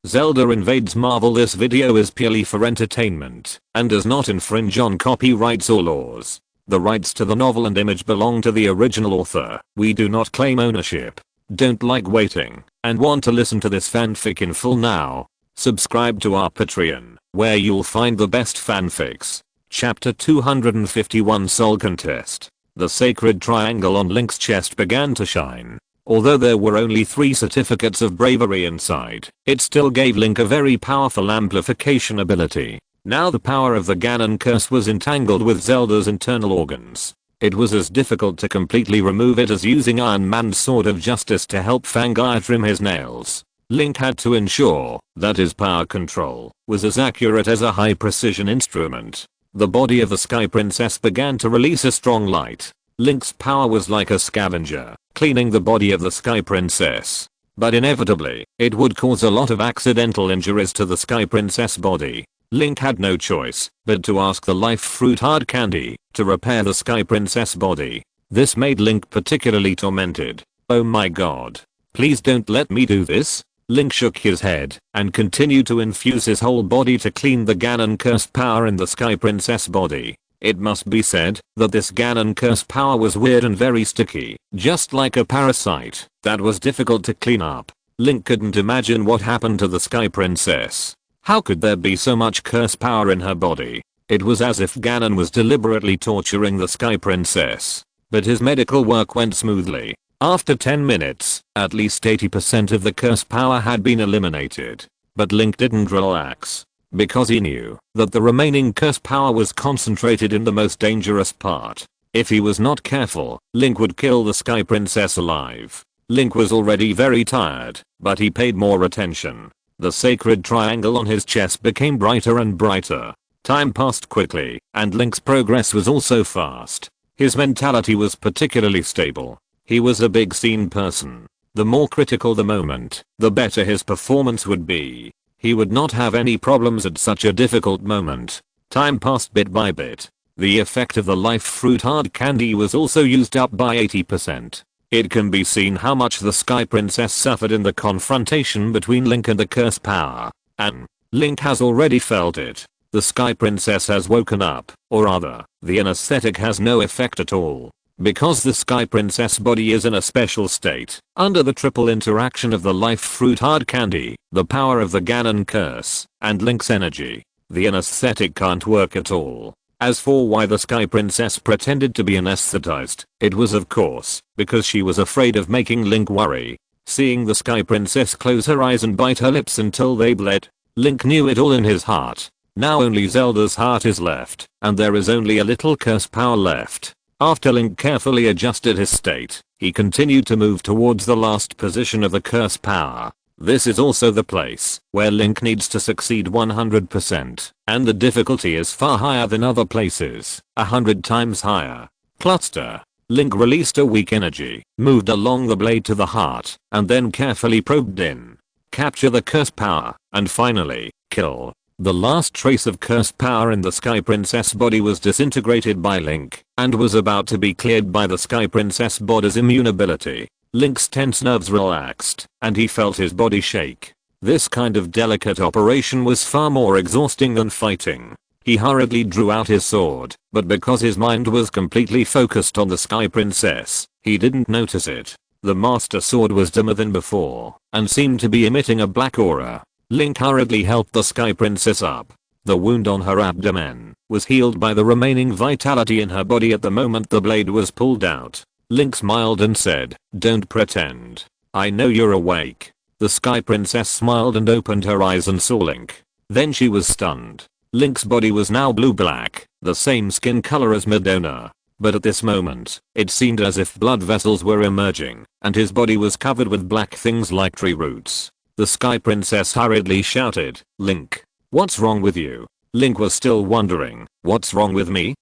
Zelda Invades Marvel. This video is purely for entertainment and does not infringe on copyrights or laws. The rights to the novel and image belong to the original author. We do not claim ownership. Don't like waiting and want to listen to this fanfic in full now? Subscribe to our Patreon, where you'll find the best fanfics. Chapter 251 Soul Contest. The sacred triangle on Link's chest began to shine. Although there were only 3 certificates of bravery inside, it still gave Link a very powerful amplification ability. Now the power of the Ganon curse was entangled with Zelda's internal organs. It was as difficult to completely remove it as using Iron Man's Sword of Justice to help Fangire trim his nails. Link had to ensure that his power control was as accurate as a high-precision instrument. The body of the Sky Princess began to release a strong light. Link's power was like a scavenger, cleaning the body of the Sky Princess. But inevitably, it would cause a lot of accidental injuries to the Sky Princess body. Link had no choice but to ask the Life Fruit Hard Candy to repair the Sky Princess body. This made Link particularly tormented. Oh my god. Please don't let me do this. Link shook his head and continued to infuse his whole body to clean the Ganon curse power in the Sky Princess body. It must be said that this Ganon curse power was weird and very sticky, just like a parasite that was difficult to clean up. Link couldn't imagine what happened to the Sky Princess. How could there be so much curse power in her body? It was as if Ganon was deliberately torturing the Sky Princess. But his medical work went smoothly. After 10 minutes, at least 80% of the curse power had been eliminated. But Link didn't relax, because he knew that the remaining curse power was concentrated in the most dangerous part. If he was not careful, Link would kill the Sky Princess alive. Link was already very tired, but he paid more attention. The sacred triangle on his chest became brighter and brighter. Time passed quickly, and Link's progress was also fast. His mentality was particularly stable. He was a big scene person. The more critical the moment, the better his performance would be. He would not have any problems at such a difficult moment. Time passed bit by bit. The effect of the Life Fruit Hard Candy was also used up by 80%. It can be seen how much the Sky Princess suffered in the confrontation between Link and the curse power. And Link has already felt it. The Sky Princess has woken up, or rather, the anesthetic has no effect at all. Because the Sky Princess body is in a special state, under the triple interaction of the Life Fruit Hard Candy, the power of the Ganon curse, and Link's energy, the anesthetic can't work at all. As for why the Sky Princess pretended to be anesthetized, it was of course because she was afraid of making Link worry. Seeing the Sky Princess close her eyes and bite her lips until they bled, Link knew it all in his heart. Now only Zelda's heart is left, and there is only a little curse power left. After Link carefully adjusted his state, he continued to move towards the last position of the curse power. This is also the place where Link needs to succeed 100%, and the difficulty is far higher than other places, 100 times higher. Cluster. Link released a weak energy, moved along the blade to the heart, and then carefully probed in. Capture the curse power, and finally, kill. The last trace of curse power in the Sky Princess body was disintegrated by Link, and was about to be cleared by the Sky Princess body's immune ability. Link's tense nerves relaxed, and he felt his body shake. This kind of delicate operation was far more exhausting than fighting. He hurriedly drew out his sword, but because his mind was completely focused on the Sky Princess, he didn't notice it. The Master Sword was dimmer than before, and seemed to be emitting a black aura. Link hurriedly helped the Sky Princess up. The wound on her abdomen was healed by the remaining vitality in her body at the moment the blade was pulled out. Link smiled and said, "Don't pretend. I know you're awake." The Sky Princess smiled and opened her eyes and saw Link. Then she was stunned. Link's body was now blue-black, the same skin color as Madonna. But at this moment, it seemed as if blood vessels were emerging, and his body was covered with black things like tree roots. The Sky Princess hurriedly shouted, "Link, what's wrong with you?" Link was still wondering, "What's wrong with me?"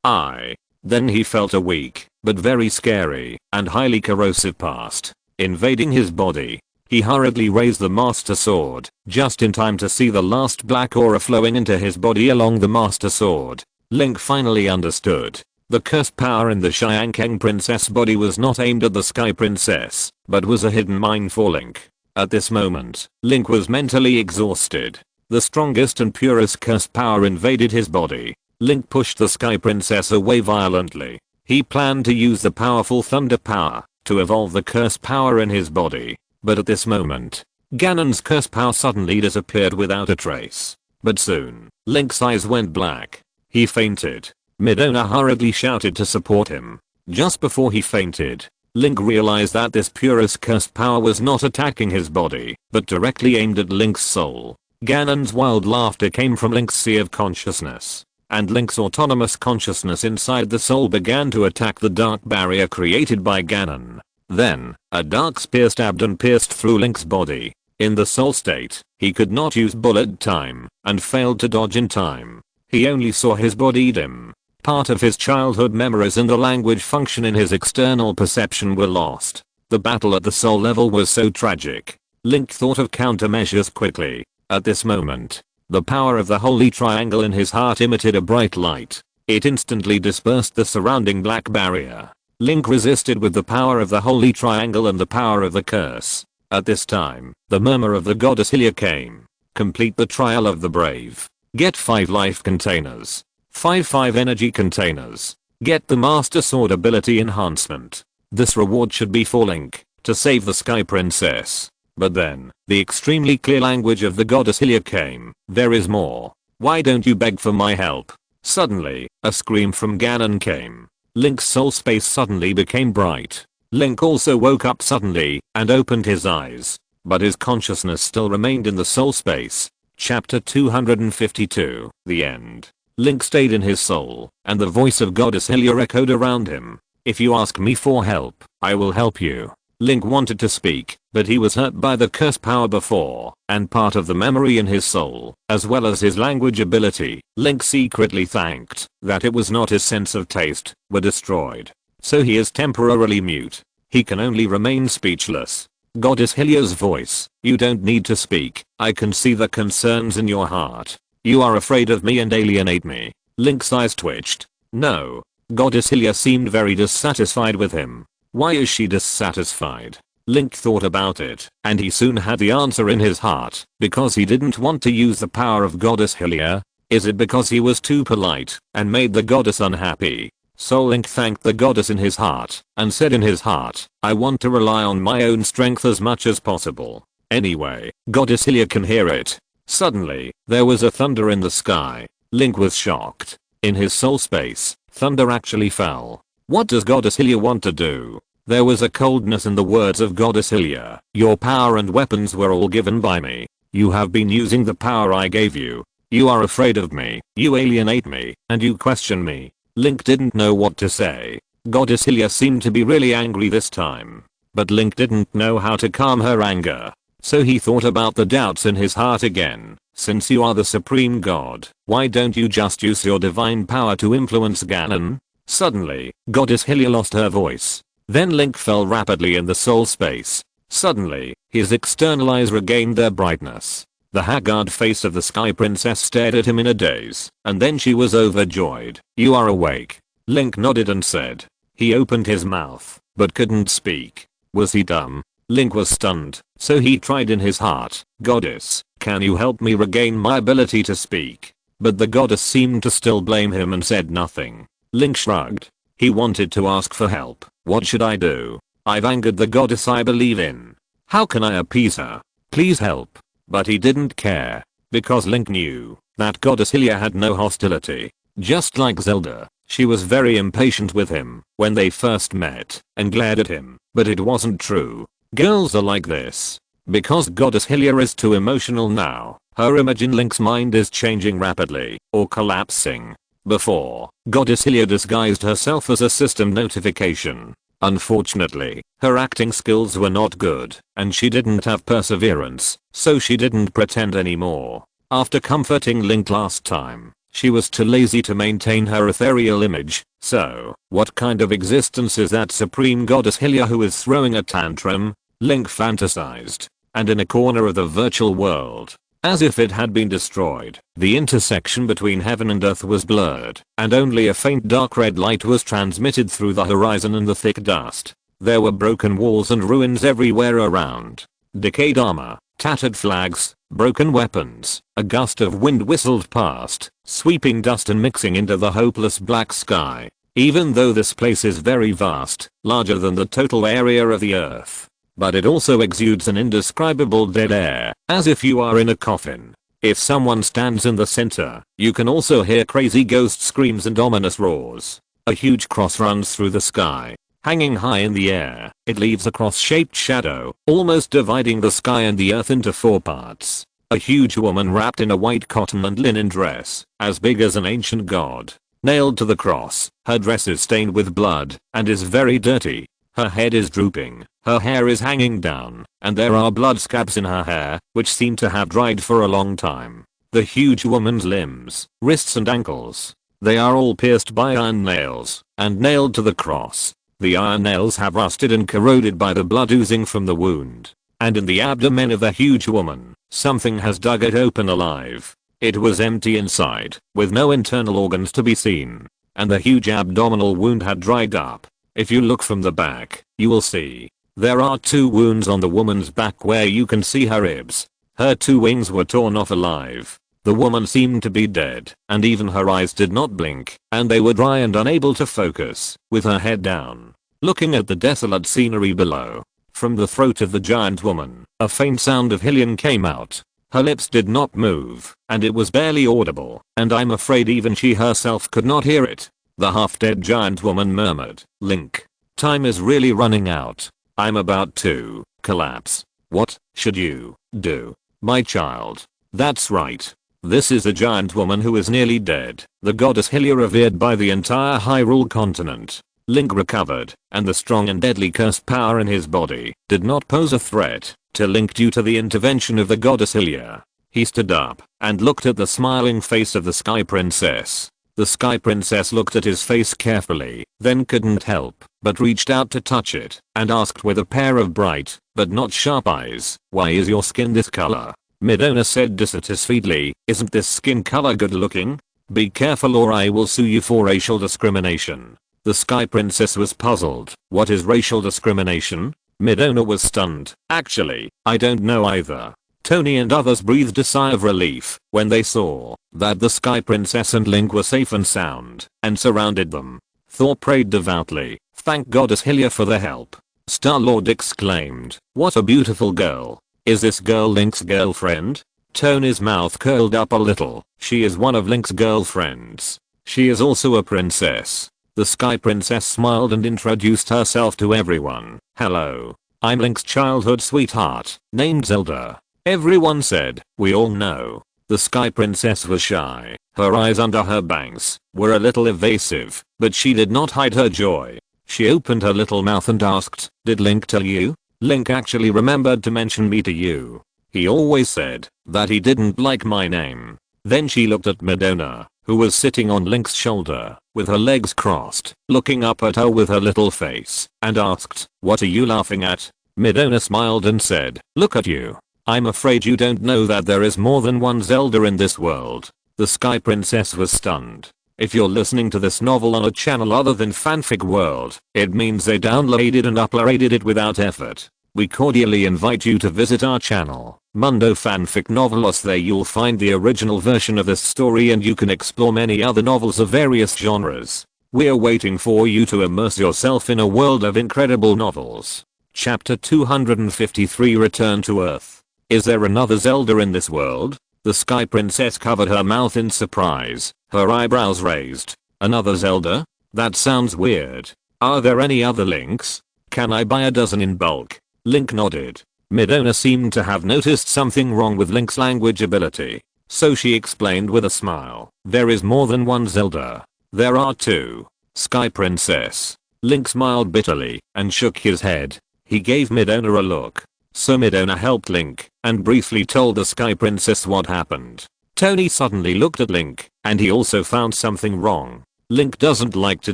Then he felt a weak, but very scary, and highly corrosive past invading his body. He hurriedly raised the Master Sword, just in time to see the last black aura flowing into his body along the Master Sword. Link finally understood. The curse power in the Xiangkeng Princess body was not aimed at the Sky Princess, but was a hidden mine for Link. At this moment, Link was mentally exhausted. The strongest and purest curse power invaded his body. Link pushed the Sky Princess away violently. He planned to use the powerful thunder power to evolve the curse power in his body. But at this moment, Ganon's curse power suddenly disappeared without a trace. But soon, Link's eyes went black. He fainted. Midona hurriedly shouted to support him. Just before he fainted, Link realized that this purest cursed power was not attacking his body, but directly aimed at Link's soul. Ganon's wild laughter came from Link's sea of consciousness, and Link's autonomous consciousness inside the soul began to attack the dark barrier created by Ganon. Then, a dark spear stabbed and pierced through Link's body. In the soul state, he could not use bullet time, and failed to dodge in time. He only saw his body dim. Part of his childhood memories and the language function in his external perception were lost. The battle at the soul level was so tragic. Link thought of countermeasures quickly. At this moment, the power of the Holy Triangle in his heart emitted a bright light. It instantly dispersed the surrounding black barrier. Link resisted with the power of the Holy Triangle and the power of the curse. At this time, the murmur of the goddess Hylia came. Complete the trial of the brave. Get 5 life containers. 5 energy containers. Get the Master Sword ability enhancement. This reward should be for Link, to save the Sky Princess. But then, the extremely clear language of the goddess Hylia came. There is more. Why don't you beg for my help? Suddenly, a scream from Ganon came. Link's soul space suddenly became bright. Link also woke up suddenly, and opened his eyes. But his consciousness still remained in the soul space. Chapter 252, The End. Link stayed in his soul, and the voice of goddess Hylia echoed around him. If you ask me for help, I will help you. Link wanted to speak, but he was hurt by the curse power before, and part of the memory in his soul, as well as his language ability. Link secretly thanked that it was not his sense of taste, were destroyed. So he is temporarily mute. He can only remain speechless. Goddess Hylia's voice, you don't need to speak, I can see the concerns in your heart. You are afraid of me and alienate me. Link's eyes twitched. No. Goddess Hylia seemed very dissatisfied with him. Why is she dissatisfied? Link thought about it, and he soon had the answer in his heart, because he didn't want to use the power of goddess Hylia. Is it because he was too polite, and made the goddess unhappy? So Link thanked the goddess in his heart, and said in his heart, I want to rely on my own strength as much as possible. Anyway, goddess Hylia can hear it. Suddenly, there was a thunder in the sky. Link was shocked. In his soul space, thunder actually fell. What does goddess Hylia want to do? There was a coldness in the words of goddess Hylia. Your power and weapons were all given by me. You have been using the power I gave you. You are afraid of me. You alienate me, and you question me. Link didn't know what to say. Goddess Hylia seemed to be really angry this time. But Link didn't know how to calm her anger. So he thought about the doubts in his heart again. Since you are the supreme god, why don't you just use your divine power to influence Ganon? Suddenly, goddess Hylia lost her voice. Then Link fell rapidly in the soul space. Suddenly, his external eyes regained their brightness. The haggard face of the Sky Princess stared at him in a daze, and then she was overjoyed. You are awake. Link nodded and said. He opened his mouth, but couldn't speak. Was he dumb? Link was stunned, so he tried in his heart, Goddess, can you help me regain my ability to speak? But the goddess seemed to still blame him and said nothing. Link shrugged. He wanted to ask for help. What should I do? I've angered the goddess I believe in. How can I appease her? Please help. But he didn't care, because Link knew that goddess Hylia had no hostility. Just like Zelda, she was very impatient with him when they first met and glared at him, but it wasn't true. Girls are like this. Because goddess Hylia is too emotional now, her image in Link's mind is changing rapidly, or collapsing. Before, goddess Hylia disguised herself as a system notification. Unfortunately, her acting skills were not good, and she didn't have perseverance, so she didn't pretend anymore. After comforting Link last time, she was too lazy to maintain her ethereal image. So, what kind of existence is that supreme goddess Hylia who is throwing a tantrum? Link fantasized. And in a corner of the virtual world, as if it had been destroyed, the intersection between heaven and earth was blurred, and only a faint dark red light was transmitted through the horizon and the thick dust. There were broken walls and ruins everywhere around. decayed armor, tattered flags, broken weapons. A gust of wind whistled past, sweeping dust and mixing into the hopeless black sky. Even though this place is very vast, larger than the total area of the earth, but it also exudes an indescribable dead air, as if you are in a coffin. If someone stands in the center, you can also hear crazy ghost screams and ominous roars. A huge cross runs through the sky. Hanging high in the air, it leaves a cross-shaped shadow, almost dividing the sky and the earth into 4 parts. A huge woman wrapped in a white cotton and linen dress, as big as an ancient god, nailed to the cross. Her dress is stained with blood, and is very dirty. Her head is drooping, her hair is hanging down, and there are blood scabs in her hair, which seem to have dried for a long time. The huge woman's limbs, wrists and ankles, they are all pierced by iron nails, and nailed to the cross. The iron nails have rusted and corroded by the blood oozing from the wound. And in the abdomen of the huge woman, something has dug it open alive. It was empty inside, with no internal organs to be seen. And the huge abdominal wound had dried up. If you look from the back, you will see. There are 2 wounds on the woman's back where you can see her ribs. Her 2 wings were torn off alive. The woman seemed to be dead, and even her eyes did not blink, and they were dry and unable to focus, with her head down, looking at the desolate scenery below. From the throat of the giant woman, a faint sound of Hylian came out. Her lips did not move, and it was barely audible, and I'm afraid even she herself could not hear it. The half-dead giant woman murmured, "Link, time is really running out. I'm about to collapse. What should you do, my child?" That's right. This is a giant woman who is nearly dead, the goddess Hylia revered by the entire Hyrule continent. Link recovered, and the strong and deadly cursed power in his body did not pose a threat to Link due to the intervention of the goddess Hylia. He stood up and looked at the smiling face of the Sky Princess. The Sky Princess looked at his face carefully, then couldn't help but reached out to touch it and asked with a pair of bright but not sharp eyes, "Why is your skin this color?" Midona said dissatisfiedly, "Isn't this skin color good looking? Be careful or I will sue you for racial discrimination." The Sky Princess was puzzled. What is racial discrimination? Midona was stunned. "Actually, I don't know either." Tony and others breathed a sigh of relief when they saw that the Sky Princess and Link were safe and sound and surrounded them. Thor prayed devoutly, "Thank Goddess Hylia for the help." Star-Lord exclaimed, "What a beautiful girl. Is this girl Link's girlfriend?" Tony's mouth curled up a little. "She is one of Link's girlfriends. She is also a princess." The Sky Princess smiled and introduced herself to everyone. "Hello. I'm Link's childhood sweetheart, named Zelda." Everyone said, "We all know." The Sky Princess was shy. Her eyes under her bangs were a little evasive, but she did not hide her joy. She opened her little mouth and asked, "Did Link tell you?" "Link actually remembered to mention me to you. He always said that he didn't like my name." Then she looked at Midona, who was sitting on Link's shoulder, with her legs crossed, looking up at her with her little face, and asked, "What are you laughing at?" Midona smiled and said, "Look at you. I'm afraid you don't know that there is more than one Zelda in this world." The Sky Princess was stunned. If you're listening to this novel on a channel other than Fanfic World, it means they downloaded and uploaded it without effort. We cordially invite you to visit our channel, Mundo Fanfic Novelos. There you'll find the original version of this story and you can explore many other novels of various genres. We're waiting for you to immerse yourself in a world of incredible novels. Chapter 253 Return to Earth. Is there another Zelda in this world? The Sky Princess covered her mouth in surprise, her eyebrows raised. Another Zelda? That sounds weird. Are there any other Links? Can I buy a dozen in bulk? Link nodded. Midona seemed to have noticed something wrong with Link's language ability, so she explained with a smile. There is more than one Zelda. There are 2. Sky Princess. Link smiled bitterly and shook his head. He gave Midona a look. So Midona helped Link and briefly told the Sky Princess what happened. Tony suddenly looked at Link and he also found something wrong. Link doesn't like to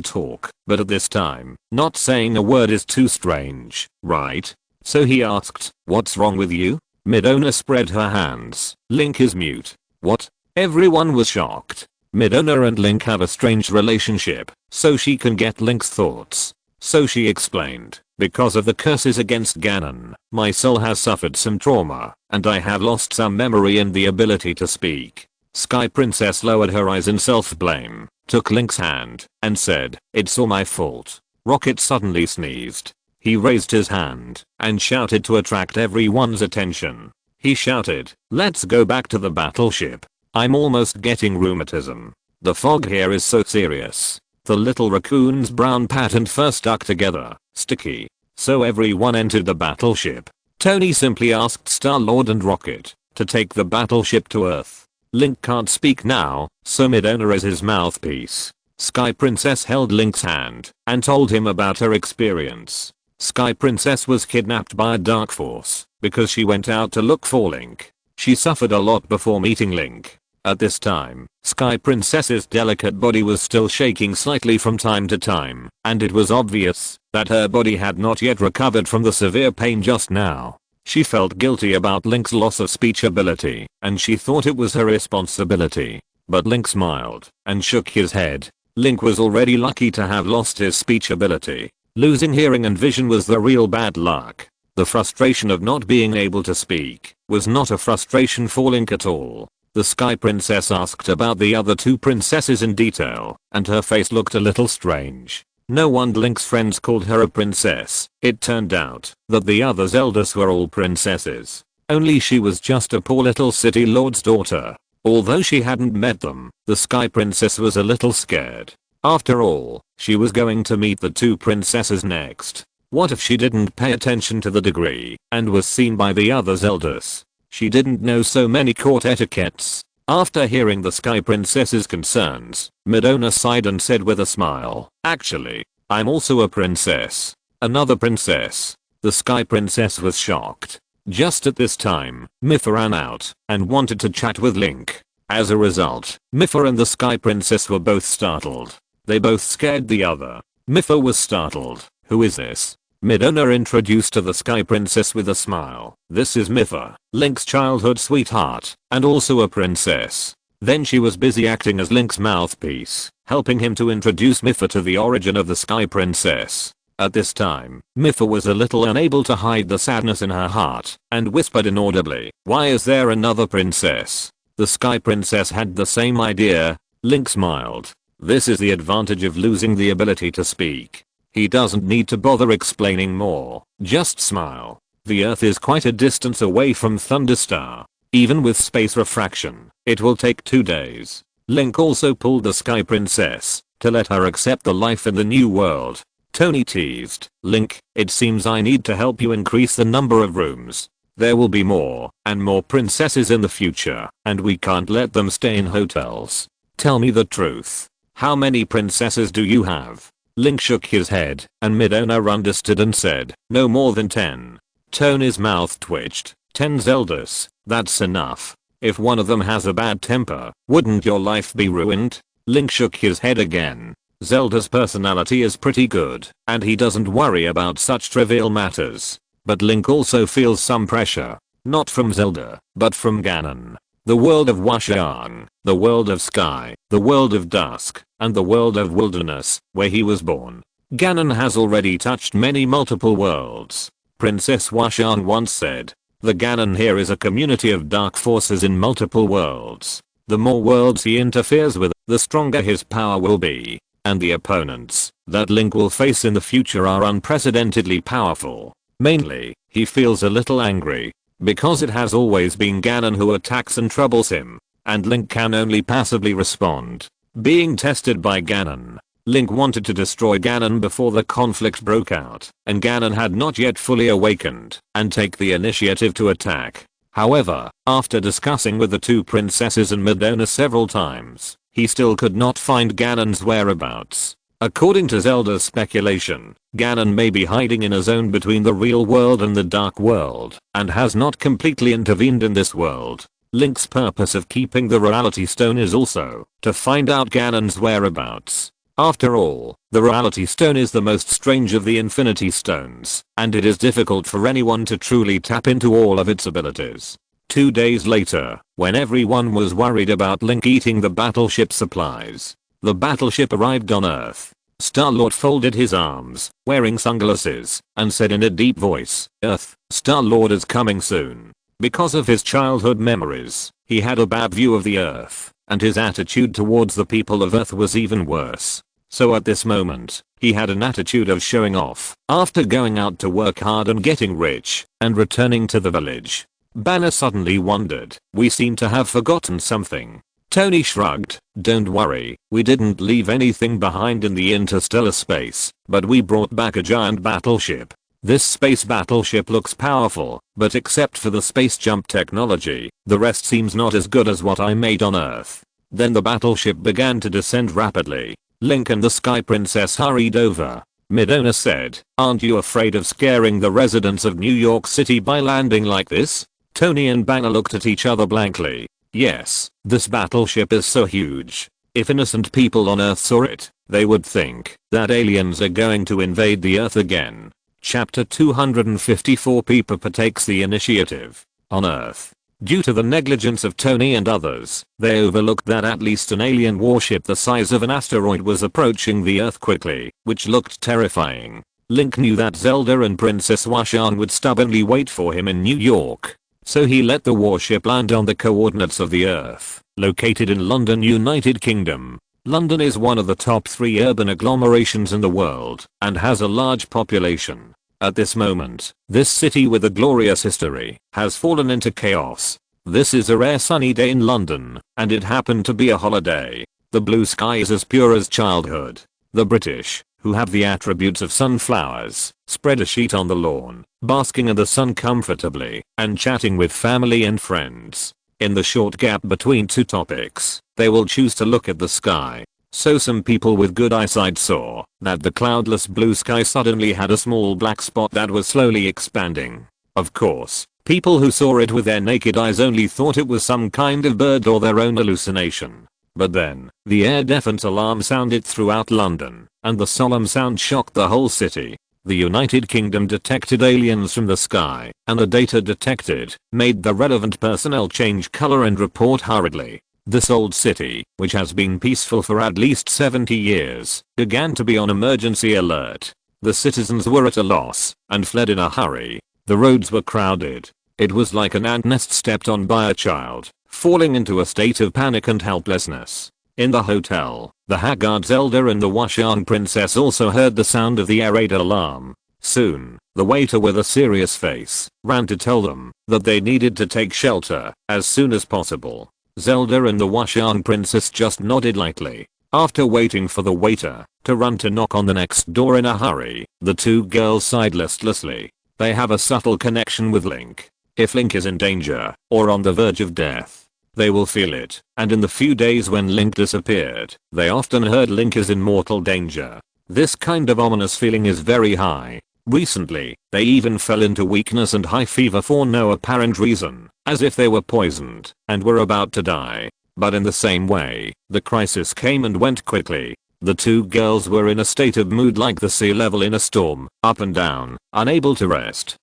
talk, but at this time, not saying a word is too strange, right? So he asked, "What's wrong with you?" Midona spread her hands. "Link is mute." "What?" Everyone was shocked. Midona and Link have a strange relationship, so she can get Link's thoughts. So she explained, because of the curses against Ganon, my soul has suffered some trauma, and I have lost some memory and the ability to speak. Sky Princess lowered her eyes in self-blame, took Link's hand, and said, "It's all my fault." Rocket suddenly sneezed. He raised his hand and shouted to attract everyone's attention. He shouted, "Let's go back to the battleship. I'm almost getting rheumatism. The fog here is so serious." The little raccoon's brown pattern fur stuck together, sticky. So everyone entered the battleship. Tony simply asked Star-Lord and Rocket to take the battleship to Earth. Link can't speak now, so Midona is his mouthpiece. Sky Princess held Link's hand and told him about her experience. Sky Princess was kidnapped by a dark force because she went out to look for Link. She suffered a lot before meeting Link. At this time, Sky Princess's delicate body was still shaking slightly from time to time, and it was obvious that her body had not yet recovered from the severe pain just now. She felt guilty about Link's loss of speech ability, and she thought it was her responsibility. But Link smiled and shook his head. Link was already lucky to have lost his speech ability. Losing hearing and vision was the real bad luck. The frustration of not being able to speak was not a frustration for Link at all. The Sky Princess asked about the other two princesses in detail, and her face looked a little strange. No wonder Link's friends called her a princess. It turned out that the other Zeldas were all princesses. Only she was just a poor little city lord's daughter. Although she hadn't met them, the Sky Princess was a little scared. After all, she was going to meet the two princesses next. What if she didn't pay attention to the degree and was seen by the other Zeldas? She didn't know so many court etiquettes. After hearing the Sky Princess's concerns, Midona sighed and said with a smile, "Actually, I'm also a princess." Another princess. The Sky Princess was shocked. Just at this time, Mipha ran out and wanted to chat with Link. As a result, Mipha and the Sky Princess were both startled. They both scared the other. Mipha was startled. "Who is this?" Midona introduced to the Sky Princess with a smile. "This is Mipha, Link's childhood sweetheart, and also a princess." Then she was busy acting as Link's mouthpiece, helping him to introduce Mipha to the origin of the Sky Princess. At this time, Mipha was a little unable to hide the sadness in her heart, and whispered inaudibly, "Why is there another princess?" The Sky Princess had the same idea. Link smiled. This is the advantage of losing the ability to speak. He doesn't need to bother explaining more, just smile. The Earth is quite a distance away from Thunderstar. Even with space refraction, it will take 2 days. Link also pulled the Sky Princess to let her accept the life in the new world. Tony teased, "Link, it seems I need to help you increase the number of rooms. There will be more and more princesses in the future, and we can't let them stay in hotels. Tell me the truth. How many princesses do you have?" Link shook his head, and Midona understood and said, "No more than 10. Tony's mouth twitched. 10 Zeldas, that's enough. If one of them has a bad temper, wouldn't your life be ruined?" Link shook his head again. Zelda's personality is pretty good, and he doesn't worry about such trivial matters. But Link also feels some pressure. Not from Zelda, but from Ganon. The world of Washiang, the world of Sky, the world of Dusk, and the world of Wilderness, where he was born. Ganon has already touched many multiple worlds. Princess Washiang once said, "The Ganon here is a community of dark forces in multiple worlds. The more worlds he interferes with, the stronger his power will be. And the opponents that Link will face in the future are unprecedentedly powerful." Mainly, he feels a little angry because it has always been Ganon who attacks and troubles him, and Link can only passively respond. Being tested by Ganon, Link wanted to destroy Ganon before the conflict broke out, and Ganon had not yet fully awakened and take the initiative to attack. However, after discussing with the two princesses and Midona several times, he still could not find Ganon's whereabouts. According to Zelda's speculation, Ganon may be hiding in a zone between the real world and the dark world, and has not completely intervened in this world. Link's purpose of keeping the Reality Stone is also to find out Ganon's whereabouts. After all, the Reality Stone is the most strange of the Infinity Stones, and it is difficult for anyone to truly tap into all of its abilities. 2 days later, when everyone was worried about Link eating the battleship supplies, the battleship arrived on Earth. Star-Lord folded his arms, wearing sunglasses, and said in a deep voice, "Earth, Star-Lord is coming soon." Because of his childhood memories, he had a bad view of the Earth, and his attitude towards the people of Earth was even worse. So at this moment, he had an attitude of showing off after going out to work hard and getting rich, and returning to the village. Banner suddenly wondered, "We seem to have forgotten something." Tony shrugged, "Don't worry, we didn't leave anything behind in the interstellar space, but we brought back a giant battleship. This space battleship looks powerful, but except for the space jump technology, the rest seems not as good as what I made on Earth." Then the battleship began to descend rapidly. Link and the Sky Princess hurried over. Midona said, "Aren't you afraid of scaring the residents of New York City by landing like this?" Tony and Banner looked at each other blankly. Yes, this battleship is so huge. If innocent people on Earth saw it, they would think that aliens are going to invade the Earth again. Chapter 254. Pepper takes the initiative. On Earth, due to the negligence of Tony and others, they overlooked that at least an alien warship the size of an asteroid was approaching the Earth quickly, which looked terrifying. Link knew that Zelda and Princess Washan would stubbornly wait for him in New York. So he let the warship land on the coordinates of the Earth, located in London, United Kingdom. London is one of the top 3 urban agglomerations in the world, and has a large population. At this moment, this city with a glorious history has fallen into chaos. This is a rare sunny day in London, and it happened to be a holiday. The blue sky is as pure as childhood. The British, who have the attributes of sunflowers, spread a sheet on the lawn, basking in the sun comfortably, and chatting with family and friends. In the short gap between two topics, they will choose to look at the sky. So some people with good eyesight saw that the cloudless blue sky suddenly had a small black spot that was slowly expanding. Of course, people who saw it with their naked eyes only thought it was some kind of bird or their own hallucination. But then, the air-deafened alarm sounded throughout London, and the solemn sound shocked the whole city. The United Kingdom detected aliens from the sky, and the data detected made the relevant personnel change color and report hurriedly. This old city, which has been peaceful for at least 70 years, began to be on emergency alert. The citizens were at a loss, and fled in a hurry. The roads were crowded. It was like an ant nest stepped on by a child, falling into a state of panic and helplessness. In the hotel, the haggard Zelda and the Washan princess also heard the sound of the air raid alarm. Soon, the waiter with a serious face ran to tell them that they needed to take shelter as soon as possible. Zelda and the Washan princess just nodded lightly. After waiting for the waiter to run to knock on the next door in a hurry, the two girls sighed listlessly. They have a subtle connection with Link. If Link is in danger or on the verge of death, they will feel it, and in the few days when Link disappeared, they often heard Link is in mortal danger. This kind of ominous feeling is very high. Recently, they even fell into weakness and high fever for no apparent reason, as if they were poisoned and were about to die. But in the same way, the crisis came and went quickly. The two girls were in a state of mood like the sea level in a storm, up and down, unable to rest.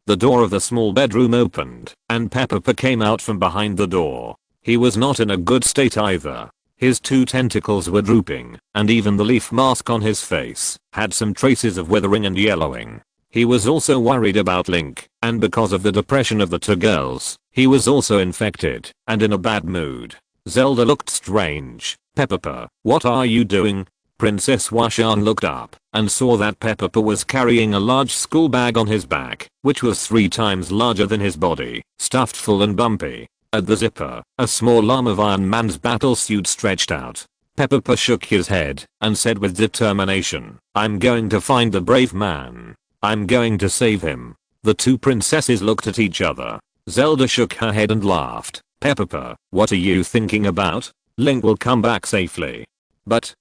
The door of the small bedroom opened, and Pepper came out from behind the door. He was not in a good state either. His two tentacles were drooping, and even the leaf mask on his face had some traces of withering and yellowing. He was also worried about Link, and because of the depression of the two girls, he was also infected, and in a bad mood. Zelda looked strange. "Pepper, what are you doing?" Princess Washan looked up and saw that Pepper was carrying a large school bag on his back, which was 3 times larger than his body, stuffed full and bumpy. At the zipper, a small arm of Iron Man's battle suit stretched out. Pepper shook his head and said with determination, "I'm going to find the brave man. I'm going to save him." The two princesses looked at each other. Zelda shook her head and laughed. "Pepper, what are you thinking about? Link will come back safely." But,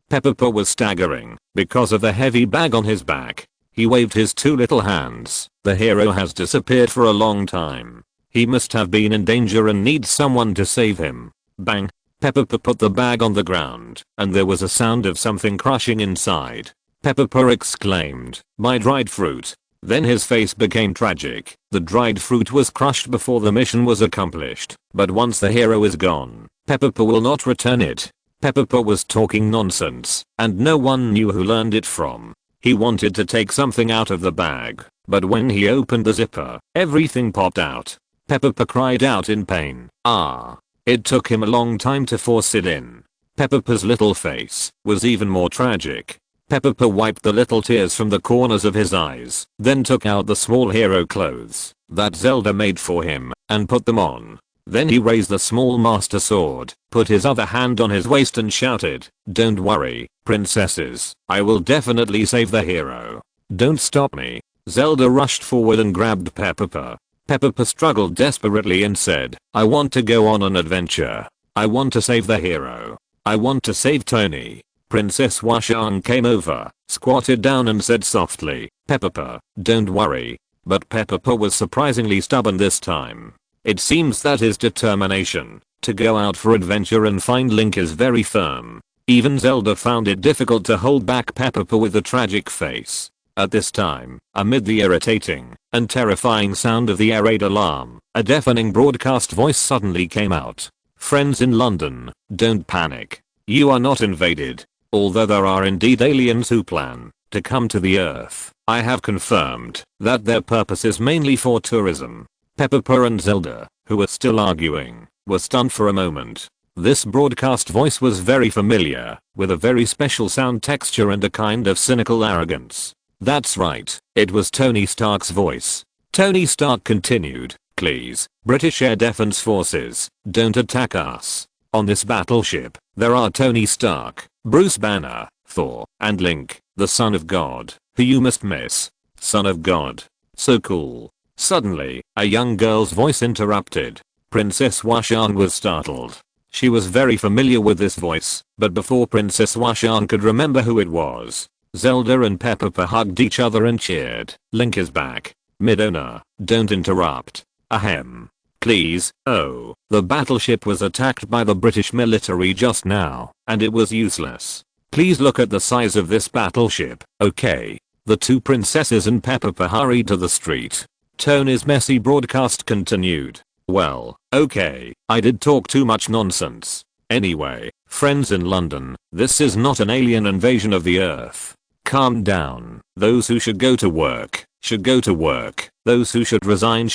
Pepper was staggering because of the heavy bag on his back. He waved his two little hands. "The hero has disappeared for a long time. He must have been in danger and needs someone to save him." Bang! Pepper put the bag on the ground, and there was a sound of something crushing inside. Pepper exclaimed, "My dried fruit." Then his face became tragic. The dried fruit was crushed before the mission was accomplished, but once the hero is gone, Pepper will not return it. Peppa was talking nonsense, and no one knew who learned it from. He wanted to take something out of the bag, but when he opened the zipper, everything popped out. Peppa cried out in pain. Ah! It took him a long time to force it in. Peppa's little face was even more tragic. Peppa wiped the little tears from the corners of his eyes, then took out the small hero clothes that Zelda made for him and put them on. Then he raised the small master sword, put his other hand on his waist and shouted, "Don't worry, princesses, I will definitely save the hero. Don't stop me." Zelda rushed forward and grabbed Peppa. Peppa struggled desperately and said, "I want to go on an adventure. I want to save the hero. I want to save Tony." Princess Washan came over, squatted down and said softly, "Peppa, don't worry." But Peppa was surprisingly stubborn this time. It seems that his determination to go out for adventure and find Link is very firm. Even Zelda found it difficult to hold back Peppa with a tragic face. At this time, amid the irritating and terrifying sound of the air raid alarm, a deafening broadcast voice suddenly came out. "Friends in London, don't panic. You are not invaded. Although there are indeed aliens who plan to come to the Earth, I have confirmed that their purpose is mainly for tourism." Peppa and Zelda, who were still arguing, were stunned for a moment. This broadcast voice was very familiar, with a very special sound texture and a kind of cynical arrogance. That's right, it was Tony Stark's voice. Tony Stark continued, "Please, British Air Defense Forces, don't attack us. On this battleship, there are Tony Stark, Bruce Banner, Thor, and Link, the Son of God, who you must miss." Son of God. So cool. Suddenly, a young girl's voice interrupted. Princess Washan was startled. She was very familiar with this voice, but before Princess Washan could remember who it was, Zelda and Peppa hugged each other and cheered. "Link is back. Midona, don't interrupt. Ahem. Please." "Oh, the battleship was attacked by the British military just now, and it was useless. Please look at the size of this battleship, okay?" The two princesses and Peppa hurried to the street. Tony's messy broadcast continued. "Well, okay, I did talk too much nonsense. Anyway, friends in London, this is not an alien invasion of the Earth. Calm down. Those who should go to work, should go to work. Those who should resign,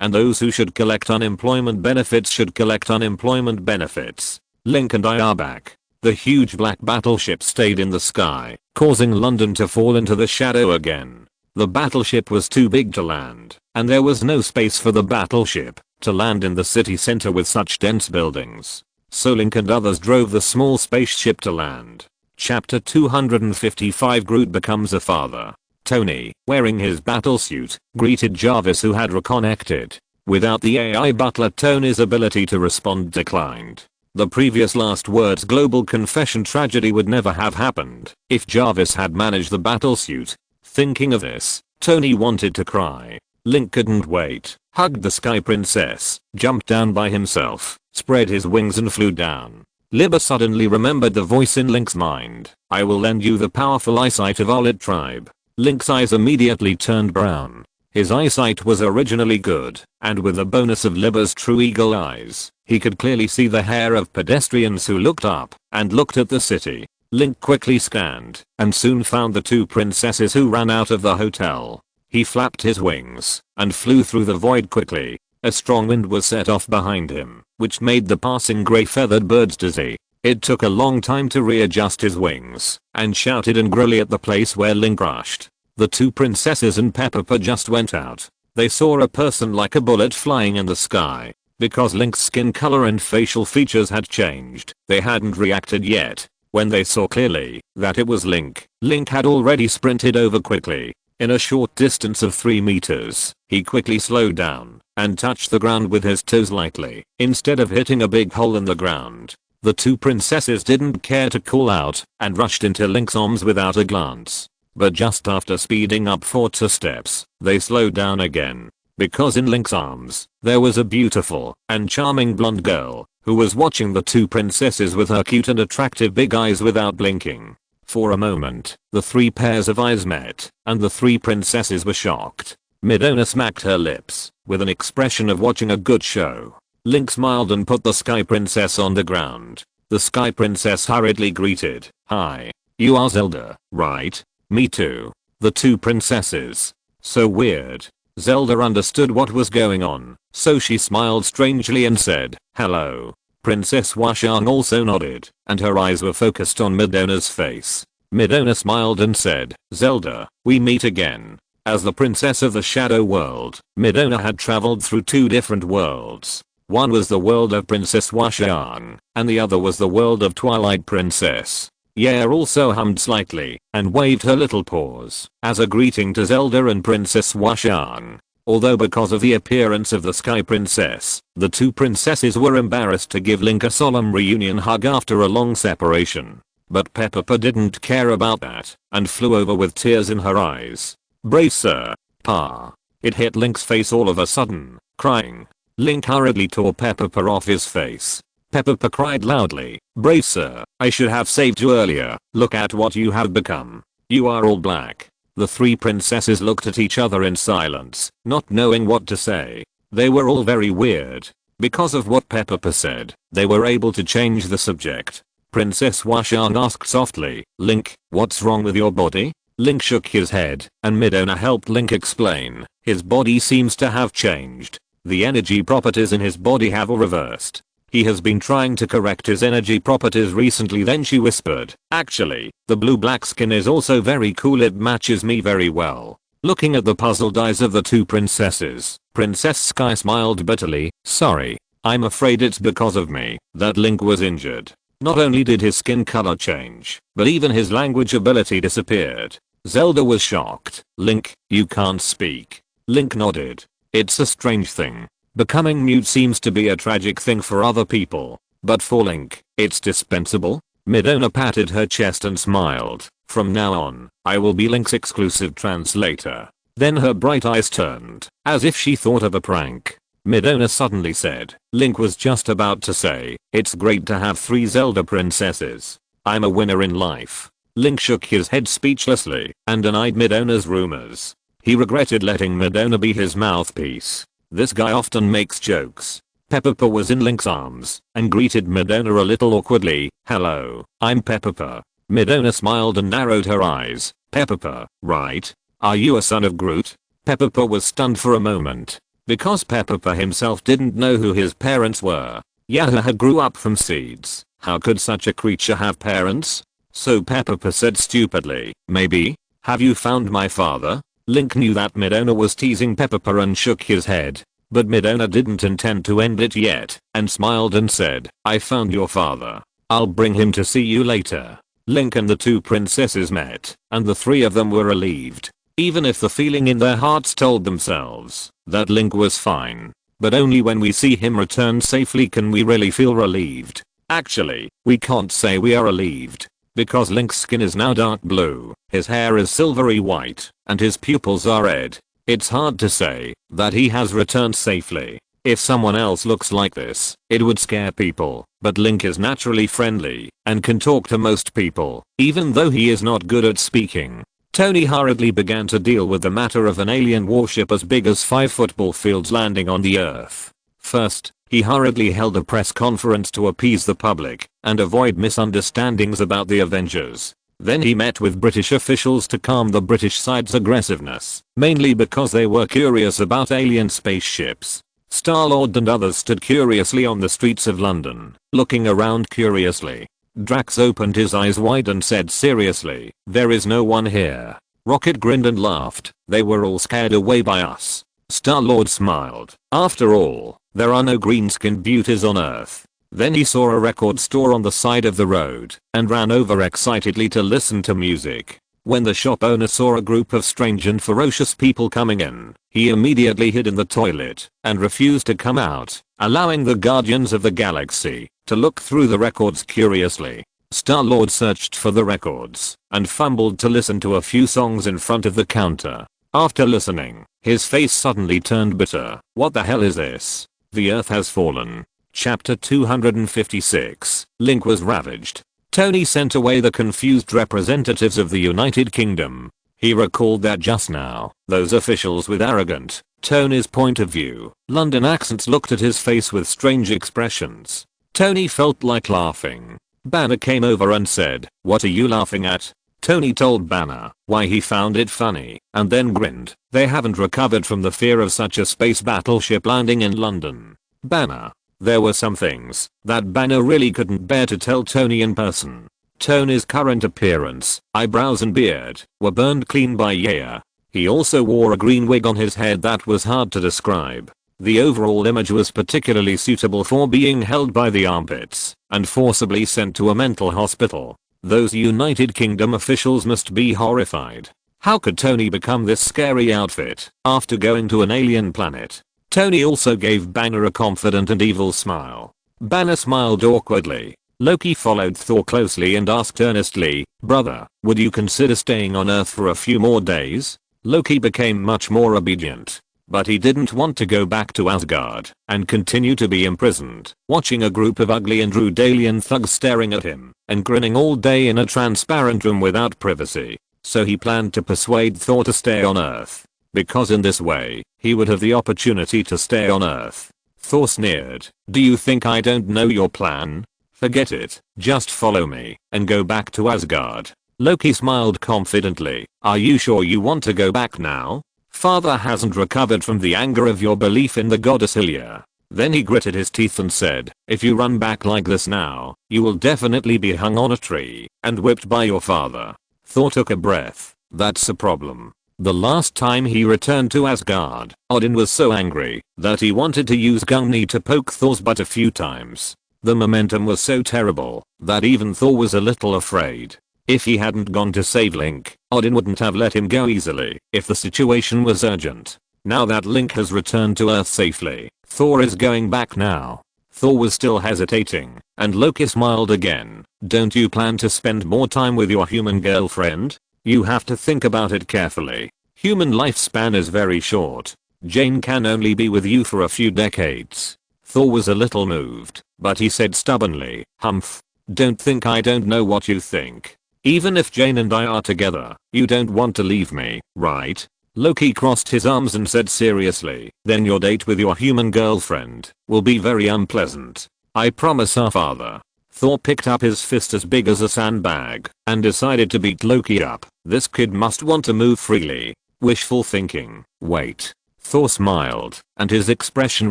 and those who should collect unemployment benefits should collect unemployment benefits. Link and I are back." The huge black battleship stayed in the sky, causing London to fall into the shadow again. The battleship was too big to land, and there was no space for the battleship to land in the city center with such dense buildings. So Link and others drove the small spaceship to land. Chapter 255 Groot becomes a father. Tony, wearing his battlesuit, greeted Jarvis who had reconnected. Without the AI butler, Tony's ability to respond declined. The previous last words global confession tragedy would never have happened if Jarvis had managed the battlesuit. Thinking of this, Tony wanted to cry. Link couldn't wait, hugged the Sky Princess, jumped down by himself, spread his wings and flew down. Libba suddenly remembered the voice in Link's mind. "I will lend you the powerful eyesight of our lit tribe." Link's eyes immediately turned brown. His eyesight was originally good, and with the bonus of Libba's true eagle eyes, he could clearly see the hair of pedestrians who looked up and looked at the city. Link quickly scanned and soon found the two princesses who ran out of the hotel. He flapped his wings and flew through the void quickly. A strong wind was set off behind him, which made the passing grey feathered birds dizzy. It took a long time to readjust his wings and shouted angrily at the place where Link rushed. The two princesses and Peppa just went out. They saw a person like a bullet flying in the sky. Because Link's skin color and facial features had changed, they hadn't reacted yet. When they saw clearly that it was Link, Link had already sprinted over quickly. In a short distance of 3 meters, he quickly slowed down and touched the ground with his toes lightly, instead of hitting a big hole in the ground. The two princesses didn't care to call out and rushed into Link's arms without a glance. But just after speeding up 4 steps, they slowed down again. Because in Link's arms, there was a beautiful and charming blonde girl who was watching the two princesses with her cute and attractive big eyes without blinking. For a moment, the 3 pairs of eyes met, and the 3 princesses were shocked. Midona smacked her lips, with an expression of watching a good show. Link smiled and put the Sky Princess on the ground. The Sky Princess hurriedly greeted. "Hi. You are Zelda, right?" "Me too." The two princesses. So weird. Zelda understood what was going on, so she smiled strangely and said, "Hello." Princess Washang also nodded, and her eyes were focused on Midona's face. Midona smiled and said, "Zelda, we meet again." As the princess of the Shadow World, Midona had traveled through two different worlds. One was the world of Princess Washang, and the other was the world of Twilight Princess. Yair also hummed slightly, and waved her little paws, as a greeting to Zelda and Princess Washang. Although because of the appearance of the Sky Princess, the two princesses were embarrassed to give Link a solemn reunion hug after a long separation. But Peppa didn't care about that, and flew over with tears in her eyes. "Brave sir, Pa." It hit Link's face all of a sudden, crying. Link hurriedly tore Peppa off his face. Peppa cried loudly, "Brave sir, I should have saved you earlier. Look at what you have become. You are all black." The three princesses looked at each other in silence, not knowing what to say. They were all very weird. Because of what Peppa said, they were able to change the subject. Princess Washang asked softly, "Link, what's wrong with your body?" Link shook his head, and Midona helped Link explain. His body seems to have changed. The energy properties in his body have all reversed. He has been trying to correct his energy properties recently. Then she whispered, "Actually, the blue-black skin is also very cool. It matches me very well." Looking at the puzzled eyes of the two princesses, Princess Sky smiled bitterly. "Sorry, I'm afraid it's because of me that Link was injured." Not only did his skin color change, but even his language ability disappeared. Zelda was shocked. "Link, you can't speak." Link nodded. "It's a strange thing. Becoming mute seems to be a tragic thing for other people, but for Link, it's dispensable." Midona patted her chest and smiled. "From now on, I will be Link's exclusive translator." Then her bright eyes turned, as if she thought of a prank. Midona suddenly said, "Link was just about to say, it's great to have 3 Zelda princesses. I'm a winner in life." Link shook his head speechlessly and denied Midona's rumors. He regretted letting Midona be his mouthpiece. This guy often makes jokes. Peppa was in Link's arms and greeted Midona a little awkwardly. "Hello, I'm Peppa." Midona smiled and narrowed her eyes. "Peppa, right? Are you a son of Groot?" Peppa was stunned for a moment, because Peppa himself didn't know who his parents were. Yair had grew up from seeds. How could such a creature have parents? So Peppa said stupidly, "Maybe. Have you found my father?" Link knew that Midona was teasing Peppa and shook his head. But Midona didn't intend to end it yet, and smiled and said, "I found your father. I'll bring him to see you later." Link and the two princesses met, and the three of them were relieved. Even if the feeling in their hearts told themselves that Link was fine. But only when we see him return safely can we really feel relieved. Actually, we can't say we are relieved, because Link's skin is now dark blue, his hair is silvery white, and his pupils are red. It's hard to say that he has returned safely. If someone else looks like this, it would scare people, but Link is naturally friendly and can talk to most people, even though he is not good at speaking. Tony hurriedly began to deal with the matter of an alien warship as big as 5 football fields landing on the Earth. First, he hurriedly held a press conference to appease the public and avoid misunderstandings about the Avengers. Then he met with British officials to calm the British side's aggressiveness, mainly because they were curious about alien spaceships. Star-Lord and others stood curiously on the streets of London, looking around curiously. Drax opened his eyes wide and said seriously, "There is no one here." Rocket grinned and laughed. "They were all scared away by us." Star-Lord smiled. "After all, there are no green-skinned beauties on Earth." Then he saw a record store on the side of the road and ran over excitedly to listen to music. When the shop owner saw a group of strange and ferocious people coming in, he immediately hid in the toilet and refused to come out, allowing the Guardians of the Galaxy to look through the records curiously. Star-Lord searched for the records and fumbled to listen to a few songs in front of the counter. After listening, his face suddenly turned bitter. "What the hell is this? The Earth has fallen." Chapter 256. Link was ravaged. Tony sent away the confused representatives of the United Kingdom. He recalled that just now, those officials with arrogant, Tony's point of view, London accents looked at his face with strange expressions. Tony felt like laughing. Banner came over and said, "What are you laughing at?" Tony told Banner why he found it funny and then grinned. They haven't recovered from the fear of such a space battleship landing in London. Banner. There were some things that Banner really couldn't bear to tell Tony in person. Tony's current appearance, eyebrows and beard, were burned clean by Yaya. He also wore a green wig on his head that was hard to describe. The overall image was particularly suitable for being held by the armpits and forcibly sent to a mental hospital. Those United Kingdom officials must be horrified. How could Tony become this scary outfit after going to an alien planet? Tony also gave Banner a confident and evil smile. Banner smiled awkwardly. Loki followed Thor closely and asked earnestly, "Brother, would you consider staying on Earth for a few more days?" Loki became much more obedient. But he didn't want to go back to Asgard and continue to be imprisoned, watching a group of ugly and rude alien thugs staring at him and grinning all day in a transparent room without privacy. So he planned to persuade Thor to stay on Earth, because in this way, he would have the opportunity to stay on Earth. Thor sneered, "Do you think I don't know your plan? Forget it, just follow me and go back to Asgard." Loki smiled confidently. "Are you sure you want to go back now? Father hasn't recovered from the anger of your belief in the goddess Hylia." Then he gritted his teeth and said, "If you run back like this now, you will definitely be hung on a tree and whipped by your father." Thor took a breath. That's a problem. The last time he returned to Asgard, Odin was so angry that he wanted to use Gungnir to poke Thor's butt a few times. The momentum was so terrible that even Thor was a little afraid. If he hadn't gone to save Link, Odin wouldn't have let him go easily if the situation was urgent. Now that Link has returned to Earth safely, Thor is going back now. Thor was still hesitating, and Loki smiled again. "Don't you plan to spend more time with your human girlfriend? You have to think about it carefully. Human lifespan is very short. Jane can only be with you for a few decades." Thor was a little moved, but he said stubbornly, "Humph. Don't think I don't know what you think. Even if Jane and I are together, you don't want to leave me, right?" Loki crossed his arms and said seriously, "Then your date with your human girlfriend will be very unpleasant. I promise our father." Thor picked up his fist as big as a sandbag and decided to beat Loki up. This kid must want to move freely. Wishful thinking. Wait. Thor smiled, and his expression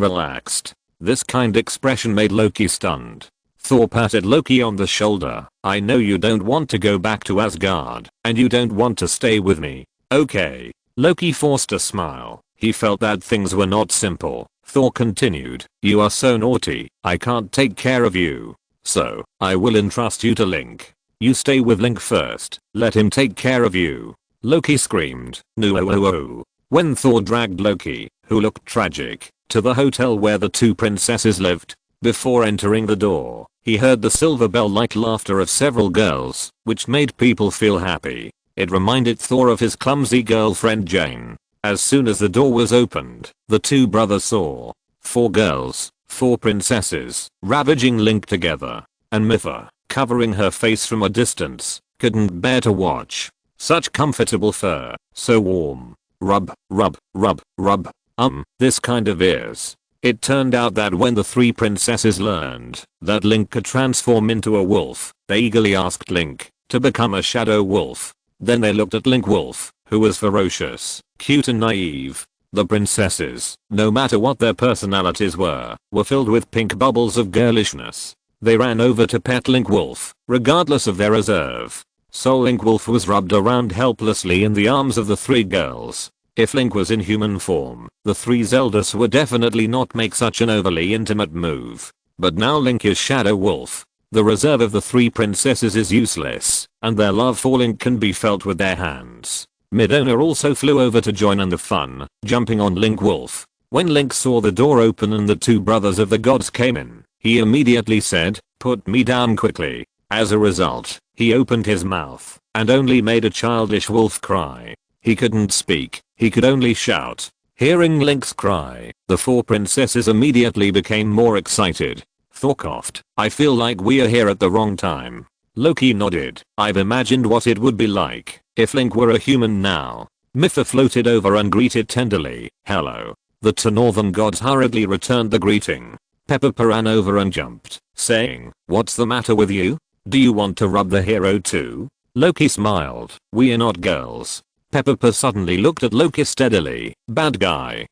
relaxed. This kind expression made Loki stunned. Thor patted Loki on the shoulder. "I know you don't want to go back to Asgard, and you don't want to stay with me. Okay." Loki forced a smile. He felt that things were not simple. Thor continued, "You are so naughty, I can't take care of you. So, I will entrust you to Link. You stay with Link first, let him take care of you." Loki screamed, "No!" When Thor dragged Loki, who looked tragic, to the hotel where the two princesses lived. Before entering the door, he heard the silver bell-like laughter of several girls, which made people feel happy. It reminded Thor of his clumsy girlfriend Jane. As soon as the door was opened, the two brothers saw 4 girls, 4 princesses, ravaging Link together, and Mipha, covering her face from a distance, couldn't bear to watch. Such comfortable fur, so warm. Rub, rub, rub, rub. This kind of ears. It turned out that when the 3 princesses learned that Link could transform into a wolf, they eagerly asked Link to become a shadow wolf. Then they looked at Link Wolf, who was ferocious, cute and naive. The princesses, no matter what their personalities were filled with pink bubbles of girlishness. They ran over to pet Link Wolf, regardless of their reserve. So Link Wolf was rubbed around helplessly in the arms of the 3 girls. If Link was in human form, the 3 Zeldas would definitely not make such an overly intimate move. But now Link is Shadow Wolf. The reserve of the 3 princesses is useless, and their love for Link can be felt with their hands. Midona also flew over to join in the fun, jumping on Link Wolf. When Link saw the door open and the 2 brothers of the gods came in, he immediately said, "Put me down quickly." As a result, he opened his mouth and only made a childish wolf cry. He couldn't speak, he could only shout. Hearing Link's cry, the 4 princesses immediately became more excited. Thor coughed, "I feel like we're here at the wrong time." Loki nodded. "I've imagined what it would be like if Link were a human now." Mipha floated over and greeted tenderly, "Hello." The 2 northern gods hurriedly returned the greeting. Pepper ran over and jumped saying, "What's the matter with you? Do you want to rub the hero too?" Loki smiled. "We are not girls." Pepper suddenly looked at Loki steadily. "Bad guy."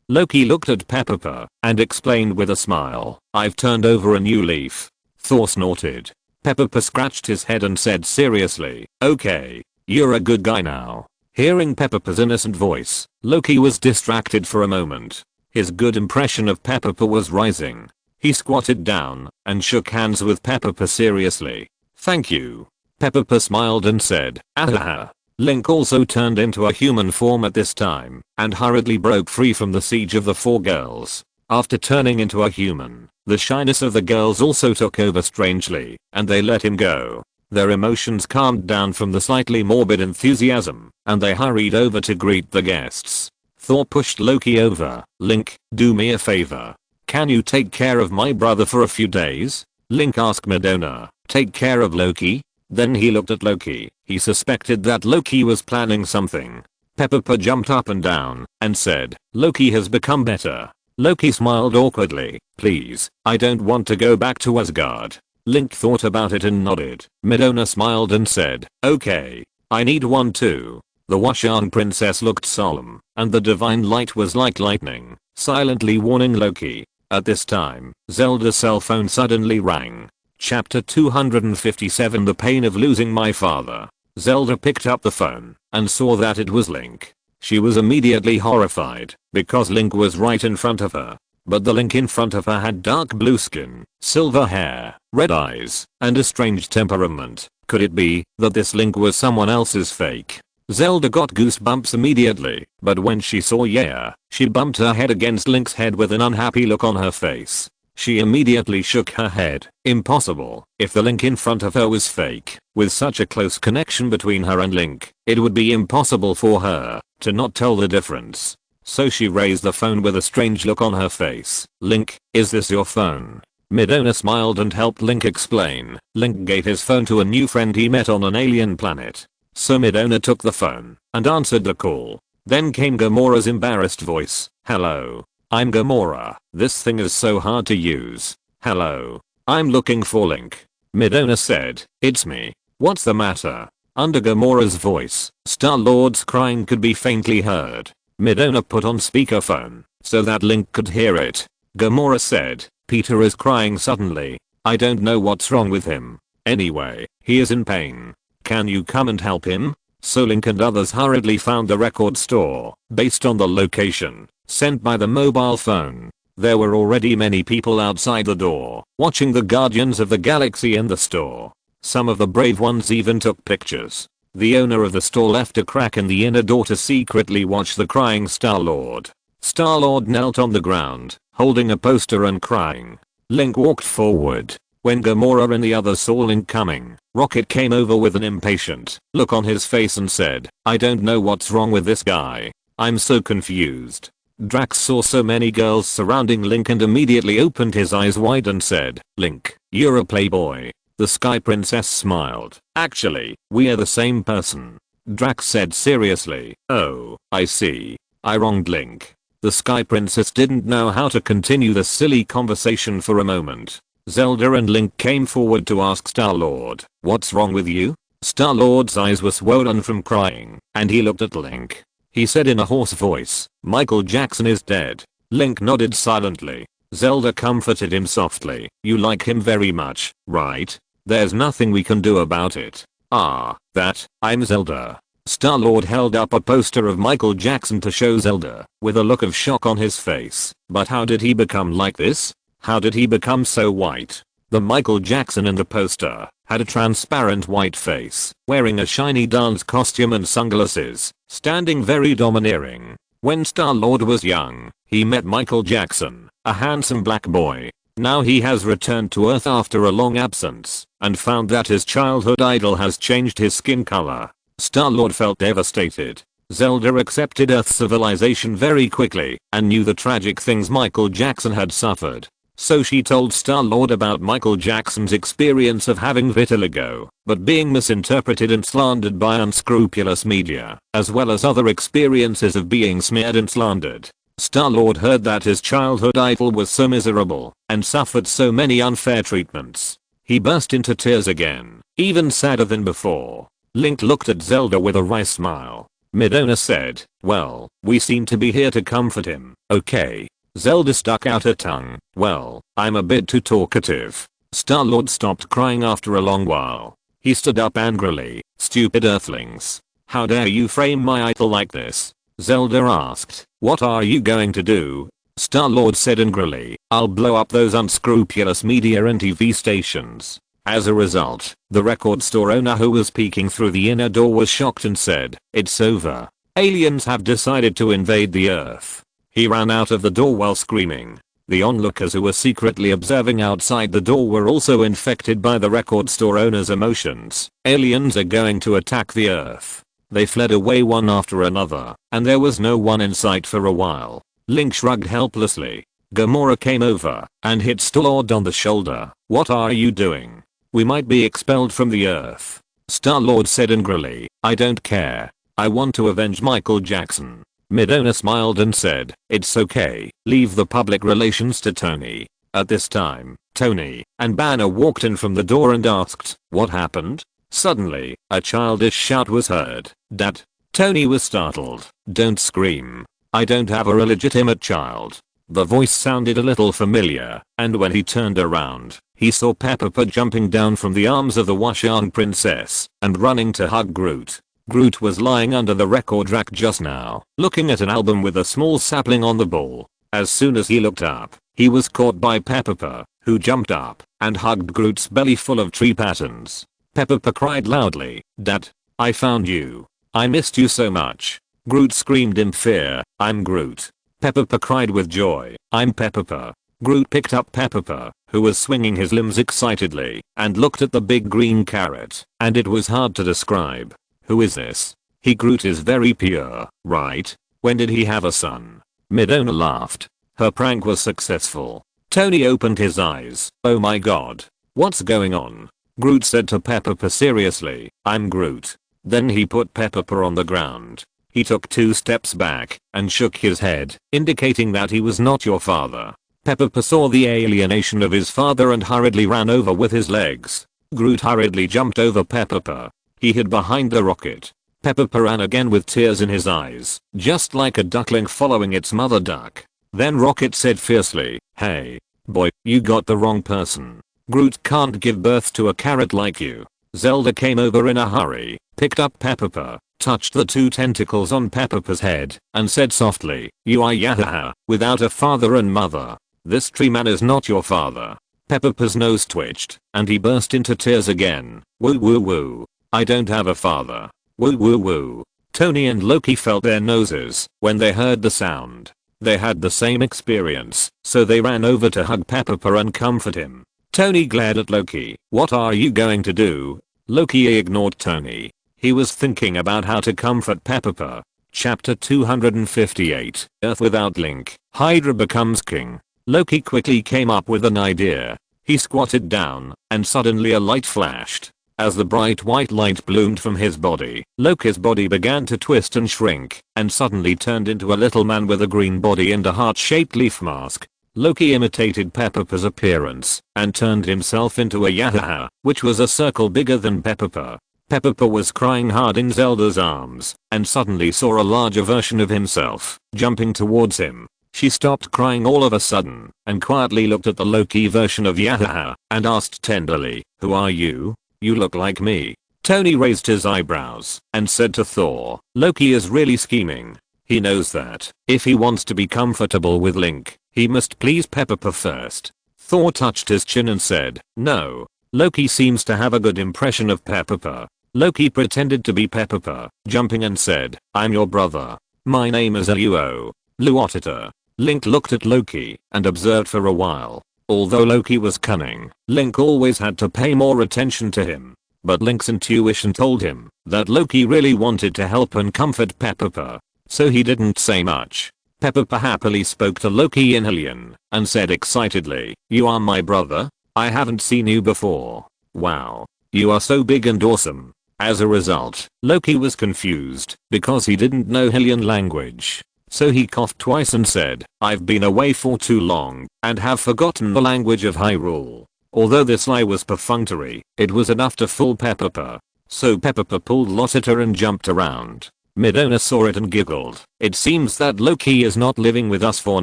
Loki looked at Pepper and explained with a smile, "I've turned over a new leaf." Thor snorted. Pepper scratched his head and said seriously, "Okay, you're a good guy now." Hearing Pepper's innocent voice, Loki was distracted for a moment. His good impression of Pepper was rising. He squatted down and shook hands with Pepper seriously. "Thank you." Pepper smiled and said, "Ahaha." Link also turned into a human form at this time and hurriedly broke free from the siege of the 4 girls. After turning into a human, the shyness of the girls also took over strangely, and they let him go. Their emotions calmed down from the slightly morbid enthusiasm, and they hurried over to greet the guests. Thor pushed Loki over. "Link, do me a favor. Can you take care of my brother for a few days?" Link asked Madonna. "Take care of Loki?" Then he looked at Loki. He suspected that Loki was planning something. Pepper jumped up and down and said, "Loki has become better." Loki smiled awkwardly. "Please, I don't want to go back to Asgard." Link thought about it and nodded. Madonna smiled and said, "Okay. I need one too." The Washan princess looked solemn, and the divine light was like lightning, silently warning Loki. At this time, Zelda's cell phone suddenly rang. Chapter 257 The Pain of Losing My Father. Zelda picked up the phone and saw that it was Link. She was immediately horrified because Link was right in front of her. But the Link in front of her had dark blue skin, silver hair, red eyes, and a strange temperament. Could it be that this Link was someone else's fake? Zelda got goosebumps immediately, but when she saw Yaya, she bumped her head against Link's head with an unhappy look on her face. She immediately shook her head. Impossible. If the Link in front of her was fake, with such a close connection between her and Link, it would be impossible for her to not tell the difference. So she raised the phone with a strange look on her face. "Link, is this your phone?" Madonna smiled and helped Link explain. Link gave his phone to a new friend he met on an alien planet. So Madonna took the phone and answered the call. Then came Gamora's embarrassed voice. "Hello. I'm Gamora. This thing is so hard to use. Hello. I'm looking for Link." Madonna said, "It's me. What's the matter?" Under Gamora's voice, Star-Lord's crying could be faintly heard. Madonna put on speakerphone so that Link could hear it. Gamora said, "Peter is crying suddenly. I don't know what's wrong with him. Anyway, he is in pain. Can you come and help him?" So Link and others hurriedly found the record store based on the location sent by the mobile phone. There were already many people outside the door watching the Guardians of the Galaxy in the store. Some of the brave ones even took pictures. The owner of the store left a crack in the inner door to secretly watch the crying Star-Lord. Star-Lord knelt on the ground, holding a poster and crying. Link walked forward. When Gamora and the others saw Link coming, Rocket came over with an impatient look on his face and said, "I don't know what's wrong with this guy. I'm so confused." Drax saw so many girls surrounding Link and immediately opened his eyes wide and said, "Link, you're a playboy." The Sky Princess smiled. "Actually, we are the same person." Drax said seriously, "Oh, I see. I wronged Link." The Sky Princess didn't know how to continue the silly conversation for a moment. Zelda and Link came forward to ask Star-Lord, "What's wrong with you?" Star-Lord's eyes were swollen from crying, and he looked at Link. He said in a hoarse voice, "Michael Jackson is dead." Link nodded silently. Zelda comforted him softly. "You like him very much, right? There's nothing we can do about it." I'm Zelda." Star-Lord held up a poster of Michael Jackson to show Zelda, with a look of shock on his face. "But how did he become like this? How did he become so white?" The Michael Jackson in the poster had a transparent white face, wearing a shiny dance costume and sunglasses, standing very domineering. When Star-Lord was young, he met Michael Jackson, a handsome black boy. Now he has returned to Earth after a long absence, and found that his childhood idol has changed his skin color. Star-Lord felt devastated. Zelda accepted Earth's civilization very quickly, and knew the tragic things Michael Jackson had suffered. So she told Star-Lord about Michael Jackson's experience of having vitiligo, but being misinterpreted and slandered by unscrupulous media, as well as other experiences of being smeared and slandered. Star-Lord heard that his childhood idol was so miserable and suffered so many unfair treatments. He burst into tears again, even sadder than before. Link looked at Zelda with a wry smile. Midona said, "Well, we seem to be here to comfort him, okay?" Zelda stuck out her tongue. "Well, I'm a bit too talkative." Star-Lord stopped crying after a long while. He stood up angrily. "Stupid earthlings. How dare you frame my idol like this?" Zelda asked. "What are you going to do?" Star-Lord said angrily, "I'll blow up those unscrupulous media and TV stations." As a result, the record store owner who was peeking through the inner door was shocked and said, "It's over. Aliens have decided to invade the Earth." He ran out of the door while screaming. The onlookers who were secretly observing outside the door were also infected by the record store owner's emotions. Aliens are going to attack the Earth. They fled away one after another, and there was no one in sight for a while. Link shrugged helplessly. Gamora came over and hit Star-Lord on the shoulder. "What are you doing? We might be expelled from the Earth." Star-Lord said angrily, "I don't care. I want to avenge Michael Jackson." Midona smiled and said, "It's okay. Leave the public relations to Tony." At this time, Tony and Banner walked in from the door and asked, "What happened?" Suddenly, a childish shout was heard. "Dad." Tony was startled. "Don't scream. I don't have a illegitimate child." The voice sounded a little familiar, and when he turned around, he saw Peppa jumping down from the arms of the Washan princess and running to hug Groot. Groot was lying under the record rack just now, looking at an album with a small sapling on the ball. As soon as he looked up, he was caught by Peppa, who jumped up and hugged Groot's belly full of tree patterns. Peppa cried loudly, "Dad, I found you. I missed you so much." Groot screamed in fear, "I'm Groot." Peppa cried with joy, "I'm Peppa." Groot picked up Peppa, who was swinging his limbs excitedly, and looked at the big green carrot, and it was hard to describe. "Who is this? Groot is very pure, right? When did he have a son?" Midona laughed. Her prank was successful. Tony opened his eyes. "Oh my god. What's going on?" Groot said to Peppa seriously, "I'm Groot." Then he put Peppa on the ground. He took 2 steps back and shook his head, indicating that he was not your father. Peppa saw the alienation of his father and hurriedly ran over with his legs. Groot hurriedly jumped over Peppa. He hid behind the rocket. Peppa ran again with tears in his eyes, just like a duckling following its mother duck. Then Rocket said fiercely, "Hey, boy, you got the wrong person. Groot can't give birth to a carrot like you." Zelda came over in a hurry, picked up Peppa, touched the 2 tentacles on Peppa's head, and said softly, "You are Yahaha, without a father and mother. This tree man is not your father." Peppa's nose twitched, and he burst into tears again. "Woo woo woo. I don't have a father. Woo woo woo." Tony and Loki felt their noses when they heard the sound. They had the same experience, so they ran over to hug Peppa and comfort him. Tony glared at Loki. "What are you going to do?" Loki ignored Tony. He was thinking about how to comfort Peppa. Chapter 258. Earth without Link. Hydra becomes king. Loki quickly came up with an idea. He squatted down, and suddenly a light flashed. As the bright white light bloomed from his body, Loki's body began to twist and shrink, and suddenly turned into a little man with a green body and a heart-shaped leaf mask. Loki imitated Peppa's appearance, and turned himself into a Yahaha, which was a circle bigger than Peppa. Peppa was crying hard in Zelda's arms, and suddenly saw a larger version of himself, jumping towards him. She stopped crying all of a sudden, and quietly looked at the Loki version of Yahaha, and asked tenderly, "Who are you? You look like me." Tony raised his eyebrows, and said to Thor, "Loki is really scheming. He knows that, if he wants to be comfortable with Link, he must please Peppa first." Thor touched his chin and said, "No. Loki seems to have a good impression of Peppa." Loki pretended to be Peppa, jumping and said, "I'm your brother. My name is Luo. Luotita." Link looked at Loki and observed for a while. Although Loki was cunning, Link always had to pay more attention to him. But Link's intuition told him that Loki really wanted to help and comfort Peppa, so he didn't say much. Peppa happily spoke to Loki in Hylian and said excitedly, "You are my brother? I haven't seen you before. Wow. You are so big and awesome." As a result, Loki was confused because he didn't know Hylian language. So he coughed twice and said, "I've been away for too long and have forgotten the language of Hyrule." Although this lie was perfunctory, it was enough to fool Peppa. So Peppa pulled Lotita and jumped around. Midona saw it and giggled. It seems that Loki is not living with us for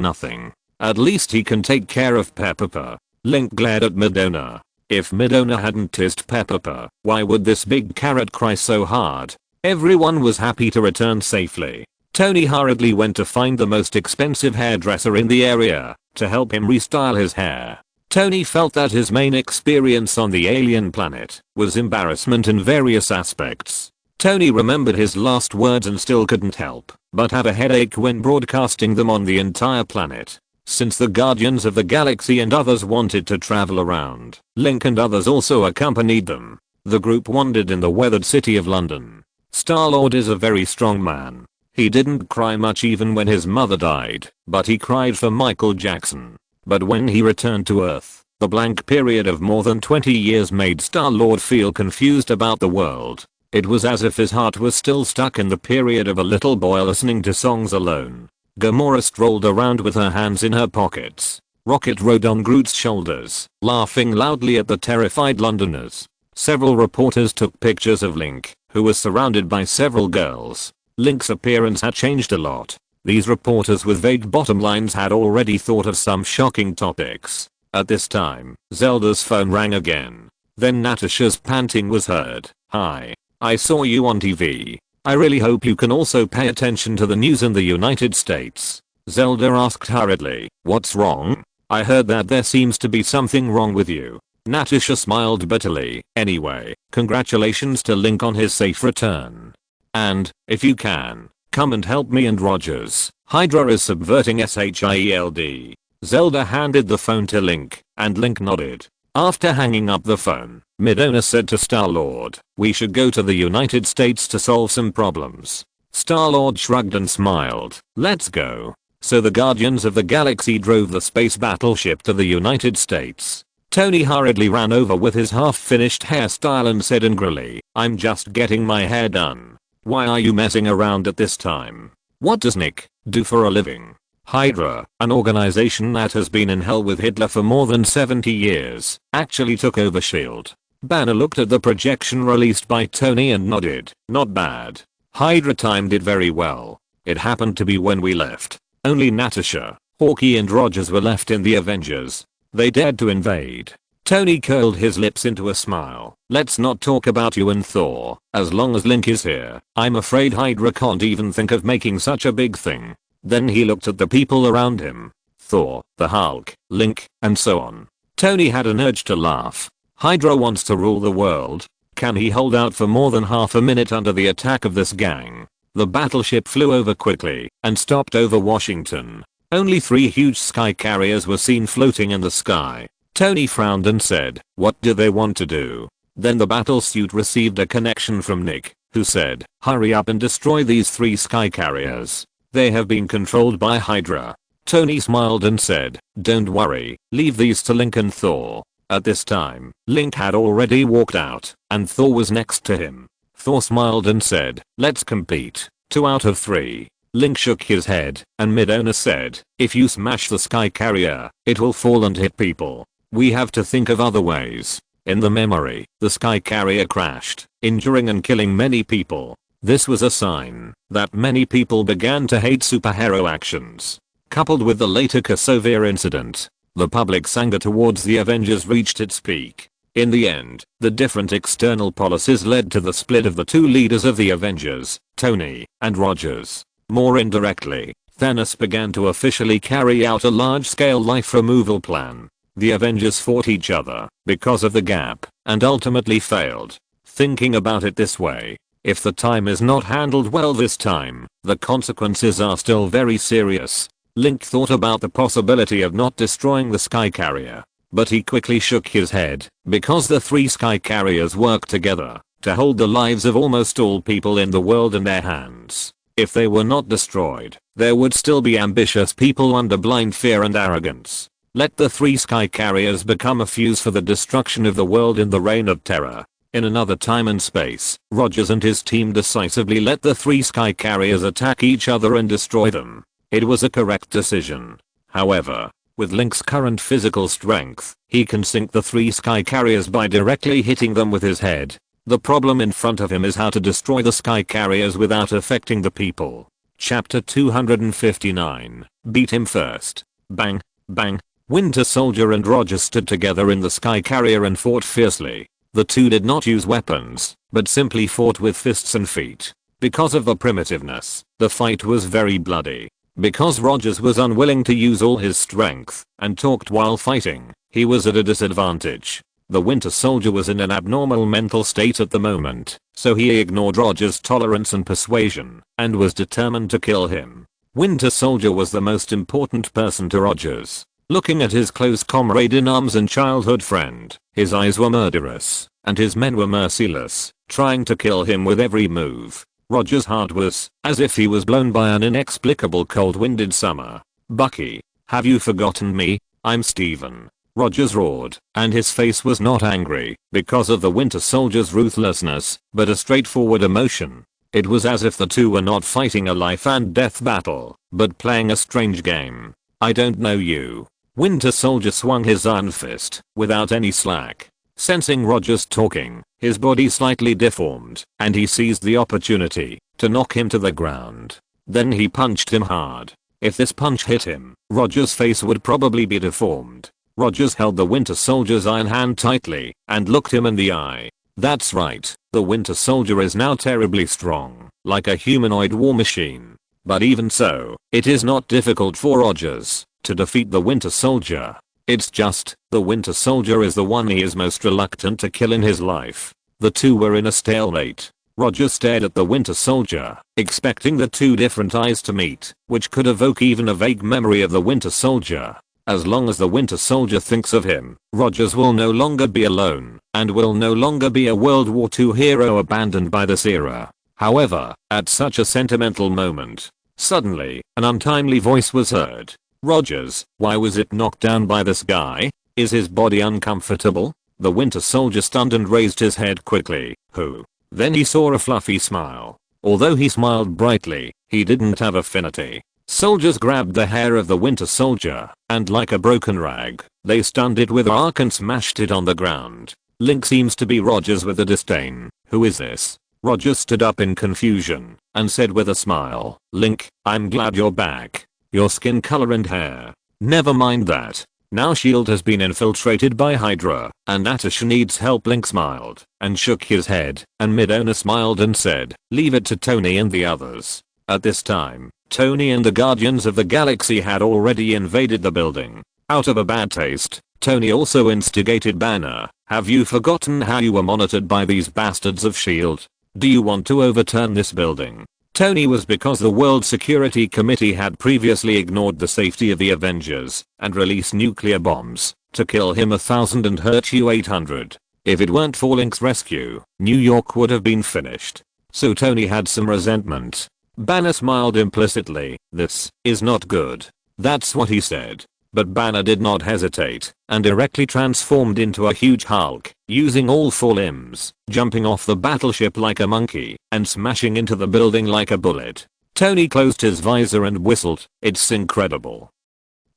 nothing. At least he can take care of Peppa. Link glared at Midona. If Midona hadn't teased Peppa, why would this big carrot cry so hard? Everyone was happy to return safely. Tony hurriedly went to find the most expensive hairdresser in the area to help him restyle his hair. Tony felt that his main experience on the alien planet was embarrassment in various aspects. Tony remembered his last words and still couldn't help but have a headache when broadcasting them on the entire planet. Since the Guardians of the Galaxy and others wanted to travel around, Link and others also accompanied them. The group wandered in the weathered city of London. Star-Lord is a very strong man. He didn't cry much even when his mother died, but he cried for Michael Jackson. But when he returned to Earth, the blank period of more than 20 years made Star-Lord feel confused about the world. It was as if his heart was still stuck in the period of a little boy listening to songs alone. Gamora strolled around with her hands in her pockets. Rocket rode on Groot's shoulders, laughing loudly at the terrified Londoners. Several reporters took pictures of Link, who was surrounded by several girls. Link's appearance had changed a lot. These reporters with vague bottom lines had already thought of some shocking topics. At this time, Zelda's phone rang again. Then Natasha's panting was heard. "Hi. I saw you on TV. I really hope you can also pay attention to the news in the United States." Zelda asked hurriedly, "What's wrong? I heard that there seems to be something wrong with you." Natasha smiled bitterly. "Anyway, congratulations to Link on his safe return. And, if you can, come and help me and Rogers. Hydra is subverting SHIELD." Zelda handed the phone to Link, and Link nodded. After hanging up the phone, Midona said to Star-Lord, "We should go to the United States to solve some problems." Star-Lord shrugged and smiled. "Let's go." So the Guardians of the Galaxy drove the space battleship to the United States. Tony hurriedly ran over with his half-finished hairstyle and said angrily, "I'm just getting my hair done. Why are you messing around at this time? What does Nick do for a living?" Hydra, an organization that has been in hell with Hitler for more than 70 years, actually took over S.H.I.E.L.D. Banner looked at the projection released by Tony and nodded. "Not bad. Hydra timed it very well. It happened to be when we left. Only Natasha, Hawkeye and Rogers were left in the Avengers. They dared to invade." Tony curled his lips into a smile. "Let's not talk about you and Thor. As long as Link is here, I'm afraid Hydra can't even think of making such a big thing." Then he looked at the people around him. Thor, the Hulk, Link, and so on. Tony had an urge to laugh. Hydra wants to rule the world. Can he hold out for more than half a minute under the attack of this gang? The battleship flew over quickly and stopped over Washington. Only 3 huge sky carriers were seen floating in the sky. Tony frowned and said, "What do they want to do?" Then the battlesuit received a connection from Nick, who said, "Hurry up and destroy these 3 sky carriers. They have been controlled by Hydra." Tony smiled and said, "Don't worry, leave these to Link and Thor." At this time, Link had already walked out, and Thor was next to him. Thor smiled and said, "Let's compete. 2 out of 3. Link shook his head, and Midona said, "If you smash the sky carrier, it will fall and hit people. We have to think of other ways." In the memory, the sky carrier crashed, injuring and killing many people. This was a sign that many people began to hate superhero actions. Coupled with the later Kosovere incident, the public's anger towards the Avengers reached its peak. In the end, the different external policies led to the split of the 2 leaders of the Avengers, Tony and Rogers. More indirectly, Thanos began to officially carry out a large-scale life removal plan. The Avengers fought each other because of the gap and ultimately failed. Thinking about it this way, if the time is not handled well this time, the consequences are still very serious. Link thought about the possibility of not destroying the sky carrier, but he quickly shook his head because the 3 sky carriers work together to hold the lives of almost all people in the world in their hands. If they were not destroyed, there would still be ambitious people under blind fear and arrogance. Let the 3 sky carriers become a fuse for the destruction of the world in the Reign of Terror. In another time and space, Rogers and his team decisively let the 3 sky carriers attack each other and destroy them. It was a correct decision. However, with Link's current physical strength, he can sink the 3 sky carriers by directly hitting them with his head. The problem in front of him is how to destroy the sky carriers without affecting the people. Chapter 259. Beat him first. Bang, bang. Winter Soldier and Roger stood together in the sky carrier and fought fiercely. The two did not use weapons, but simply fought with fists and feet. Because of the primitiveness, the fight was very bloody. Because Rogers was unwilling to use all his strength and talked while fighting, he was at a disadvantage. The Winter Soldier was in an abnormal mental state at the moment, so he ignored Rogers' tolerance and persuasion, and was determined to kill him. Winter Soldier was the most important person to Rogers. Looking at his close comrade in arms and childhood friend, his eyes were murderous, and his men were merciless, trying to kill him with every move. Rogers' heart was as if he was blown by an inexplicable cold-winded summer. "Bucky, have you forgotten me? I'm Steven." Rogers roared, and his face was not angry because of the Winter Soldier's ruthlessness, but a straightforward emotion. It was as if the two were not fighting a life and death battle, but playing a strange game. "I don't know you." Winter Soldier swung his iron fist without any slack. Sensing Rogers talking, his body slightly deformed, and he seized the opportunity to knock him to the ground. Then he punched him hard. If this punch hit him, Rogers' face would probably be deformed. Rogers held the Winter Soldier's iron hand tightly and looked him in the eye. That's right, the Winter Soldier is now terribly strong, like a humanoid war machine. But even so, it is not difficult for Rogers to defeat the Winter Soldier. It's just, the Winter Soldier is the one he is most reluctant to kill in his life. The two were in a stalemate. Rogers stared at the Winter Soldier, expecting the two different eyes to meet, which could evoke even a vague memory of the Winter Soldier. As long as the Winter Soldier thinks of him, Rogers will no longer be alone, and will no longer be a World War II hero abandoned by this era. However, at such a sentimental moment, suddenly, an untimely voice was heard. "Rogers, why was it knocked down by this guy? Is his body uncomfortable?" The Winter Soldier stunned and raised his head quickly. "Who?" Then he saw a fluffy smile. Although he smiled brightly, he didn't have affinity. Soldiers grabbed the hair of the Winter Soldier, and like a broken rag, they stunned it with arc and smashed it on the ground. Link seems to be Rogers with a disdain. "Who is this?" Rogers stood up in confusion, and said with a smile, "Link, I'm glad you're back. Your skin color and hair. Never mind that. Now S.H.I.E.L.D. has been infiltrated by Hydra, and Natasha needs help." Link smiled, and shook his head, and Midona smiled and said, "Leave it to Tony and the others." At this time, Tony and the Guardians of the Galaxy had already invaded the building. Out of a bad taste, Tony also instigated Banner. "Have you forgotten how you were monitored by these bastards of S.H.I.E.L.D.? Do you want to overturn this building?" Tony was because the World Security Committee had previously ignored the safety of the Avengers and released nuclear bombs to kill him 1,000 and hurt you 800. If it weren't for Link's rescue, New York would have been finished. So Tony had some resentment. Banner smiled implicitly. "This is not good." That's what he said. But Banner did not hesitate and directly transformed into a huge Hulk, using all 4 limbs, jumping off the battleship like a monkey and smashing into the building like a bullet. Tony closed his visor and whistled. "It's incredible.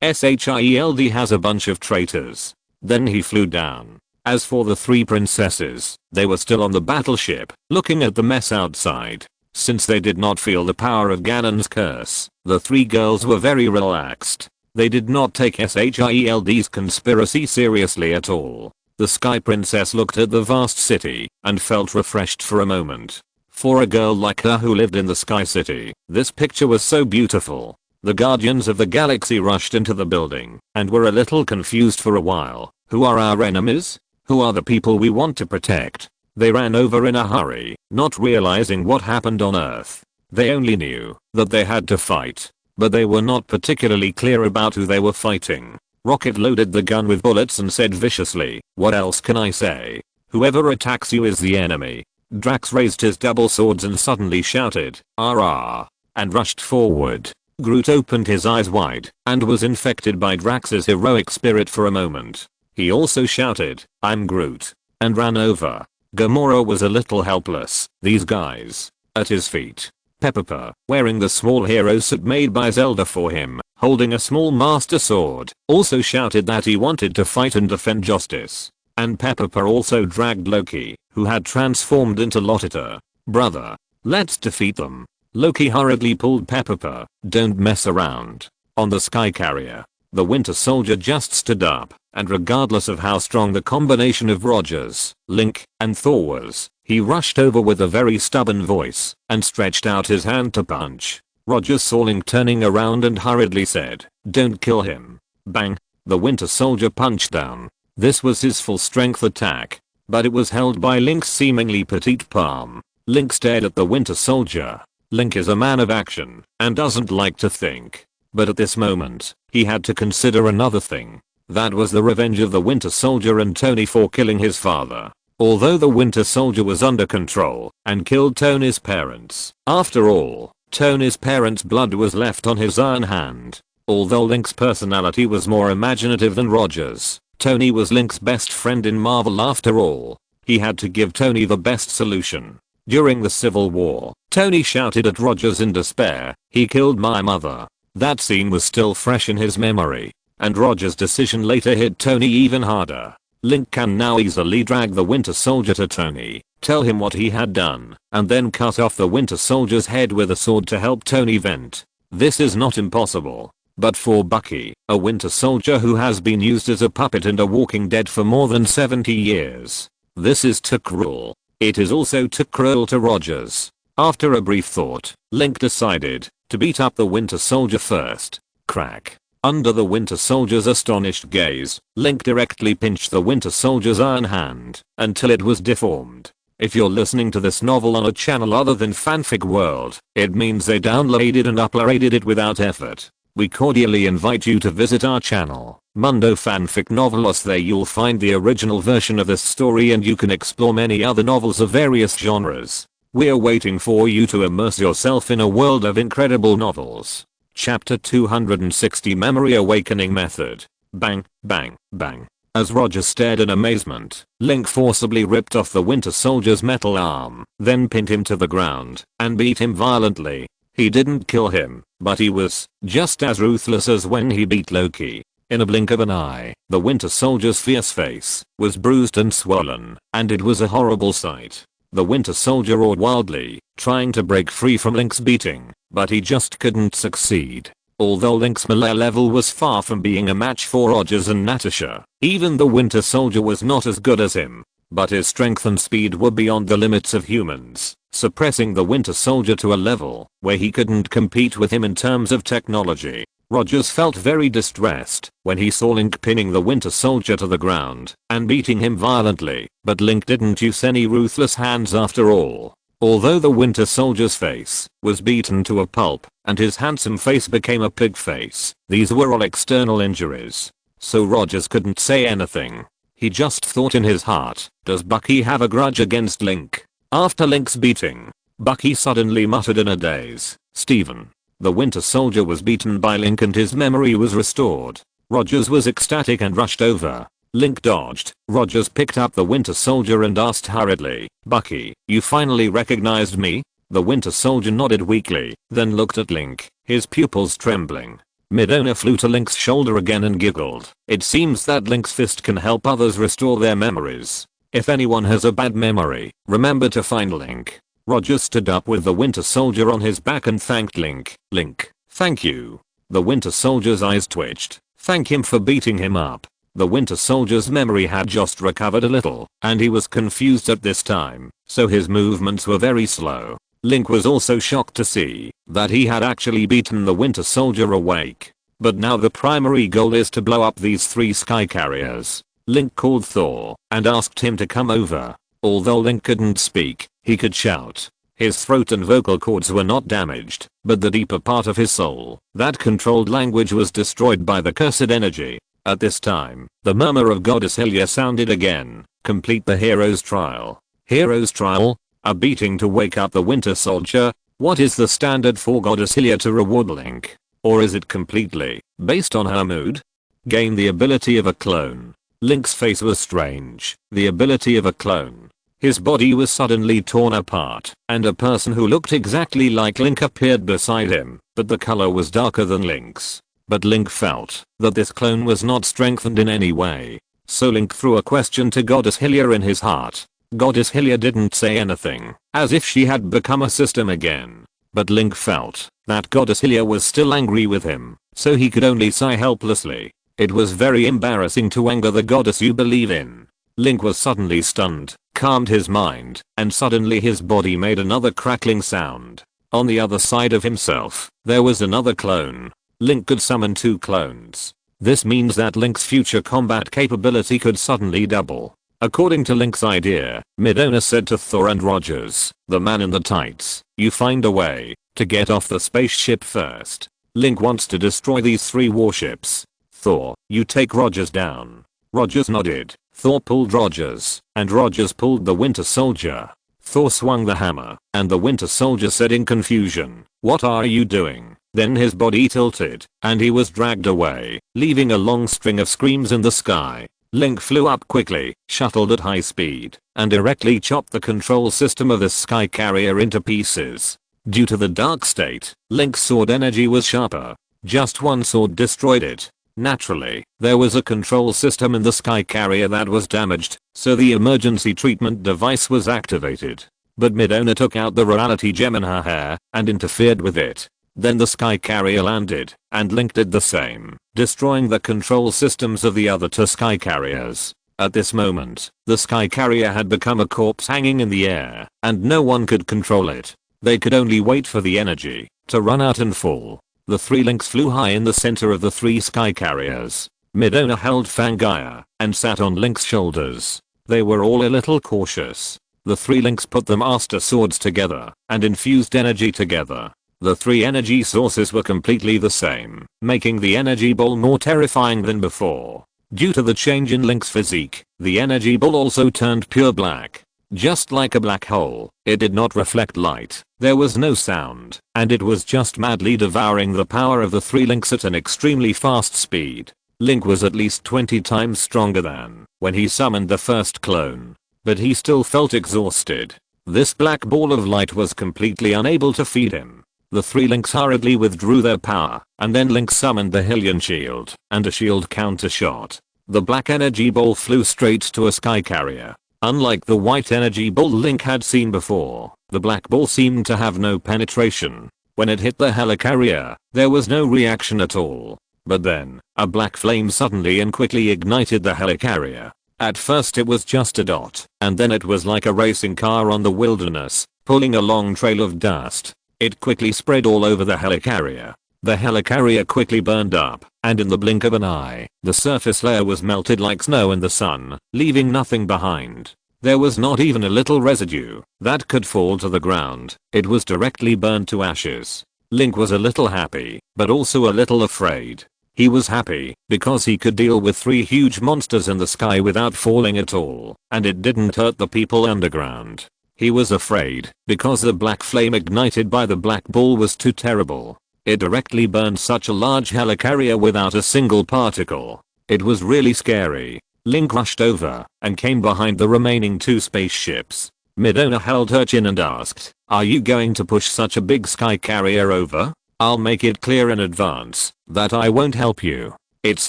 S.H.I.E.L.D. has a bunch of traitors." Then he flew down. As for the 3 princesses, they were still on the battleship, looking at the mess outside. Since they did not feel the power of Ganon's curse, the 3 girls were very relaxed. They did not take S.H.I.E.L.D.'s conspiracy seriously at all. The Sky Princess looked at the vast city and felt refreshed for a moment. For a girl like her who lived in the Sky City, this picture was so beautiful. The Guardians of the Galaxy rushed into the building and were a little confused for a while. Who are our enemies? Who are the people we want to protect? They ran over in a hurry, not realizing what happened on Earth. They only knew that they had to fight, but they were not particularly clear about who they were fighting. Rocket loaded the gun with bullets and said viciously, "What else can I say? Whoever attacks you is the enemy." Drax raised his double swords and suddenly shouted, "Arrah!" and rushed forward. Groot opened his eyes wide and was infected by Drax's heroic spirit for a moment. He also shouted, "I'm Groot," and ran over. Gamora was a little helpless. These guys at his feet. Pepper, wearing the small hero suit made by Zelda for him, holding a small master sword, also shouted that he wanted to fight and defend justice. And Pepper also dragged Loki, who had transformed into Lotita. Brother, let's defeat them. Loki hurriedly pulled Pepper. Don't mess around. On the sky carrier, the Winter Soldier just stood up, and regardless of how strong the combination of Rogers, Link, and Thor was, he rushed over with a very stubborn voice, and stretched out his hand to punch. Rogers saw Link turning around and hurriedly said, "Don't kill him." Bang! The Winter Soldier punched down. This was his full strength attack, but it was held by Link's seemingly petite palm. Link stared at the Winter Soldier. Link is a man of action, and doesn't like to think. But at this moment, he had to consider another thing. That was the revenge of the Winter Soldier and Tony for killing his father. Although the Winter Soldier was under control, and killed Tony's parents, after all, Tony's parents' blood was left on his iron hand. Although Link's personality was more imaginative than Rogers, Tony was Link's best friend in Marvel after all. He had to give Tony the best solution. During the Civil War, Tony shouted at Rogers in despair, "He killed my mother." That scene was still fresh in his memory, and Rogers' decision later hit Tony even harder. Link can now easily drag the Winter Soldier to Tony, tell him what he had done, and then cut off the Winter Soldier's head with a sword to help Tony vent. This is not impossible. But for Bucky, a Winter Soldier who has been used as a puppet and a walking dead for more than 70 years, this is too cruel. It is also too cruel to Rogers. After a brief thought, Link decided to beat up the Winter Soldier first. Crack. Under the Winter Soldier's astonished gaze, Link directly pinched the Winter Soldier's iron hand until it was deformed. If you're listening to this novel on a channel other than Fanfic World, it means they downloaded and uploaded it without effort. We cordially invite you to visit our channel, Mundo Fanfic Novelos. There you'll find the original version of this story and you can explore many other novels of various genres. We're waiting for you to immerse yourself in a world of incredible novels. Chapter 260 Memory Awakening Method. Bang, bang, bang. As Rogers stared in amazement, Link forcibly ripped off the Winter Soldier's metal arm, then pinned him to the ground, and beat him violently. He didn't kill him, but he was just as ruthless as when he beat Loki. In a blink of an eye, the Winter Soldier's fierce face was bruised and swollen, and it was a horrible sight. The Winter Soldier roared wildly, trying to break free from Link's beating, but he just couldn't succeed. Although Link's melee level was far from being a match for Rogers and Natasha, even the Winter Soldier was not as good as him. But his strength and speed were beyond the limits of humans, suppressing the Winter Soldier to a level where he couldn't compete with him in terms of technology. Rogers felt very distressed when he saw Link pinning the Winter Soldier to the ground and beating him violently, but Link didn't use any ruthless hands after all. Although the Winter Soldier's face was beaten to a pulp and his handsome face became a pig face, these were all external injuries. So Rogers couldn't say anything. He just thought in his heart, does Bucky have a grudge against Link? After Link's beating, Bucky suddenly muttered in a daze, "Steven." The Winter Soldier was beaten by Link and his memory was restored. Rogers was ecstatic and rushed over. Link dodged. Rogers picked up the Winter Soldier and asked hurriedly, "Bucky, you finally recognized me?" The Winter Soldier nodded weakly, then looked at Link, his pupils trembling. Midona flew to Link's shoulder again and giggled. It seems that Link's fist can help others restore their memories. If anyone has a bad memory, remember to find Link. Rogers stood up with the Winter Soldier on his back and thanked Link. "Link, thank you." The Winter Soldier's eyes twitched. Thank him for beating him up. The Winter Soldier's memory had just recovered a little, and he was confused at this time, so his movements were very slow. Link was also shocked to see that he had actually beaten the Winter Soldier awake. But now the primary goal is to blow up these 3 sky carriers. Link called Thor and asked him to come over. Although Link couldn't speak, he could shout. His throat and vocal cords were not damaged, but the deeper part of his soul, that controlled language, was destroyed by the cursed energy. At this time, the murmur of Goddess Hylia sounded again. Complete the hero's trial. Hero's trial? A beating to wake up the Winter Soldier? What is the standard for Goddess Hylia to reward Link? Or is it completely based on her mood? Gain the ability of a clone. Link's face was strange. The ability of a clone. His body was suddenly torn apart, and a person who looked exactly like Link appeared beside him, but the color was darker than Link's. But Link felt that this clone was not strengthened in any way. So Link threw a question to Goddess Hylia in his heart. Goddess Hylia didn't say anything, as if she had become a system again. But Link felt that Goddess Hylia was still angry with him, so he could only sigh helplessly. It was very embarrassing to anger the goddess you believe in. Link was suddenly stunned, calmed his mind, and suddenly his body made another crackling sound. On the other side of himself, there was another clone. Link could summon 2 clones. This means that Link's future combat capability could suddenly double. According to Link's idea, Midona said to Thor and Rogers, the man in the tights, you find a way to get off the spaceship first. Link wants to destroy these 3 warships. Thor, you take Rogers down. Rogers nodded. Thor pulled Rogers, and Rogers pulled the Winter Soldier. Thor swung the hammer, and the Winter Soldier said in confusion, what are you doing? Then his body tilted, and he was dragged away, leaving a long string of screams in the sky. Link flew up quickly, shuttled at high speed, and directly chopped the control system of the sky carrier into pieces. Due to the dark state, Link's sword energy was sharper. Just one sword destroyed it. Naturally, there was a control system in the sky carrier that was damaged, so the emergency treatment device was activated. But Midona took out the reality gem in her hair and interfered with it. Then the sky carrier landed, and Link did the same, destroying the control systems of the other 2 sky carriers. At this moment, the sky carrier had become a corpse hanging in the air, and no one could control it. They could only wait for the energy to run out and fall. The 3 Links flew high in the center of the 3 sky carriers. Midona held Fangaya and sat on Link's shoulders. They were all a little cautious. The 3 Links put the Master Swords together and infused energy together. The 3 energy sources were completely the same, making the energy ball more terrifying than before. Due to the change in Link's physique, the energy ball also turned pure black. Just like a black hole, it did not reflect light, there was no sound, and it was just madly devouring the power of the 3 Links at an extremely fast speed. Link was at least 20 times stronger than when he summoned the first clone. But he still felt exhausted. This black ball of light was completely unable to feed him. The 3 Links hurriedly withdrew their power, and then Link summoned the Hylian shield and a shield counter shot. The black energy ball flew straight to a sky carrier. Unlike the white energy ball Link had seen before, the black ball seemed to have no penetration. When it hit the helicarrier, there was no reaction at all. But then, a black flame suddenly and quickly ignited the helicarrier. At first it was just a dot, and then it was like a racing car on the wilderness, pulling a long trail of dust. It quickly spread all over the helicarrier. The helicarrier quickly burned up, and in the blink of an eye, the surface layer was melted like snow in the sun, leaving nothing behind. There was not even a little residue that could fall to the ground. It was directly burned to ashes. Link was a little happy, but also a little afraid. He was happy because he could deal with 3 huge monsters in the sky without falling at all, and it didn't hurt the people underground. He was afraid because the black flame ignited by the black ball was too terrible. It directly burned such a large helicarrier without a single particle. It was really scary. Link rushed over and came behind the remaining 2 spaceships. Midona held her chin and asked, "Are you going to push such a big sky carrier over? I'll make it clear in advance that I won't help you. It's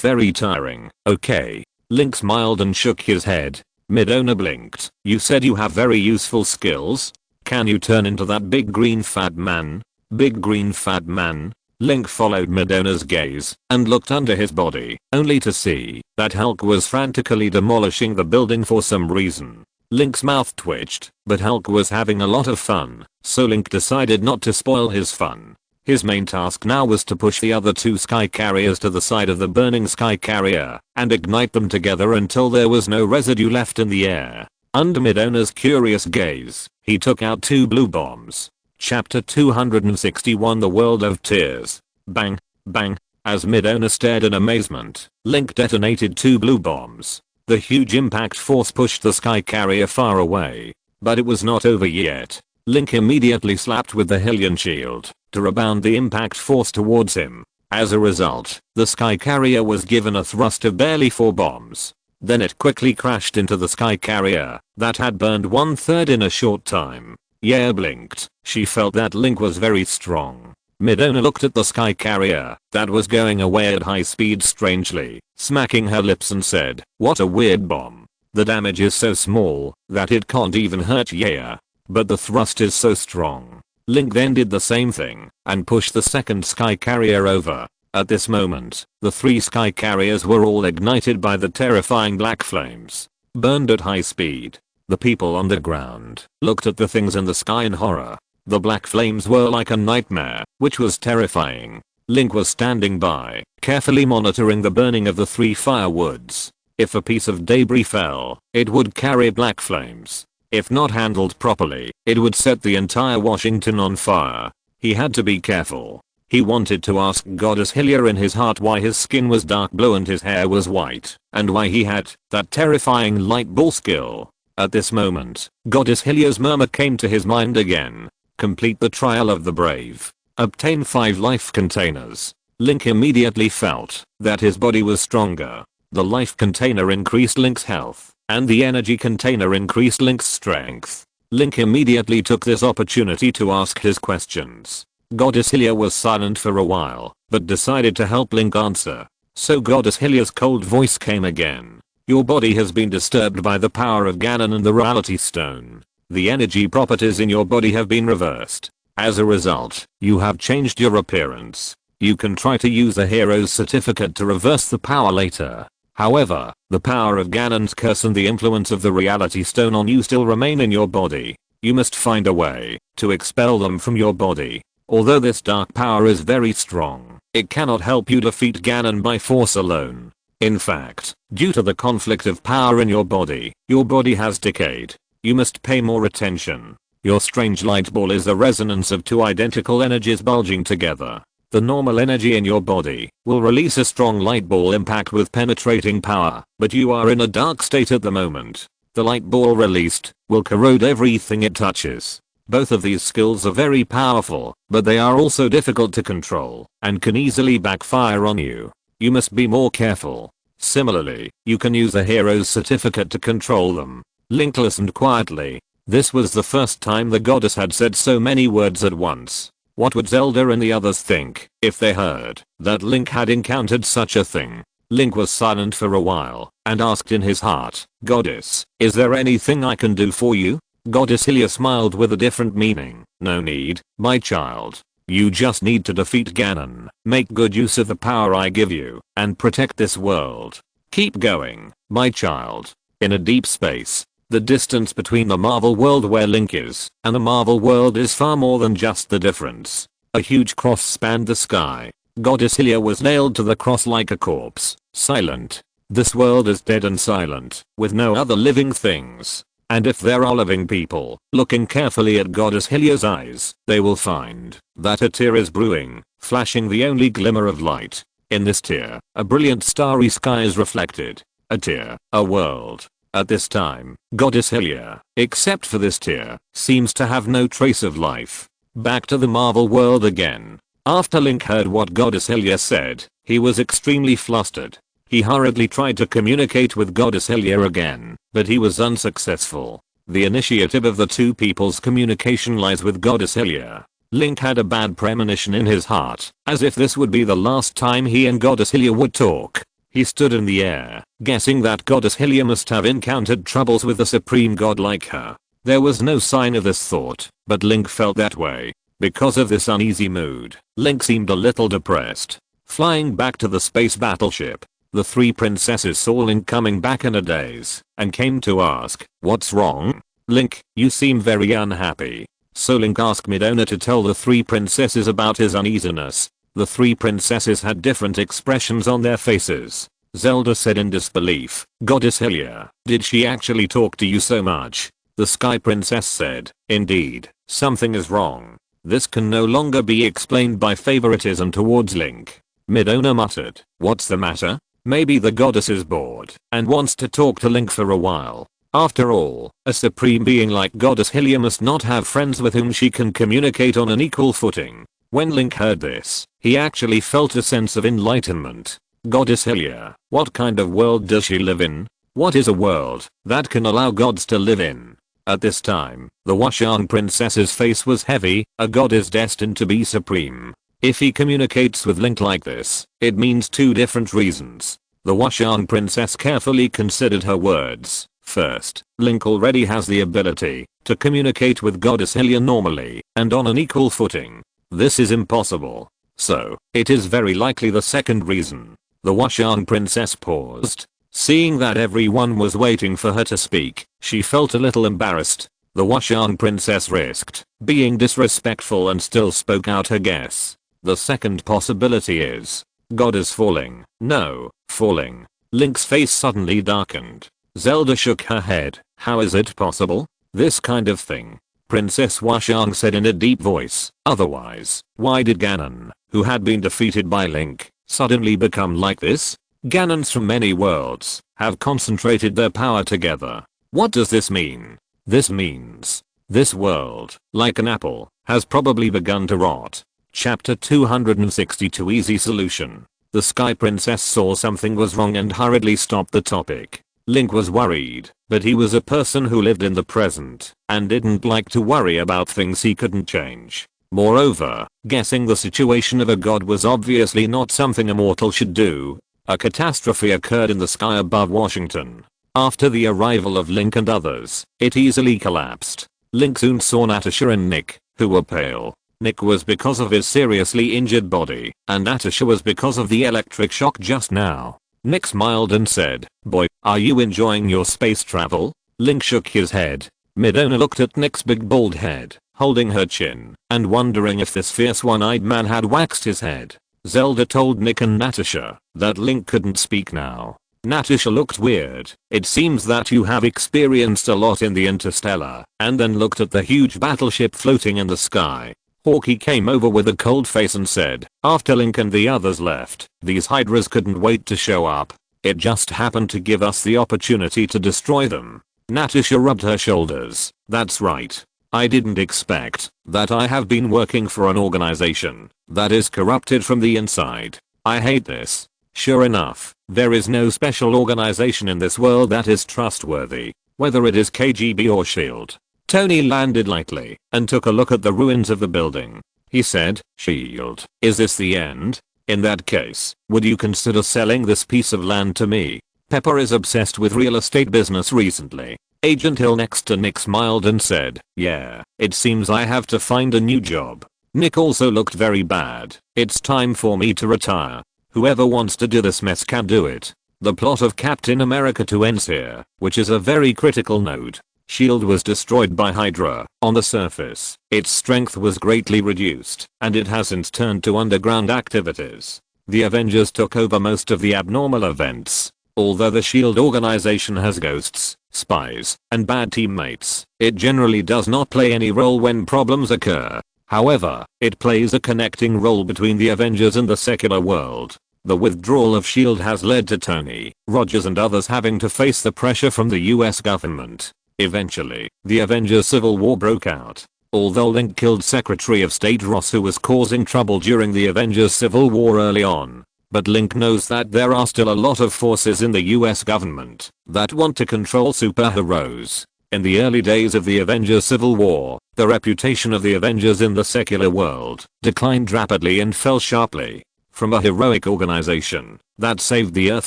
very tiring, okay?" Link smiled and shook his head. Midona blinked. "You said you have very useful skills? Can you turn into that big green fat man?" Big green fat man? Link followed Midona's gaze and looked under his body, only to see that Hulk was frantically demolishing the building for some reason. Link's mouth twitched, but Hulk was having a lot of fun, so Link decided not to spoil his fun. His main task now was to push the other 2 sky carriers to the side of the burning sky carrier and ignite them together until there was no residue left in the air. Under Midona's curious gaze, he took out 2 blue bombs. Chapter 261 The World of Tears. Bang, bang. As Midona stared in amazement, Link detonated 2 blue bombs. The huge impact force pushed the sky carrier far away. But it was not over yet. Link immediately slapped with the Hylian shield to rebound the impact force towards him. As a result, the sky carrier was given a thrust of barely 4 bombs. Then it quickly crashed into the sky carrier that had burned 1/3 in a short time. Yaya blinked. She felt that Link was very strong. Midona looked at the sky carrier that was going away at high speed strangely, smacking her lips and said, "What a weird bomb. The damage is so small that it can't even hurt Yaya. But the thrust is so strong." Link then did the same thing and pushed the second sky carrier over. At this moment, the 3 sky carriers were all ignited by the terrifying black flames, burned at high speed. The people on the ground looked at the things in the sky in horror. The black flames were like a nightmare, which was terrifying. Link was standing by, carefully monitoring the burning of the 3 firewoods. If a piece of debris fell, it would carry black flames. If not handled properly, it would set the entire Washington on fire. He had to be careful. He wanted to ask Goddess Hylia in his heart why his skin was dark blue and his hair was white, and why he had that terrifying light ball skill. At this moment, Goddess Hylia's murmur came to his mind again. Complete the trial of the brave. Obtain 5 life containers. Link immediately felt that his body was stronger. The life container increased Link's health, and the energy container increased Link's strength. Link immediately took this opportunity to ask his questions. Goddess Hylia was silent for a while, but decided to help Link answer. So Goddess Hylia's cold voice came again. "Your body has been disturbed by the power of Ganon and the Reality Stone. The energy properties in your body have been reversed. As a result, you have changed your appearance. You can try to use a hero's certificate to reverse the power later. However, the power of Ganon's curse and the influence of the Reality Stone on you still remain in your body. You must find a way to expel them from your body. Although this dark power is very strong, it cannot help you defeat Ganon by force alone. In fact, due to the conflict of power in your body has decayed. You must pay more attention. Your strange light ball is the resonance of 2 identical energies bulging together. The normal energy in your body will release a strong light ball impact with penetrating power, but you are in a dark state at the moment. The light ball released will corrode everything it touches. Both of these skills are very powerful, but they are also difficult to control and can easily backfire on you. You must be more careful. Similarly, you can use a hero's certificate to control them." Link listened quietly. This was the first time the goddess had said so many words at once. What would Zelda and the others think if they heard that Link had encountered such a thing? Link was silent for a while and asked in his heart, "Goddess, is there anything I can do for you?" Goddess Hylia smiled with a different meaning. "No need, my child. You just need to defeat Ganon, make good use of the power I give you, and protect this world. Keep going, my child." In a deep space, the distance between the Marvel world where Link is and the Marvel world is far more than just the difference. A huge cross spanned the sky. Goddess Hylia was nailed to the cross like a corpse, silent. This world is dead and silent, with no other living things. And if there are living people looking carefully at Goddess Hylia's eyes, they will find that a tear is brewing, flashing the only glimmer of light. In this tear, a brilliant starry sky is reflected. A tear, a world. At this time, Goddess Hylia, except for this tear, seems to have no trace of life. Back to the Marvel world again. After Link heard what Goddess Hylia said, he was extremely flustered. He hurriedly tried to communicate with Goddess Hylia again, but he was unsuccessful. The initiative of the 2 people's communication lies with Goddess Hylia. Link had a bad premonition in his heart, as if this would be the last time he and Goddess Hylia would talk. He stood in the air, guessing that Goddess Hylia must have encountered troubles with a supreme god like her. There was no sign of this thought, but Link felt that way. Because of this uneasy mood, Link seemed a little depressed. Flying back to the space battleship, the 3 princesses saw Link coming back in a daze and came to ask, "What's wrong? Link, you seem very unhappy." So Link asked Midona to tell the 3 princesses about his uneasiness. The 3 princesses had different expressions on their faces. Zelda said in disbelief, "Goddess Hylia, did she actually talk to you so much?" The Sky Princess said, "Indeed, something is wrong. This can no longer be explained by favoritism towards Link." Midona muttered, "What's the matter? Maybe the goddess is bored and wants to talk to Link for a while. After all, a supreme being like Goddess Hylia must not have friends with whom she can communicate on an equal footing." When Link heard this, he actually felt a sense of enlightenment. "Goddess Hylia, what kind of world does she live in?" What is a world that can allow gods to live in? At this time, the Washang princess's face was heavy. A god is destined to be supreme. If he communicates with Link like this, it means two different reasons. The Washang princess carefully considered her words. First, Link already has the ability to communicate with Goddess Hylia normally and on an equal footing. This is impossible. So, it is very likely the second reason. The Washang princess paused. Seeing that everyone was waiting for her to speak, she felt a little embarrassed. The Washang princess risked being disrespectful and still spoke out her guess. The second possibility is, God is falling. No, falling. Link's face suddenly darkened. Zelda shook her head. How is it possible? This kind of thing. Princess Washang said in a deep voice. Otherwise, why did Ganon, who had been defeated by Link, suddenly become like this? Ganons from many worlds have concentrated their power together. What does this mean? This means this world, like an apple, has probably begun to rot. Chapter 262 Easy Solution. The Sky Princess saw something was wrong and hurriedly stopped the topic. Link was worried, but he was a person who lived in the present and didn't like to worry about things he couldn't change. Moreover, guessing the situation of a god was obviously not something a mortal should do. A catastrophe occurred in the sky above Washington. After the arrival of Link and others, it easily collapsed. Link soon saw Natasha and Nick, who were pale. Nick was because of his seriously injured body, and Natasha was because of the electric shock just now. Nick smiled and said, "Boy, are you enjoying your space travel?" Link shook his head. Midona looked at Nick's big bald head, holding her chin, and wondering if this fierce one-eyed man had waxed his head. Zelda told Nick and Natasha that Link couldn't speak now. Natasha looked weird. It seems that you have experienced a lot in the interstellar, and then looked at the huge battleship floating in the sky. Hawkeye came over with a cold face and said, after Link and the others left, these hydras couldn't wait to show up. It just happened to give us the opportunity to destroy them. Natasha rubbed her shoulders. That's right. I didn't expect that. I have been working for an organization that is corrupted from the inside. I hate this. Sure enough, there is no special organization in this world that is trustworthy, whether it is KGB or SHIELD. Tony landed lightly and took a look at the ruins of the building. He said, SHIELD, is this the end? In that case, would you consider selling this piece of land to me? Pepper is obsessed with real estate business recently. Agent Hill next to Nick smiled and said, yeah, it seems I have to find a new job. Nick also looked very bad. It's time for me to retire. Whoever wants to do this mess can do it. The plot of Captain America 2 ends here, which is a very critical note. SHIELD was destroyed by Hydra. On the surface, its strength was greatly reduced, and it has since turned to underground activities. The Avengers took over most of the abnormal events. Although the SHIELD organization has ghosts, spies, and bad teammates, it generally does not play any role when problems occur. However, it plays a connecting role between the Avengers and the secular world. The withdrawal of SHIELD has led to Tony, Rogers and others having to face the pressure from the US government. Eventually, the Avengers Civil War broke out. Although Link killed Secretary of State Ross, who was causing trouble during the Avengers Civil War early on. But Link knows that there are still a lot of forces in the US government that want to control superheroes. In the early days of the Avengers Civil War, the reputation of the Avengers in the secular world declined rapidly and fell sharply. From a heroic organization that saved the Earth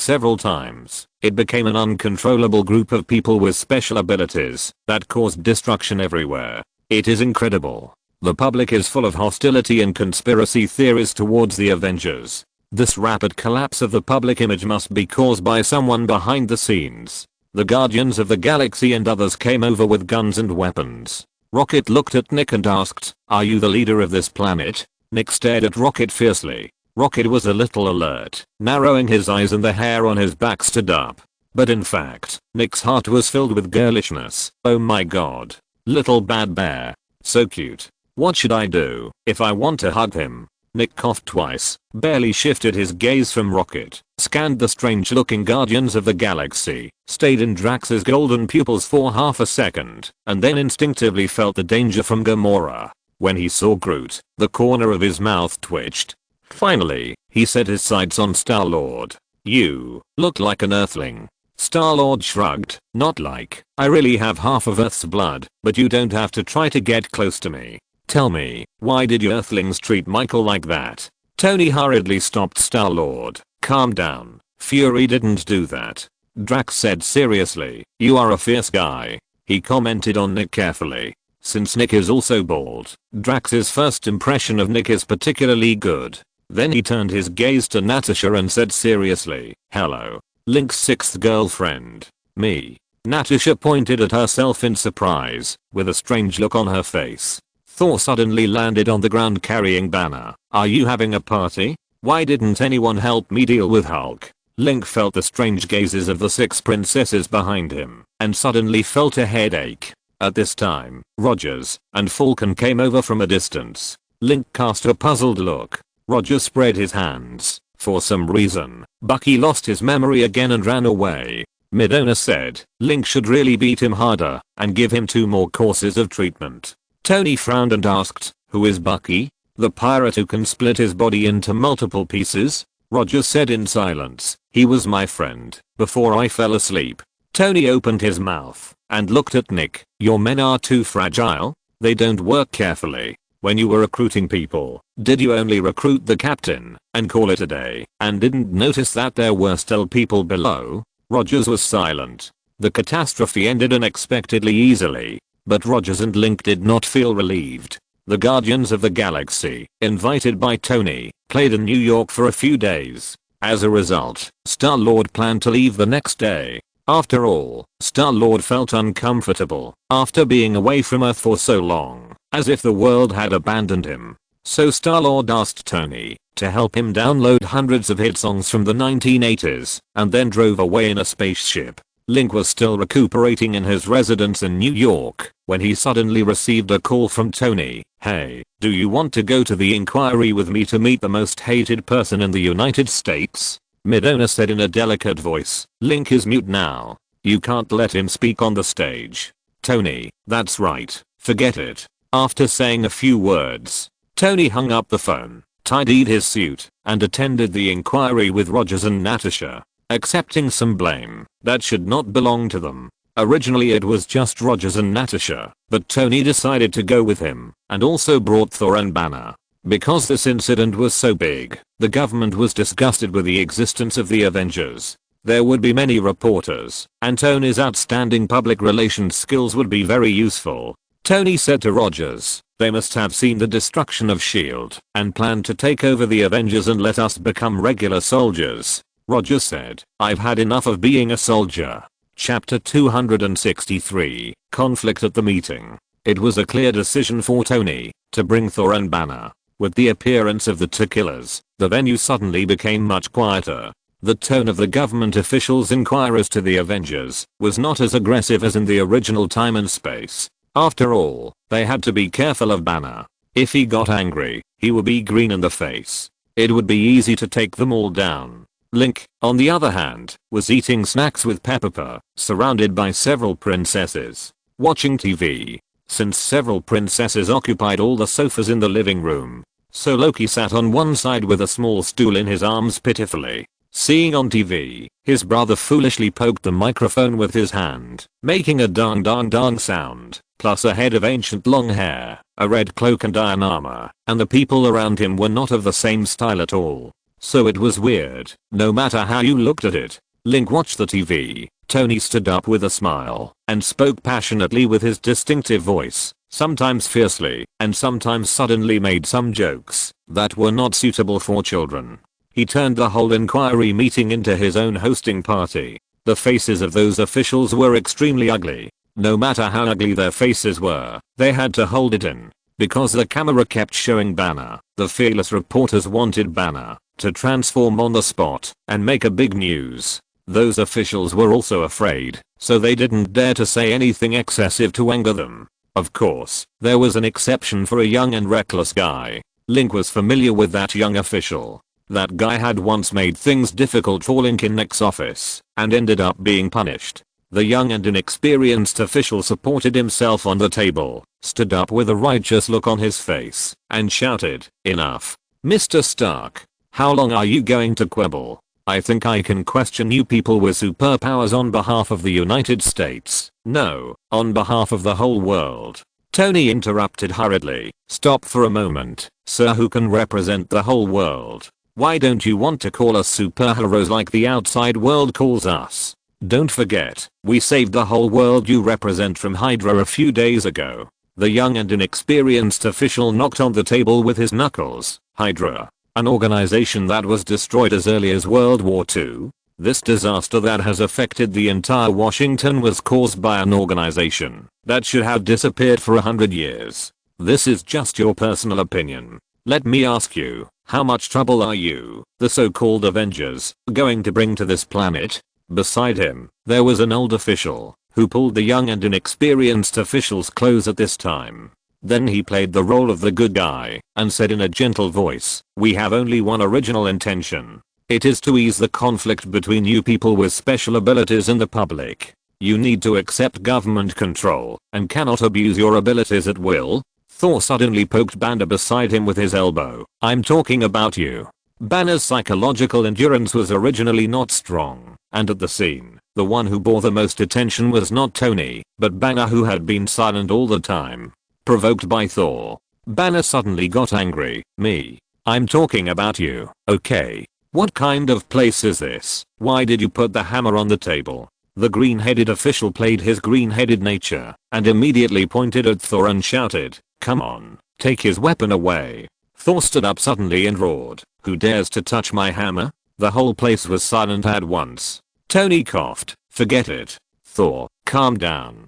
several times, it became an uncontrollable group of people with special abilities that caused destruction everywhere. It is incredible. The public is full of hostility and conspiracy theories towards the Avengers. This rapid collapse of the public image must be caused by someone behind the scenes. The Guardians of the Galaxy and others came over with guns and weapons. Rocket looked at Nick and asked, "Are you the leader of this planet?" Nick stared at Rocket fiercely. Rocket was a little alert, narrowing his eyes and the hair on his back stood up. But in fact, Nick's heart was filled with girlishness. Oh my god. Little bad bear. So cute. What should I do if I want to hug him? Nick coughed twice, barely shifted his gaze from Rocket, scanned the strange looking Guardians of the Galaxy, stayed in Drax's golden pupils for half a second, and then instinctively felt the danger from Gamora. When he saw Groot, the corner of his mouth twitched. Finally, he set his sights on Star-Lord. "You look like an Earthling." Star-Lord shrugged, not like, I really have half of Earth's blood, but you don't have to try to get close to me. Tell me, why did you Earthlings treat Michael like that? Tony hurriedly stopped Star-Lord. Calm down. Fury didn't do that. Drax said seriously, you are a fierce guy. He commented on Nick carefully. Since Nick is also bald, Drax's first impression of Nick is particularly good. Then he turned his gaze to Natasha and said seriously, hello. Link's sixth girlfriend. Me. Natasha pointed at herself in surprise, with a strange look on her face. Thor suddenly landed on the ground carrying Banner. Are you having a party? Why didn't anyone help me deal with Hulk? Link felt the strange gazes of the six princesses behind him, and suddenly felt a headache. At this time, Rogers and Falcon came over from a distance. Link cast a puzzled look. Rogers spread his hands. For some reason, Bucky lost his memory again and ran away. Midona said, Link should really beat him harder and give him 2 more courses of treatment. Tony frowned and asked, who is Bucky? The pirate who can split his body into multiple pieces? Rogers said in silence, he was my friend before I fell asleep. Tony opened his mouth and looked at Nick. Your men are too fragile? They don't work carefully. When you were recruiting people, did you only recruit the captain and call it a day and didn't notice that there were still people below? Rogers was silent. The catastrophe ended unexpectedly easily, but Rogers and Link did not feel relieved. The Guardians of the Galaxy, invited by Tony, played in New York for a few days. As a result, Star-Lord planned to leave the next day. After all, Star-Lord felt uncomfortable after being away from Earth for so long, as if the world had abandoned him. So Star-Lord asked Tony to help him download hundreds of hit songs from the 1980s, and then drove away in a spaceship. Link was still recuperating in his residence in New York when he suddenly received a call from Tony. Hey, do you want to go to the inquiry with me to meet the most hated person in the United States? Midona said in a delicate voice. Link is mute now. You can't let him speak on the stage. Tony, that's right. Forget it. After saying a few words, Tony hung up the phone, tidied his suit, and attended the inquiry with Rogers and Natasha, accepting some blame that should not belong to them. Originally it was just Rogers and Natasha, but Tony decided to go with him and also brought Thor and Banner. Because this incident was so big, the government was disgusted with the existence of the Avengers. There would be many reporters, and Tony's outstanding public relations skills would be very useful. Tony said to Rogers, they must have seen the destruction of S.H.I.E.L.D. and planned to take over the Avengers and let us become regular soldiers. Rogers said, I've had enough of being a soldier. Chapter 263, Conflict at the Meeting. It was a clear decision for Tony to bring Thor and Banner. With the appearance of the T'Killers, the venue suddenly became much quieter. The tone of the government officials' inquiries to the Avengers was not as aggressive as in the original time and space. After all, they had to be careful of Banner. If he got angry, he would be green in the face. It would be easy to take them all down. Link, on the other hand, was eating snacks with Pepper, surrounded by several princesses, watching TV. Since several princesses occupied all the sofas in the living room, so Loki sat on one side with a small stool in his arms pitifully. Seeing on TV, his brother foolishly poked the microphone with his hand, making a dong dong dong sound, plus a head of ancient long hair, a red cloak and iron armor, and the people around him were not of the same style at all. So it was weird, no matter how you looked at it. Link watched the TV. Tony stood up with a smile and spoke passionately with his distinctive voice, sometimes fiercely and sometimes suddenly made some jokes that were not suitable for children. He turned the whole inquiry meeting into his own hosting party. The faces of those officials were extremely ugly. No matter how ugly their faces were, they had to hold it in. Because the camera kept showing Banner, the fearless reporters wanted Banner to transform on the spot and make a big news. Those officials were also afraid, so they didn't dare to say anything excessive to anger them. Of course, there was an exception for a young and reckless guy. Link was familiar with that young official. That guy had once made things difficult for Link in Nick's office and ended up being punished. The young and inexperienced official supported himself on the table, stood up with a righteous look on his face, and shouted, "Enough. Mr. Stark, how long are you going to quibble? I think I can question you people with superpowers on behalf of the United States. No, on behalf of the whole world. Tony interrupted hurriedly. Stop for a moment, sir. Who can represent the whole world? Why don't you want to call us superheroes like the outside world calls us? Don't forget, we saved the whole world you represent from Hydra a few days ago. The young and inexperienced official knocked on the table with his knuckles. Hydra, an organization that was destroyed as early as World War II? This disaster that has affected the entire Washington was caused by an organization that should have disappeared for 100 years. This is just your personal opinion. Let me ask you, how much trouble are you, the so-called Avengers, going to bring to this planet? Beside him, there was an old official who pulled the young and inexperienced official's clothes at this time. Then he played the role of the good guy and said in a gentle voice, "We have only one original intention. It is to ease the conflict between you people with special abilities and the public. You need to accept government control and cannot abuse your abilities at will." Thor suddenly poked Banner beside him with his elbow. "I'm talking about you." Banner's psychological endurance was originally not strong, and at the scene, the one who bore the most attention was not Tony, but Banner, who had been silent all the time. Provoked by Thor, Banner suddenly got angry. "Me? I'm talking about you, okay? What kind of place is this? Why did you put the hammer on the table?" The green-headed official played his green-headed nature and immediately pointed at Thor and shouted, "Come on, take his weapon away." Thor stood up suddenly and roared, "Who dares to touch my hammer?" The whole place was silent at once. Tony coughed, "Forget it. Thor, calm down."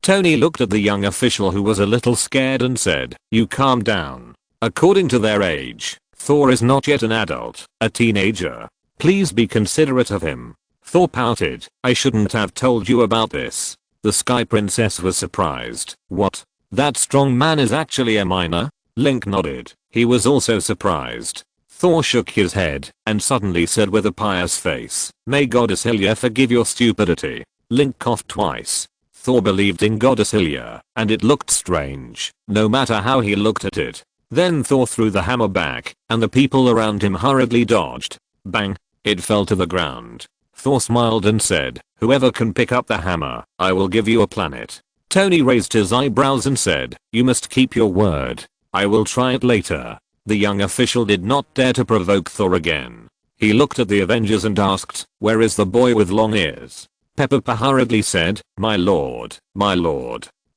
Tony looked at the young official, who was a little scared, and said, "You calm down. According to their age, Thor is not yet an adult, a teenager. Please be considerate of him." Thor pouted, "I shouldn't have told you about this." The Sky Princess was surprised. "What? That strong man is actually a minor?" Link nodded. He was also surprised. Thor shook his head and suddenly said with a pious face, "May Goddess Hylia forgive your stupidity." Link coughed twice. Thor believed in Goddess Hylia, and it looked strange, no matter how he looked at it. Then Thor threw the hammer back, and the people around him hurriedly dodged. Bang! It fell to the ground. Thor smiled and said, "Whoever can pick up the hammer, I will give you a planet." Tony raised his eyebrows and said, "You must keep your word. I will try it later." The young official did not dare to provoke Thor again. He looked at the Avengers and asked, "Where is the boy with long ears?" Pepper hurriedly said, my lord,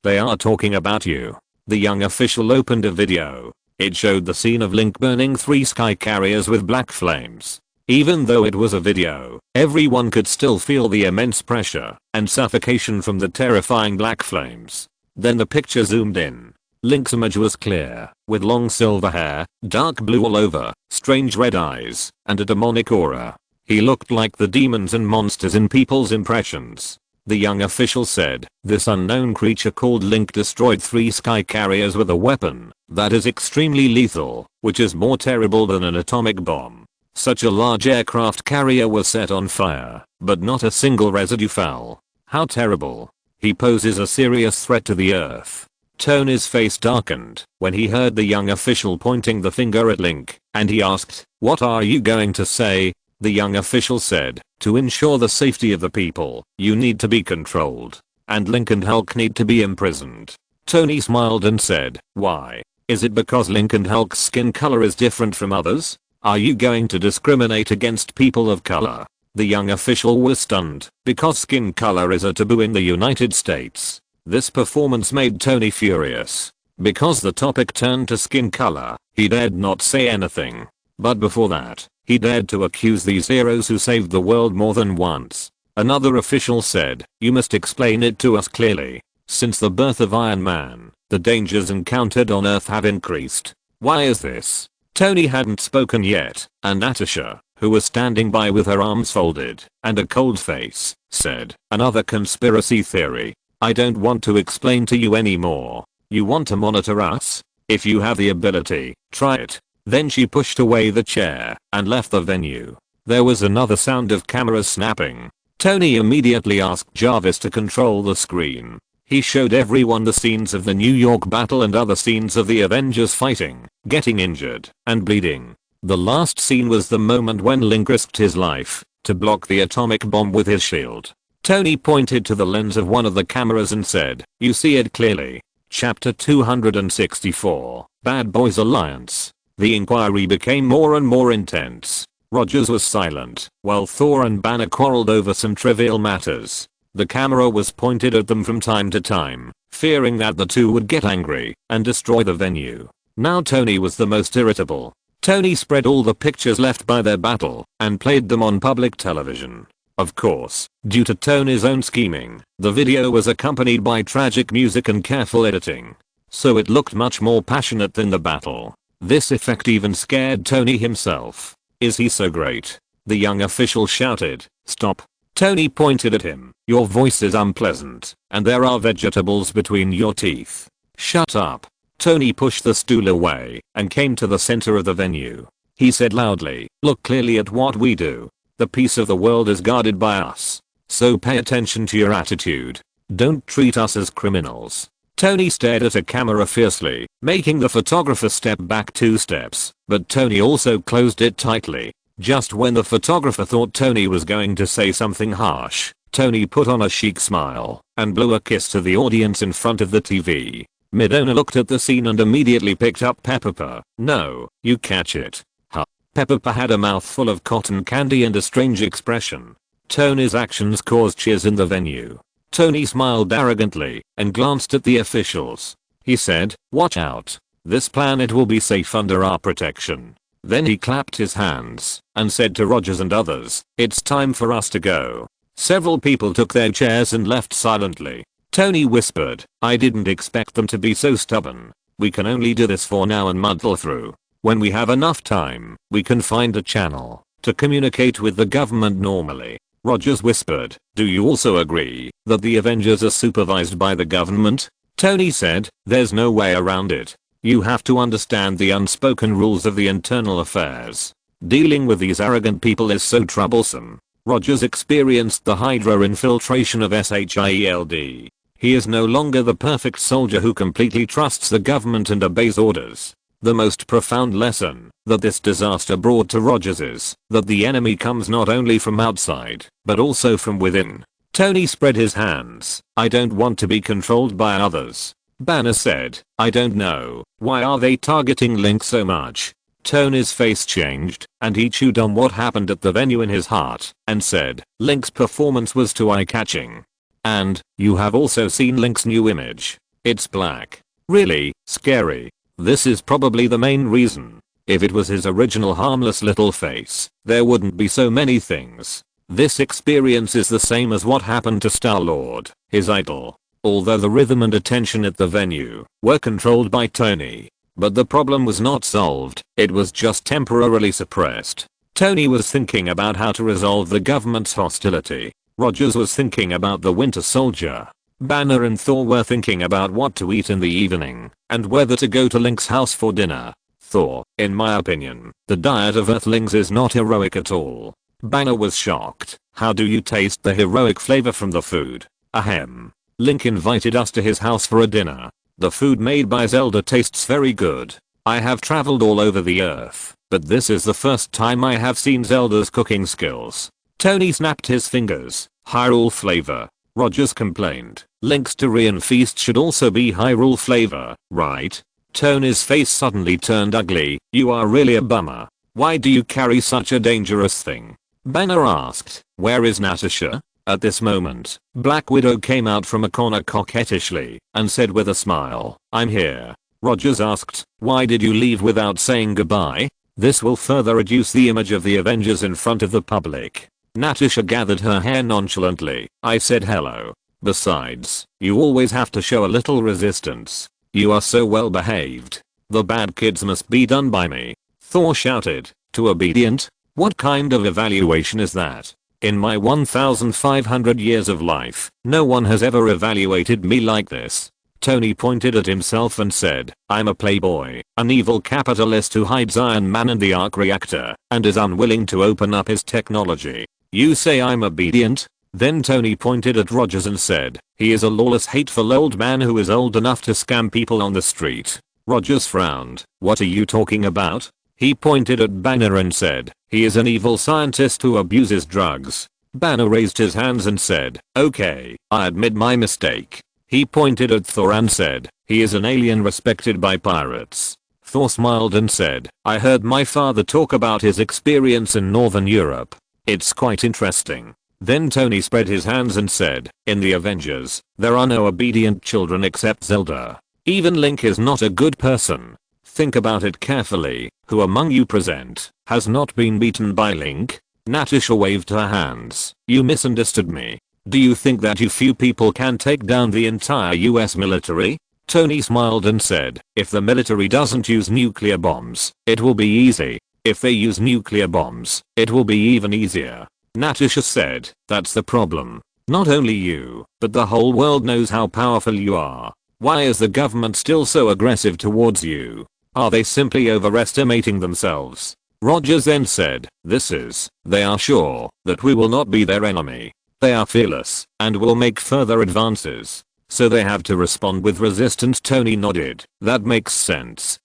they are talking about you." The young official opened a video. It showed the scene of Link burning 3 sky carriers with black flames. Even though it was a video, everyone could still feel the immense pressure and suffocation from the terrifying black flames. Then the picture zoomed in. Link's image was clear, with long silver hair, dark blue all over, strange red eyes, and a demonic aura. He looked like the demons and monsters in people's impressions. The young official said, "This unknown creature called Link destroyed 3 sky carriers with a weapon that is extremely lethal, which is more terrible than an atomic bomb. Such a large aircraft carrier was set on fire, but not a single residue fell. How terrible. He poses a serious threat to the Earth." Tony's face darkened when he heard the young official pointing the finger at Link, and he asked, "What are you going to say?" The young official said, "To ensure the safety of the people, you need to be controlled. And Link and Hulk need to be imprisoned." Tony smiled and said, "Why? Is it because Link and Hulk's skin color is different from others? Are you going to discriminate against people of color?" The young official was stunned, because skin color is a taboo in the United States. This performance made Tony furious. Because the topic turned to skin color, he dared not say anything. But before that, he dared to accuse these heroes who saved the world more than once. Another official said, "You must explain it to us clearly. Since the birth of Iron Man, the dangers encountered on Earth have increased. Why is this?" Tony hadn't spoken yet, and Natasha, who was standing by with her arms folded and a cold face, said, "Another conspiracy theory. I don't want to explain to you anymore. You want to monitor us? If you have the ability, try it." Then she pushed away the chair and left the venue. There was another sound of cameras snapping. Tony immediately asked Jarvis to control the screen. He showed everyone the scenes of the New York battle and other scenes of the Avengers fighting, getting injured, and bleeding. The last scene was the moment when Link risked his life to block the atomic bomb with his shield. Tony pointed to the lens of one of the cameras and said, "You see it clearly." Chapter 264, Bad Boys Alliance. The inquiry became more and more intense. Rogers was silent, while Thor and Banner quarreled over some trivial matters. The camera was pointed at them from time to time, fearing that the two would get angry and destroy the venue. Now Tony was the most irritable. Tony spread all the pictures left by their battle and played them on public television. Of course, due to Tony's own scheming, the video was accompanied by tragic music and careful editing, so it looked much more passionate than the battle. This effect even scared Tony himself. "Is he so great?" the young official shouted. "Stop." Tony pointed at him. "Your voice is unpleasant, and there are vegetables between your teeth." "Shut up." Tony pushed the stool away and came to the center of the venue. He said loudly, "Look clearly at what we do. The peace of the world is guarded by us. So pay attention to your attitude. Don't treat us as criminals." Tony stared at a camera fiercely, making the photographer step back 2 steps, but Tony also closed it tightly. Just when the photographer thought Tony was going to say something harsh, Tony put on a chic smile and blew a kiss to the audience in front of the TV. Midona looked at the scene and immediately picked up Peppa. "No, you catch it." Huh. Peppa had a mouthful of cotton candy and a strange expression. Tony's actions caused cheers in the venue. Tony smiled arrogantly and glanced at the officials. He said, "Watch out. This planet will be safe under our protection." Then he clapped his hands and said to Rogers and others, "It's time for us to go." Several people took their chairs and left silently. Tony whispered, "I didn't expect them to be so stubborn. We can only do this for now and muddle through. When we have enough time, we can find a channel to communicate with the government normally." Rogers whispered, "Do you also agree that the Avengers are supervised by the government?" Tony said, "There's no way around it. You have to understand the unspoken rules of the internal affairs. Dealing with these arrogant people is so troublesome." Rogers experienced the Hydra infiltration of SHIELD. He is no longer the perfect soldier who completely trusts the government and obeys orders. The most profound lesson that this disaster brought to Rogers is that the enemy comes not only from outside, but also from within. Tony spread his hands. "I don't want to be controlled by others." Banner said, "I don't know, why are they targeting Link so much?" Tony's face changed, and he chewed on what happened at the venue in his heart, and said, "Link's performance was too eye-catching. And, you have also seen Link's new image. It's black. Really, scary. This is probably the main reason. If it was his original harmless little face, there wouldn't be so many things. This experience is the same as what happened to Star-Lord, his idol. Although the rhythm and attention at the venue were controlled by Tony. But the problem was not solved, it was just temporarily suppressed. Tony was thinking about how to resolve the government's hostility. Rogers was thinking about the Winter Soldier. Banner and Thor were thinking about what to eat in the evening, and whether to go to Link's house for dinner. Thor, in my opinion, the diet of Earthlings is not heroic at all. Banner was shocked. How do you taste the heroic flavor from the food? Ahem. Link invited us to his house for a dinner. The food made by Zelda tastes very good. I have traveled all over the earth, but this is the first time I have seen Zelda's cooking skills. Tony snapped his fingers. Hyrule flavor. Rogers complained. Link's Tyrian feast should also be Hyrule flavor, right? Tony's face suddenly turned ugly. You are really a bummer. Why do you carry such a dangerous thing? Banner asked. Where is Natasha? At this moment, Black Widow came out from a corner coquettishly and said with a smile, I'm here. Rogers asked, why did you leave without saying goodbye? This will further reduce the image of the Avengers in front of the public. Natasha gathered her hair nonchalantly. I said hello. Besides, you always have to show a little resistance. You are so well behaved. The bad kids must be done by me. Thor shouted. Too obedient? What kind of evaluation is that? In my 1,500 years of life, no one has ever evaluated me like this. Tony pointed at himself and said, I'm a playboy, an evil capitalist who hides Iron Man and the arc reactor, and is unwilling to open up his technology. You say I'm obedient? Then Tony pointed at Rogers and said, he is a lawless, hateful old man who is old enough to scam people on the street. Rogers frowned. What are you talking about? He pointed at Banner and said, he is an evil scientist who abuses drugs. Banner raised his hands and said, okay, I admit my mistake. He pointed at Thor and said, he is an alien respected by pirates. Thor smiled and said, I heard my father talk about his experience in Northern Europe. It's quite interesting. Then Tony spread his hands and said, in the Avengers, there are no obedient children except Zelda. Even Link is not a good person. Think about it carefully. Who among you present has not been beaten by Link? Natasha waved her hands. You misunderstood me. Do you think that you few people can take down the entire US military? Tony smiled and said, if the military doesn't use nuclear bombs, it will be easy. If they use nuclear bombs, it will be even easier. Natasha said, that's the problem. Not only you, but the whole world knows how powerful you are. Why is the government still so aggressive towards you? Are they simply overestimating themselves? Rogers then said, they are sure that we will not be their enemy. They are fearless and will make further advances. So they have to respond with resistance. Tony nodded. That makes sense.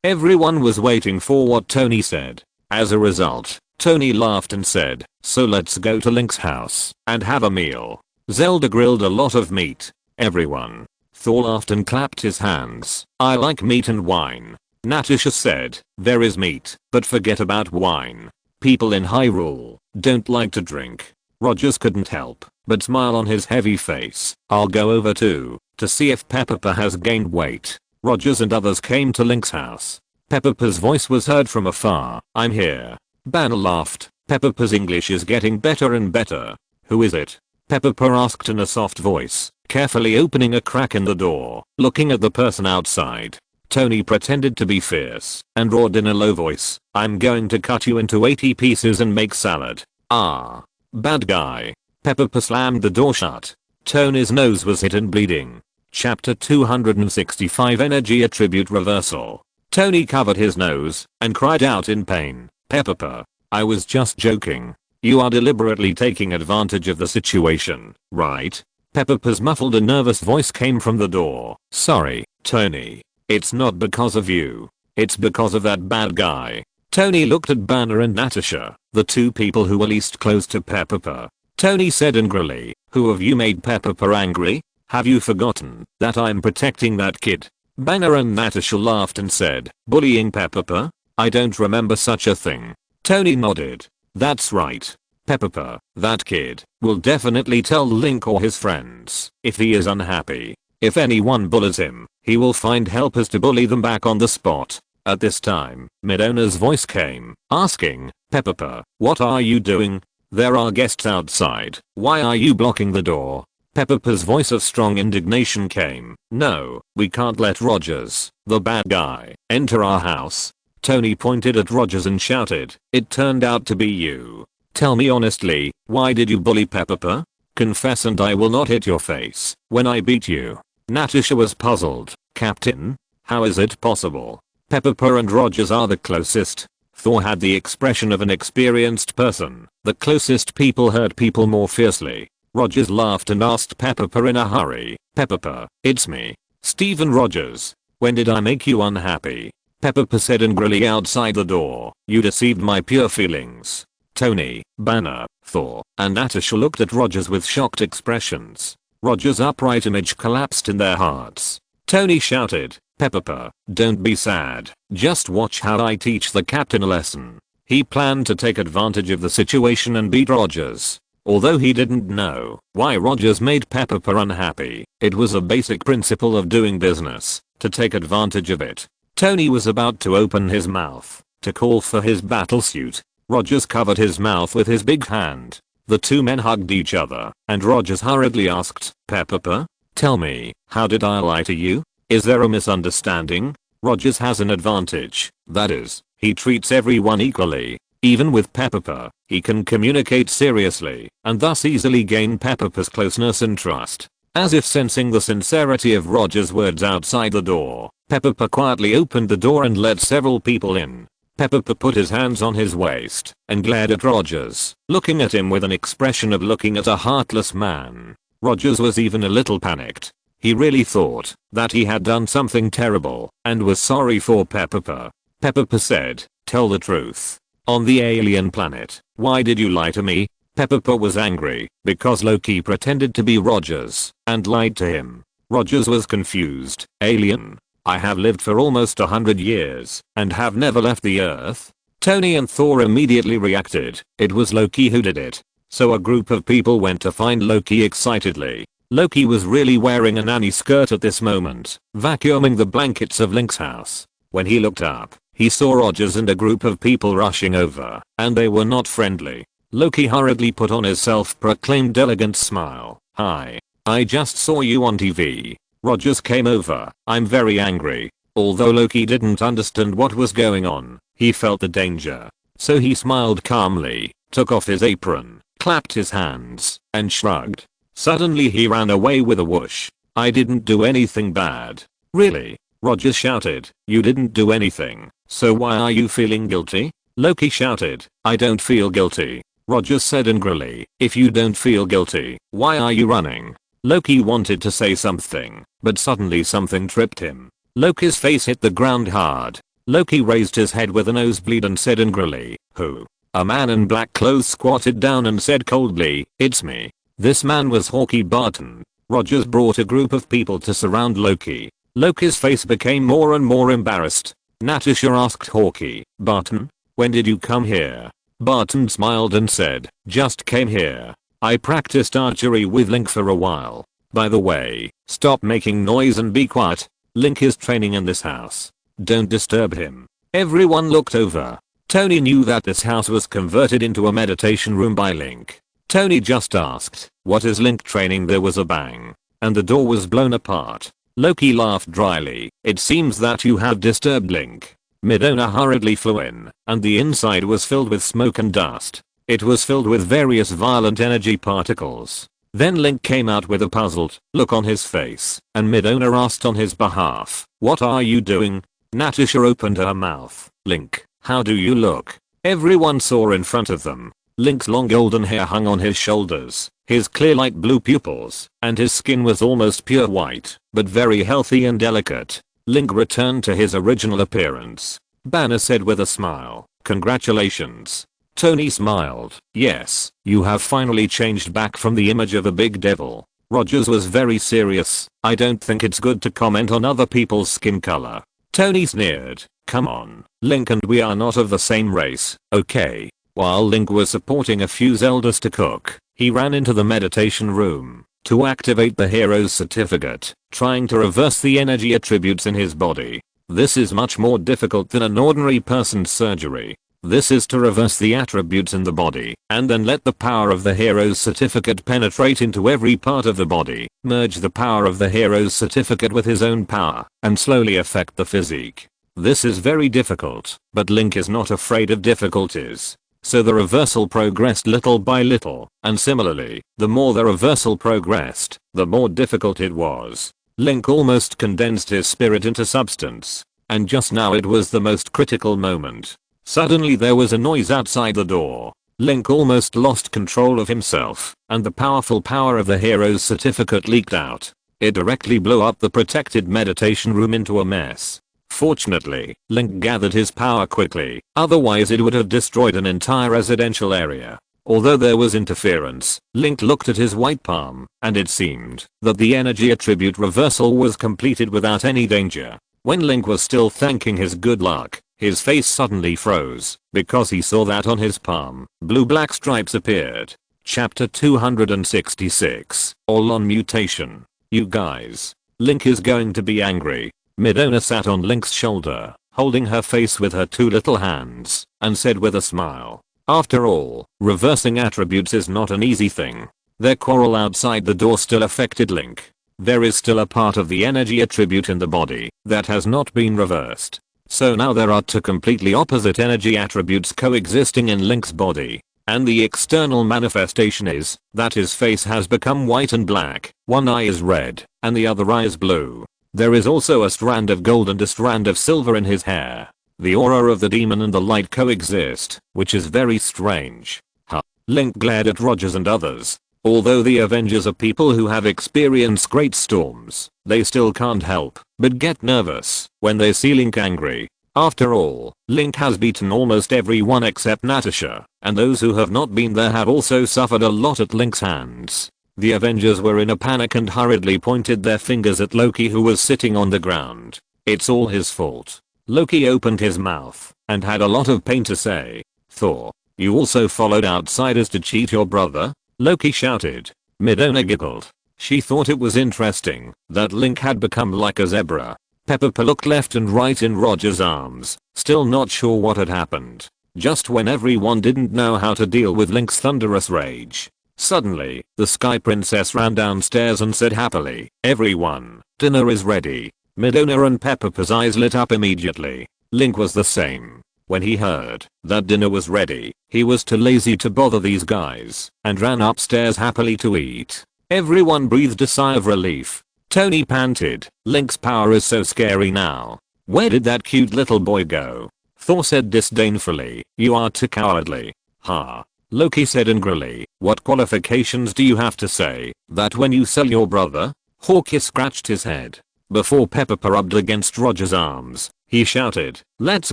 Everyone was waiting for what Tony said. As a result, Tony laughed and said, so let's go to Link's house and have a meal. Zelda grilled a lot of meat. Everyone. Thor laughed and clapped his hands. I like meat and wine. Natasha said, there is meat, but forget about wine. People in Hyrule don't like to drink. Rogers couldn't help but smile on his heavy face. I'll go over too, to see if Peppa has gained weight. Rogers and others came to Link's house. Peppa's voice was heard from afar. I'm here. Banner laughed. Peppa's English is getting better and better. Who is it? Peppa asked in a soft voice, carefully opening a crack in the door, looking at the person outside. Tony pretended to be fierce and roared in a low voice, I'm going to cut you into 80 pieces and make salad. Ah. Bad guy. Peppa slammed the door shut. Tony's nose was hit and bleeding. Chapter 265 Energy Attribute Reversal. Tony covered his nose and cried out in pain. Peppa, I was just joking. You are deliberately taking advantage of the situation, right? Peppa's muffled and nervous voice came from the door. Sorry, Tony. It's not because of you. It's because of that bad guy. Tony looked at Banner and Natasha, the two people who were least close to Peppa. Tony said angrily, who of you made Peppa angry? Have you forgotten that I'm protecting that kid? Banner and Natasha laughed and said, bullying Peppa? I don't remember such a thing. Tony nodded. That's right. Peppa, that kid, will definitely tell Link or his friends if he is unhappy. If anyone bullies him, he will find helpers to bully them back on the spot. At this time, Midona's voice came, asking, Peppa, what are you doing? There are guests outside. Why are you blocking the door? Peppa's voice of strong indignation came. No, we can't let Rogers, the bad guy, enter our house. Tony pointed at Rogers and shouted, it turned out to be you. Tell me honestly, why did you bully Peppa? Confess and I will not hit your face when I beat you. Natasha was puzzled. Captain? How is it possible? Peppa and Rogers are the closest. Thor had the expression of an experienced person. The closest people hurt people more fiercely. Rogers laughed and asked Peppa in a hurry. Peppa, it's me, Steven Rogers. When did I make you unhappy? Peppa said angrily outside the door. You deceived my pure feelings. Tony, Banner, Thor, and Natasha looked at Rogers with shocked expressions. Rogers' upright image collapsed in their hearts. Tony shouted, Peppa, don't be sad. Just watch how I teach the captain a lesson. He planned to take advantage of the situation and beat Rogers. Although he didn't know why Rogers made Peppa unhappy, it was a basic principle of doing business to take advantage of it. Tony was about to open his mouth to call for his battlesuit. Rogers covered his mouth with his big hand. The two men hugged each other, and Rogers hurriedly asked, Peppa, tell me, how did I lie to you? Is there a misunderstanding? Rogers has an advantage, that is, he treats everyone equally. Even with Peppa, he can communicate seriously, and thus easily gain Peppa's closeness and trust. As if sensing the sincerity of Rogers' words outside the door, Peppa quietly opened the door and let several people in. Peppa put his hands on his waist and glared at Rogers, looking at him with an expression of looking at a heartless man. Rogers was even a little panicked. He really thought that he had done something terrible and was sorry for Peppa. Pepper said, tell the truth. On the alien planet, why did you lie to me? Pepper was angry because Loki pretended to be Rogers and lied to him. Rogers was confused. Alien? I have lived for almost 100 years and have never left the Earth. Tony and Thor immediately reacted. It was Loki who did it. So a group of people went to find Loki excitedly. Loki was really wearing a nanny skirt at this moment, vacuuming the blankets of Link's house. When he looked up, he saw Rogers and a group of people rushing over, and they were not friendly. Loki hurriedly put on his self-proclaimed elegant smile. Hi. I just saw you on TV. Rogers came over. I'm very angry. Although Loki didn't understand what was going on, he felt the danger. So he smiled calmly, took off his apron, clapped his hands, and shrugged. Suddenly he ran away with a whoosh. I didn't do anything bad. Really? Rogers shouted. You didn't do anything. So why are you feeling guilty? Loki shouted. I don't feel guilty. Rogers said angrily. If you don't feel guilty, why are you running? Loki wanted to say something, but suddenly something tripped him. Loki's face hit the ground hard. Loki raised his head with a nosebleed and said angrily, who? A man in black clothes squatted down and said coldly, it's me. This man was Hawkeye Barton. Rogers brought a group of people to surround Loki. Loki's face became more and more embarrassed. Natasha asked Hawkeye, Barton, when did you come here? Barton smiled and said, just came here. I practiced archery with Link for a while. By the way, stop making noise and be quiet. Link is training in this house. Don't disturb him. Everyone looked over. Tony knew that this house was converted into a meditation room by Link. Tony just asked, what is Link training? There was a bang, and the door was blown apart. Loki laughed dryly. It seems that you have disturbed Link. Midona hurriedly flew in, and the inside was filled with smoke and dust. It was filled with various violent energy particles. Then Link came out with a puzzled look on his face, and Midona asked on his behalf, what are you doing? Natasha opened her mouth. Link, how do you look? Everyone saw in front of them. Link's long golden hair hung on his shoulders, his clear light blue pupils, and his skin was almost pure white, but very healthy and delicate. Link returned to his original appearance. Banner said with a smile, congratulations. Tony smiled. Yes, you have finally changed back from the image of a big devil. Rogers was very serious. I don't think it's good to comment on other people's skin color. Tony sneered. Come on, Link and we are not of the same race, okay? While Link was supporting a few Zeldas to cook, he ran into the meditation room to activate the hero's certificate, trying to reverse the energy attributes in his body. This is much more difficult than an ordinary person's surgery. This is to reverse the attributes in the body and then let the power of the hero's certificate penetrate into every part of the body, merge the power of the hero's certificate with his own power, and slowly affect the physique. This is very difficult, but Link is not afraid of difficulties. So the reversal progressed little by little, and similarly, the more the reversal progressed, the more difficult it was. Link almost condensed his spirit into substance, and just now it was the most critical moment. Suddenly there was a noise outside the door. Link almost lost control of himself, and the powerful power of the hero's certificate leaked out. It directly blew up the protected meditation room into a mess. Fortunately, Link gathered his power quickly, otherwise it would have destroyed an entire residential area. Although there was interference, Link looked at his white palm, and it seemed that the energy attribute reversal was completed without any danger. When Link was still thanking his good luck, his face suddenly froze, because he saw that on his palm, blue-black stripes appeared. Chapter 266, All on Mutation. You guys. Link is going to be angry. Midona sat on Link's shoulder, holding her face with her two little hands, and said with a smile. After all, reversing attributes is not an easy thing. Their quarrel outside the door still affected Link. There is still a part of the energy attribute in the body that has not been reversed. So now there are two completely opposite energy attributes coexisting in Link's body. And the external manifestation is that his face has become white and black, one eye is red, and the other eye is blue. There is also a strand of gold and a strand of silver in his hair. The aura of the demon and the light coexist, which is very strange. Huh. Link glared at Rogers and others. Although the Avengers are people who have experienced great storms, they still can't help but get nervous when they see Link angry. After all, Link has beaten almost everyone except Natasha, and those who have not been there have also suffered a lot at Link's hands. The Avengers were in a panic and hurriedly pointed their fingers at Loki, who was sitting on the ground. It's all his fault. Loki opened his mouth and had a lot of pain to say. Thor, you also followed outsiders to cheat your brother? Loki shouted. Midona giggled. She thought it was interesting that Link had become like a zebra. Peppa looked left and right in Roger's arms, still not sure what had happened. Just when everyone didn't know how to deal with Link's thunderous rage. Suddenly, the Sky Princess ran downstairs and said happily, "Everyone, dinner is ready." Midona and Peppa's eyes lit up immediately. Link was the same. When he heard that dinner was ready, he was too lazy to bother these guys and ran upstairs happily to eat. Everyone breathed a sigh of relief. Tony panted, "Link's power is so scary now. Where did that cute little boy go?" Thor said disdainfully, "You are too cowardly." "Ha." Loki said angrily, "What qualifications do you have to say that when you sell your brother?" Hawkeye scratched his head. Before Peppa rubbed against Roger's arms, he shouted, "Let's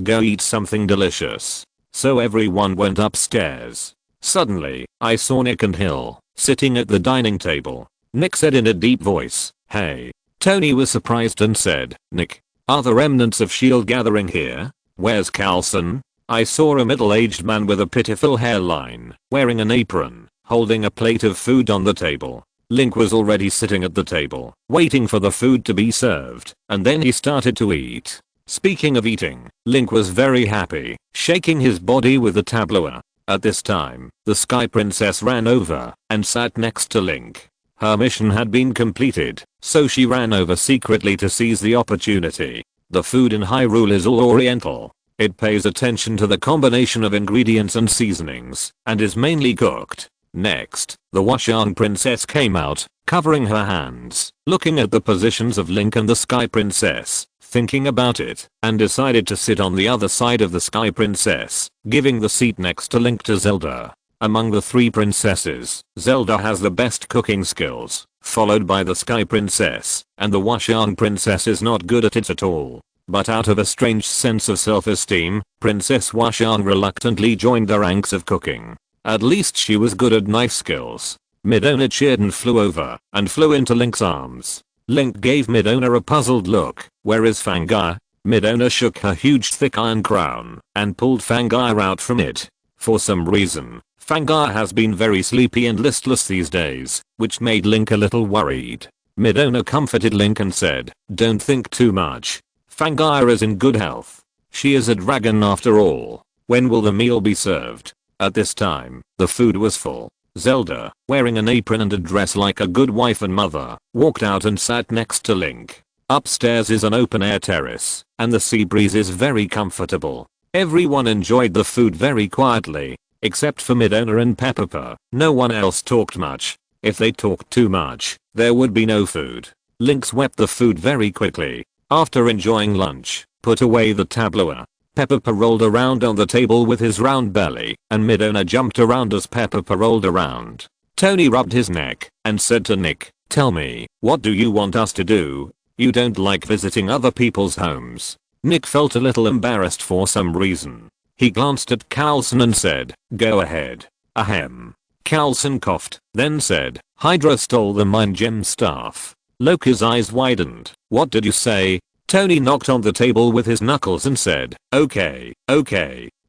go eat something delicious." So everyone went upstairs. Suddenly, I saw Nick and Hill sitting at the dining table. Nick said in a deep voice, "Hey." Tony was surprised and said, "Nick, are the remnants of S.H.I.E.L.D. gathering here? Where's Coulson?" I saw a middle-aged man with a pitiful hairline, wearing an apron, holding a plate of food on the table. Link was already sitting at the table, waiting for the food to be served, and then he started to eat. Speaking of eating, Link was very happy, shaking his body with the tableau. At this time, the Sky Princess ran over and sat next to Link. Her mission had been completed, so she ran over secretly to seize the opportunity. The food in Hyrule is all oriental. It pays attention to the combination of ingredients and seasonings, and is mainly cooked. Next, the Washang Princess came out, covering her hands, looking at the positions of Link and the Sky Princess, thinking about it, and decided to sit on the other side of the Sky Princess, giving the seat next to Link to Zelda. Among the three princesses, Zelda has the best cooking skills, followed by the Sky Princess, and the Washang Princess is not good at it at all. But out of a strange sense of self-esteem, Princess Washang reluctantly joined the ranks of cooking. At least she was good at knife skills. Midona cheered and flew over, and flew into Link's arms. Link gave Midona a puzzled look. "Where is Fangire?" Midona shook her huge thick iron crown, and pulled Fangire out from it. For some reason, Fangire has been very sleepy and listless these days, which made Link a little worried. Midona comforted Link and said, "Don't think too much. Fangire is in good health. She is a dragon after all. When will the meal be served?" At this time, the food was full. Zelda, wearing an apron and a dress like a good wife and mother, walked out and sat next to Link. Upstairs is an open-air terrace, and the sea breeze is very comfortable. Everyone enjoyed the food very quietly, except for Midona and Peppa. No one else talked much. If they talked too much, there would be no food. Link swept the food very quickly. After enjoying lunch, put away the tableau. Peppa rolled around on the table with his round belly, and Midona jumped around as Peppa rolled around. Tony rubbed his neck and said to Nick, "Tell me, what do you want us to do? You don't like visiting other people's homes." Nick felt a little embarrassed for some reason. He glanced at Coulson and said, "Go ahead." Ahem. Coulson coughed, then said, "Hydra stole the Mind Gem staff." Loki's eyes widened. "What did you say?" Tony knocked on the table with his knuckles and said, okay.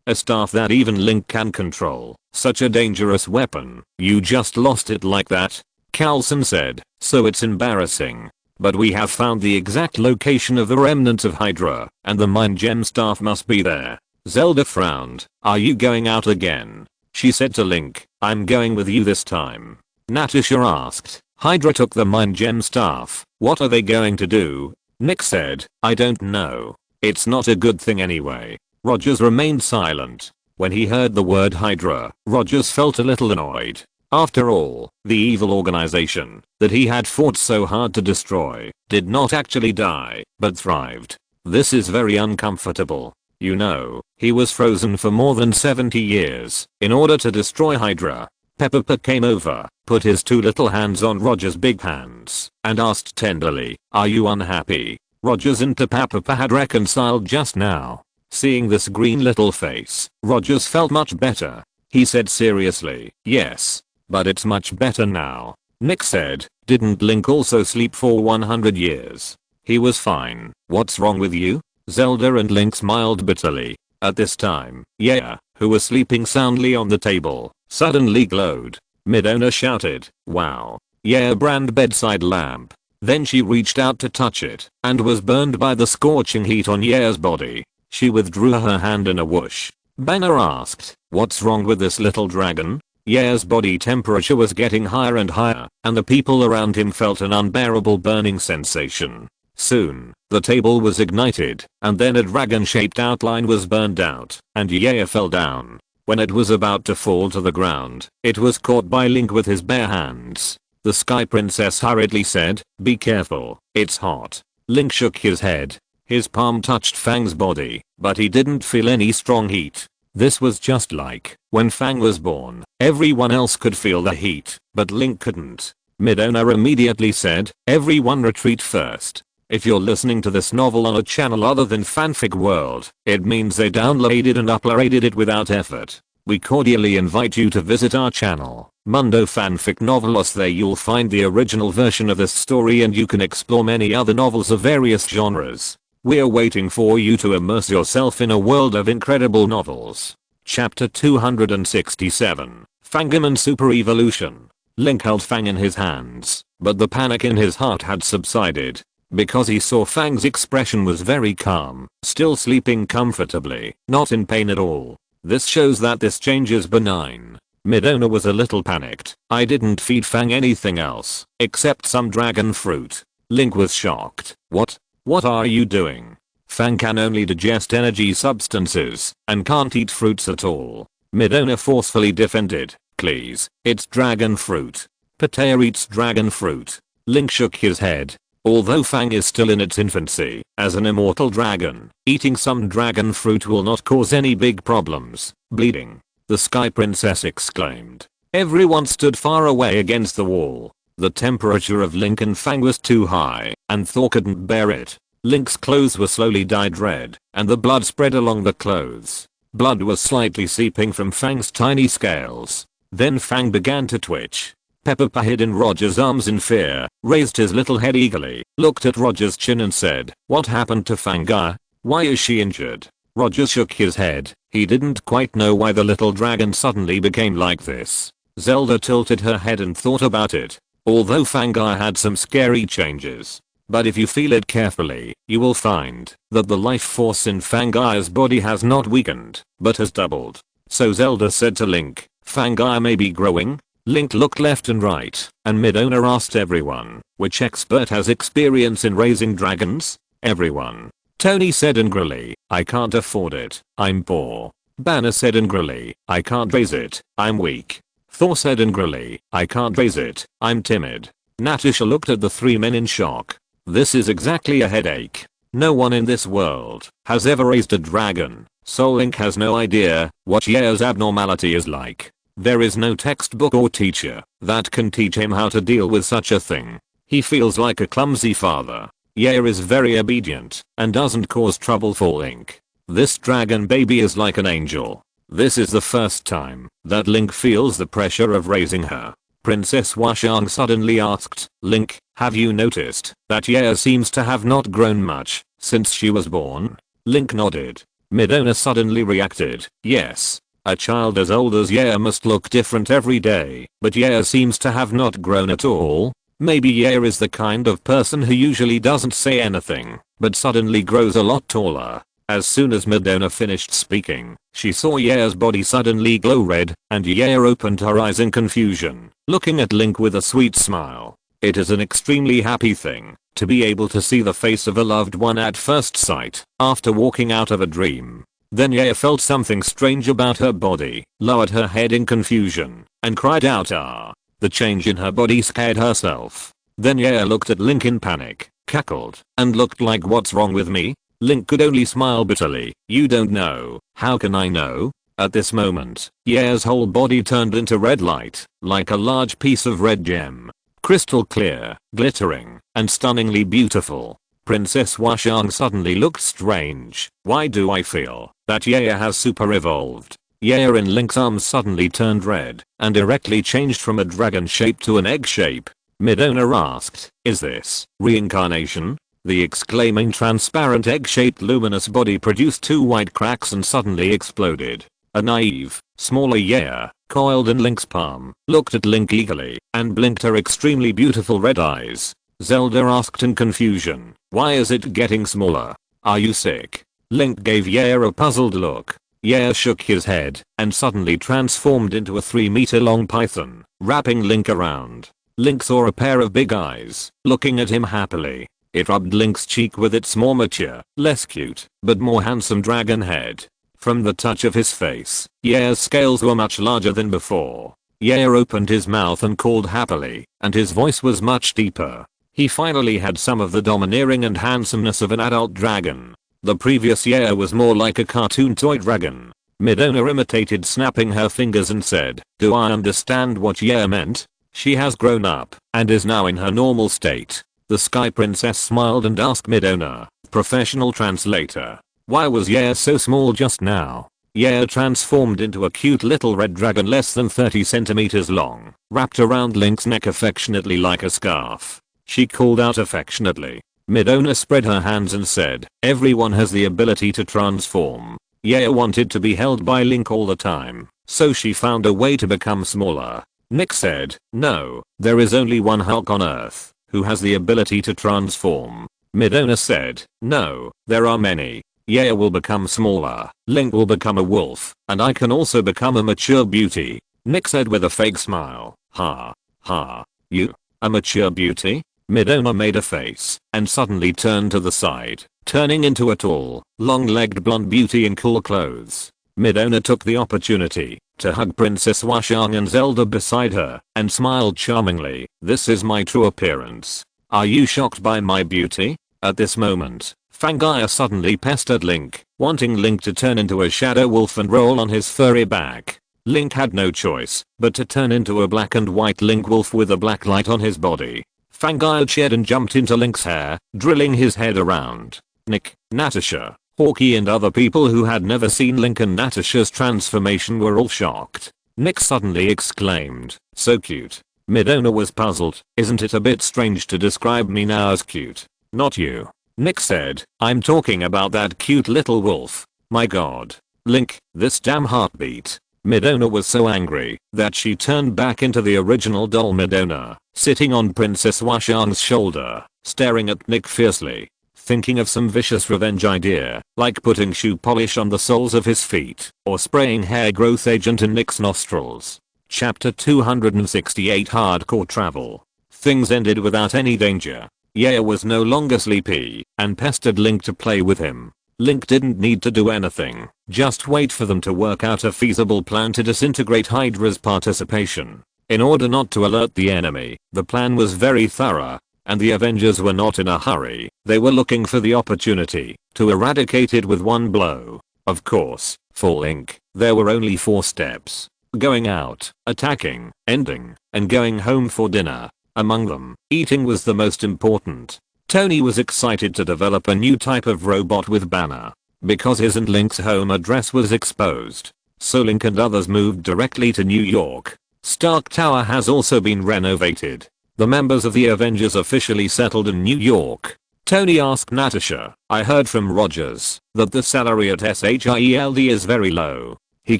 A staff that even Link can control. Such a dangerous weapon. You just lost it like that?" Coulson said, "So it's embarrassing. But we have found the exact location of the remnants of Hydra, and the Mind Gem staff must be there." Zelda frowned. "Are you going out again?" She said to Link, "I'm going with you this time." Natasha asked, "Hydra took the Mind Gem staff. What are they going to do?" Nick said, "I don't know. It's not a good thing anyway." Rogers remained silent. When he heard the word Hydra, Rogers felt a little annoyed. After all, the evil organization that he had fought so hard to destroy did not actually die, but thrived. This is very uncomfortable. You know, he was frozen for more than 70 years in order to destroy Hydra. Peppa came over, put his two little hands on Roger's big hands, and asked tenderly, "Are you unhappy?" Rogers and Peppa had reconciled just now. Seeing this green little face, Rogers felt much better. He said seriously, yes, but it's much better now. Nick said, didn't Link also sleep for 100 years? He was fine. What's wrong with you? Zelda and Link smiled bitterly. At this time, Yaya, who was sleeping soundly on the table, suddenly glowed. Midona shouted, wow. Yaya brand bedside lamp. Then she reached out to touch it, and was burned by the scorching heat on Yaya's body. She withdrew her hand in a whoosh. Banner asked, what's wrong with this little dragon? Yaya's body temperature was getting higher and higher, and the people around him felt an unbearable burning sensation. Soon, the table was ignited, and then a dragon-shaped outline was burned out, and Yaya fell down. When it was about to fall to the ground, it was caught by Link with his bare hands. The Sky Princess hurriedly said, be careful, it's hot. Link shook his head. His palm touched Fang's body, but he didn't feel any strong heat. This was just like when Fang was born. Everyone else could feel the heat, but Link couldn't. Midona immediately said, everyone retreat first. If you're listening to this novel on a channel other than Fanfic World, it means they downloaded and uploaded it without effort. We cordially invite you to visit our channel, Mundo Fanfic Novelos. There you'll find the original version of this story and you can explore many other novels of various genres. We're waiting for you to immerse yourself in a world of incredible novels. Chapter 267, Fangamon Super Evolution. Link held Fang in his hands, but the panic in his heart had subsided. Because he saw Fang's expression was very calm, still sleeping comfortably, not in pain at all. This shows that this change is benign. Midona was a little panicked. I didn't feed Fang anything else, except some dragon fruit. Link was shocked. What? What are you doing? Fang can only digest energy substances, and can't eat fruits at all. Midona forcefully defended. Please, it's dragon fruit. Patea eats dragon fruit. Link shook his head. Although Fang is still in its infancy, as an immortal dragon, eating some dragon fruit will not cause any big problems. Bleeding. The Sky Princess exclaimed. Everyone stood far away against the wall. The temperature of Link and Fang was too high, and Thor couldn't bear it. Link's clothes were slowly dyed red, and the blood spread along the clothes. Blood was slightly seeping from Fang's tiny scales. Then Fang began to twitch. Peppa hid in Roger's arms in fear, raised his little head eagerly, looked at Roger's chin and said, what happened to Fanga? Why is she injured? Roger shook his head. He didn't quite know why the little dragon suddenly became like this. Zelda tilted her head and thought about it. Although Fanga had some scary changes. But if you feel it carefully, you will find that the life force in Fanga's body has not weakened, but has doubled. So Zelda said to Link, Fanga may be growing? Link looked left and right, and Midona asked everyone, which expert has experience in raising dragons? Everyone. Tony said angrily, I can't afford it, I'm poor. Banner said angrily, I can't raise it, I'm weak. Thor said angrily, I can't raise it, I'm timid. Natasha looked at the three men in shock. This is exactly a headache. No one in this world has ever raised a dragon, so Link has no idea what Yaya's abnormality is like. There is no textbook or teacher that can teach him how to deal with such a thing. He feels like a clumsy father. Yaya is very obedient and doesn't cause trouble for Link. This dragon baby is like an angel. This is the first time that Link feels the pressure of raising her. Princess Washang suddenly asked, Link, have you noticed that Yaya seems to have not grown much since she was born? Link nodded. Midona suddenly reacted, yes. A child as old as Yaya must look different every day, but Yaya seems to have not grown at all. Maybe Yaya is the kind of person who usually doesn't say anything, but suddenly grows a lot taller. As soon as Midona finished speaking, she saw Yaya's body suddenly glow red, and Yaya opened her eyes in confusion, looking at Link with a sweet smile. It is an extremely happy thing to be able to see the face of a loved one at first sight, after walking out of a dream. Then Yaya felt something strange about her body, lowered her head in confusion, and cried out ah. The change in her body scared herself. Then Yaya looked at Link in panic, cackled, and looked like what's wrong with me? Link could only smile bitterly. You don't know. How can I know? At this moment, Yaya's whole body turned into red light, like a large piece of red gem. Crystal clear, glittering, and stunningly beautiful. Princess Washang suddenly looked strange. Why do I feel that Yaya has super evolved? Yaya in Link's arms suddenly turned red and directly changed from a dragon shape to an egg shape. Midona asked, is this reincarnation? The exclaiming transparent egg-shaped luminous body produced 2 white cracks and suddenly exploded. A naive, smaller Yaya, coiled in Link's palm, looked at Link eagerly and blinked her extremely beautiful red eyes. Zelda asked in confusion, why is it getting smaller? Are you sick? Link gave Yaya a puzzled look. Yaya shook his head and suddenly transformed into a 3-meter long python, wrapping Link around. Link saw a pair of big eyes, looking at him happily. It rubbed Link's cheek with its more mature, less cute, but more handsome dragon head. From the touch of his face, Yaya's scales were much larger than before. Yaya opened his mouth and called happily, and his voice was much deeper. He finally had some of the domineering and handsomeness of an adult dragon. The previous Yaya was more like a cartoon toy dragon. Midona imitated snapping her fingers and said, do I understand what Yaya meant? She has grown up and is now in her normal state. The Sky Princess smiled and asked Midona, professional translator, why was Yaya so small just now? Yaya transformed into a cute little red dragon less than 30 centimeters long, wrapped around Link's neck affectionately like a scarf. She called out affectionately. Midona spread her hands and said, everyone has the ability to transform. Yaya wanted to be held by Link all the time, so she found a way to become smaller. Nick said, no, there is only one Hulk on Earth who has the ability to transform. Midona said, no, there are many. Yaya will become smaller, Link will become a wolf, and I can also become a mature beauty. Nick said with a fake smile, ha, ha, you, a mature beauty? Midona made a face and suddenly turned to the side, turning into a tall, long-legged blonde beauty in cool clothes. Midona took the opportunity to hug Princess Washang and Zelda beside her and smiled charmingly. This is my true appearance. Are you shocked by my beauty? At this moment, Fangaya suddenly pestered Link, wanting Link to turn into a shadow wolf and roll on his furry back. Link had no choice but to turn into a black and white Link wolf with a black light on his body. Fangaya cheered and jumped into Link's hair, drilling his head around. Nick, Natasha, Hawkeye and other people who had never seen Link and Natasha's transformation were all shocked. Nick suddenly exclaimed, so cute. Midona was puzzled, isn't it a bit strange to describe me now as cute? Not you. Nick said, I'm talking about that cute little wolf. My god. Link, this damn heartbeat. Midona was so angry that she turned back into the original doll Midona, sitting on Princess Washang's shoulder, staring at Nick fiercely, thinking of some vicious revenge idea, like putting shoe polish on the soles of his feet, or spraying hair growth agent in Nick's nostrils. Chapter 268 Hardcore Travel. Things ended without any danger. Yaya was no longer sleepy and pestered Link to play with him. Link didn't need to do anything, just wait for them to work out a feasible plan to disintegrate Hydra's participation. In order not to alert the enemy, the plan was very thorough, and the Avengers were not in a hurry. They were looking for the opportunity to eradicate it with one blow. Of course, for Link, there were only 4 steps. Going out, attacking, ending, and going home for dinner. Among them, eating was the most important. Tony was excited to develop a new type of robot with Banner, because his and Link's home address was exposed. So Link and others moved directly to New York. Stark Tower has also been renovated. The members of the Avengers officially settled in New York. Tony asked Natasha, I heard from Rogers that the salary at SHIELD is very low. He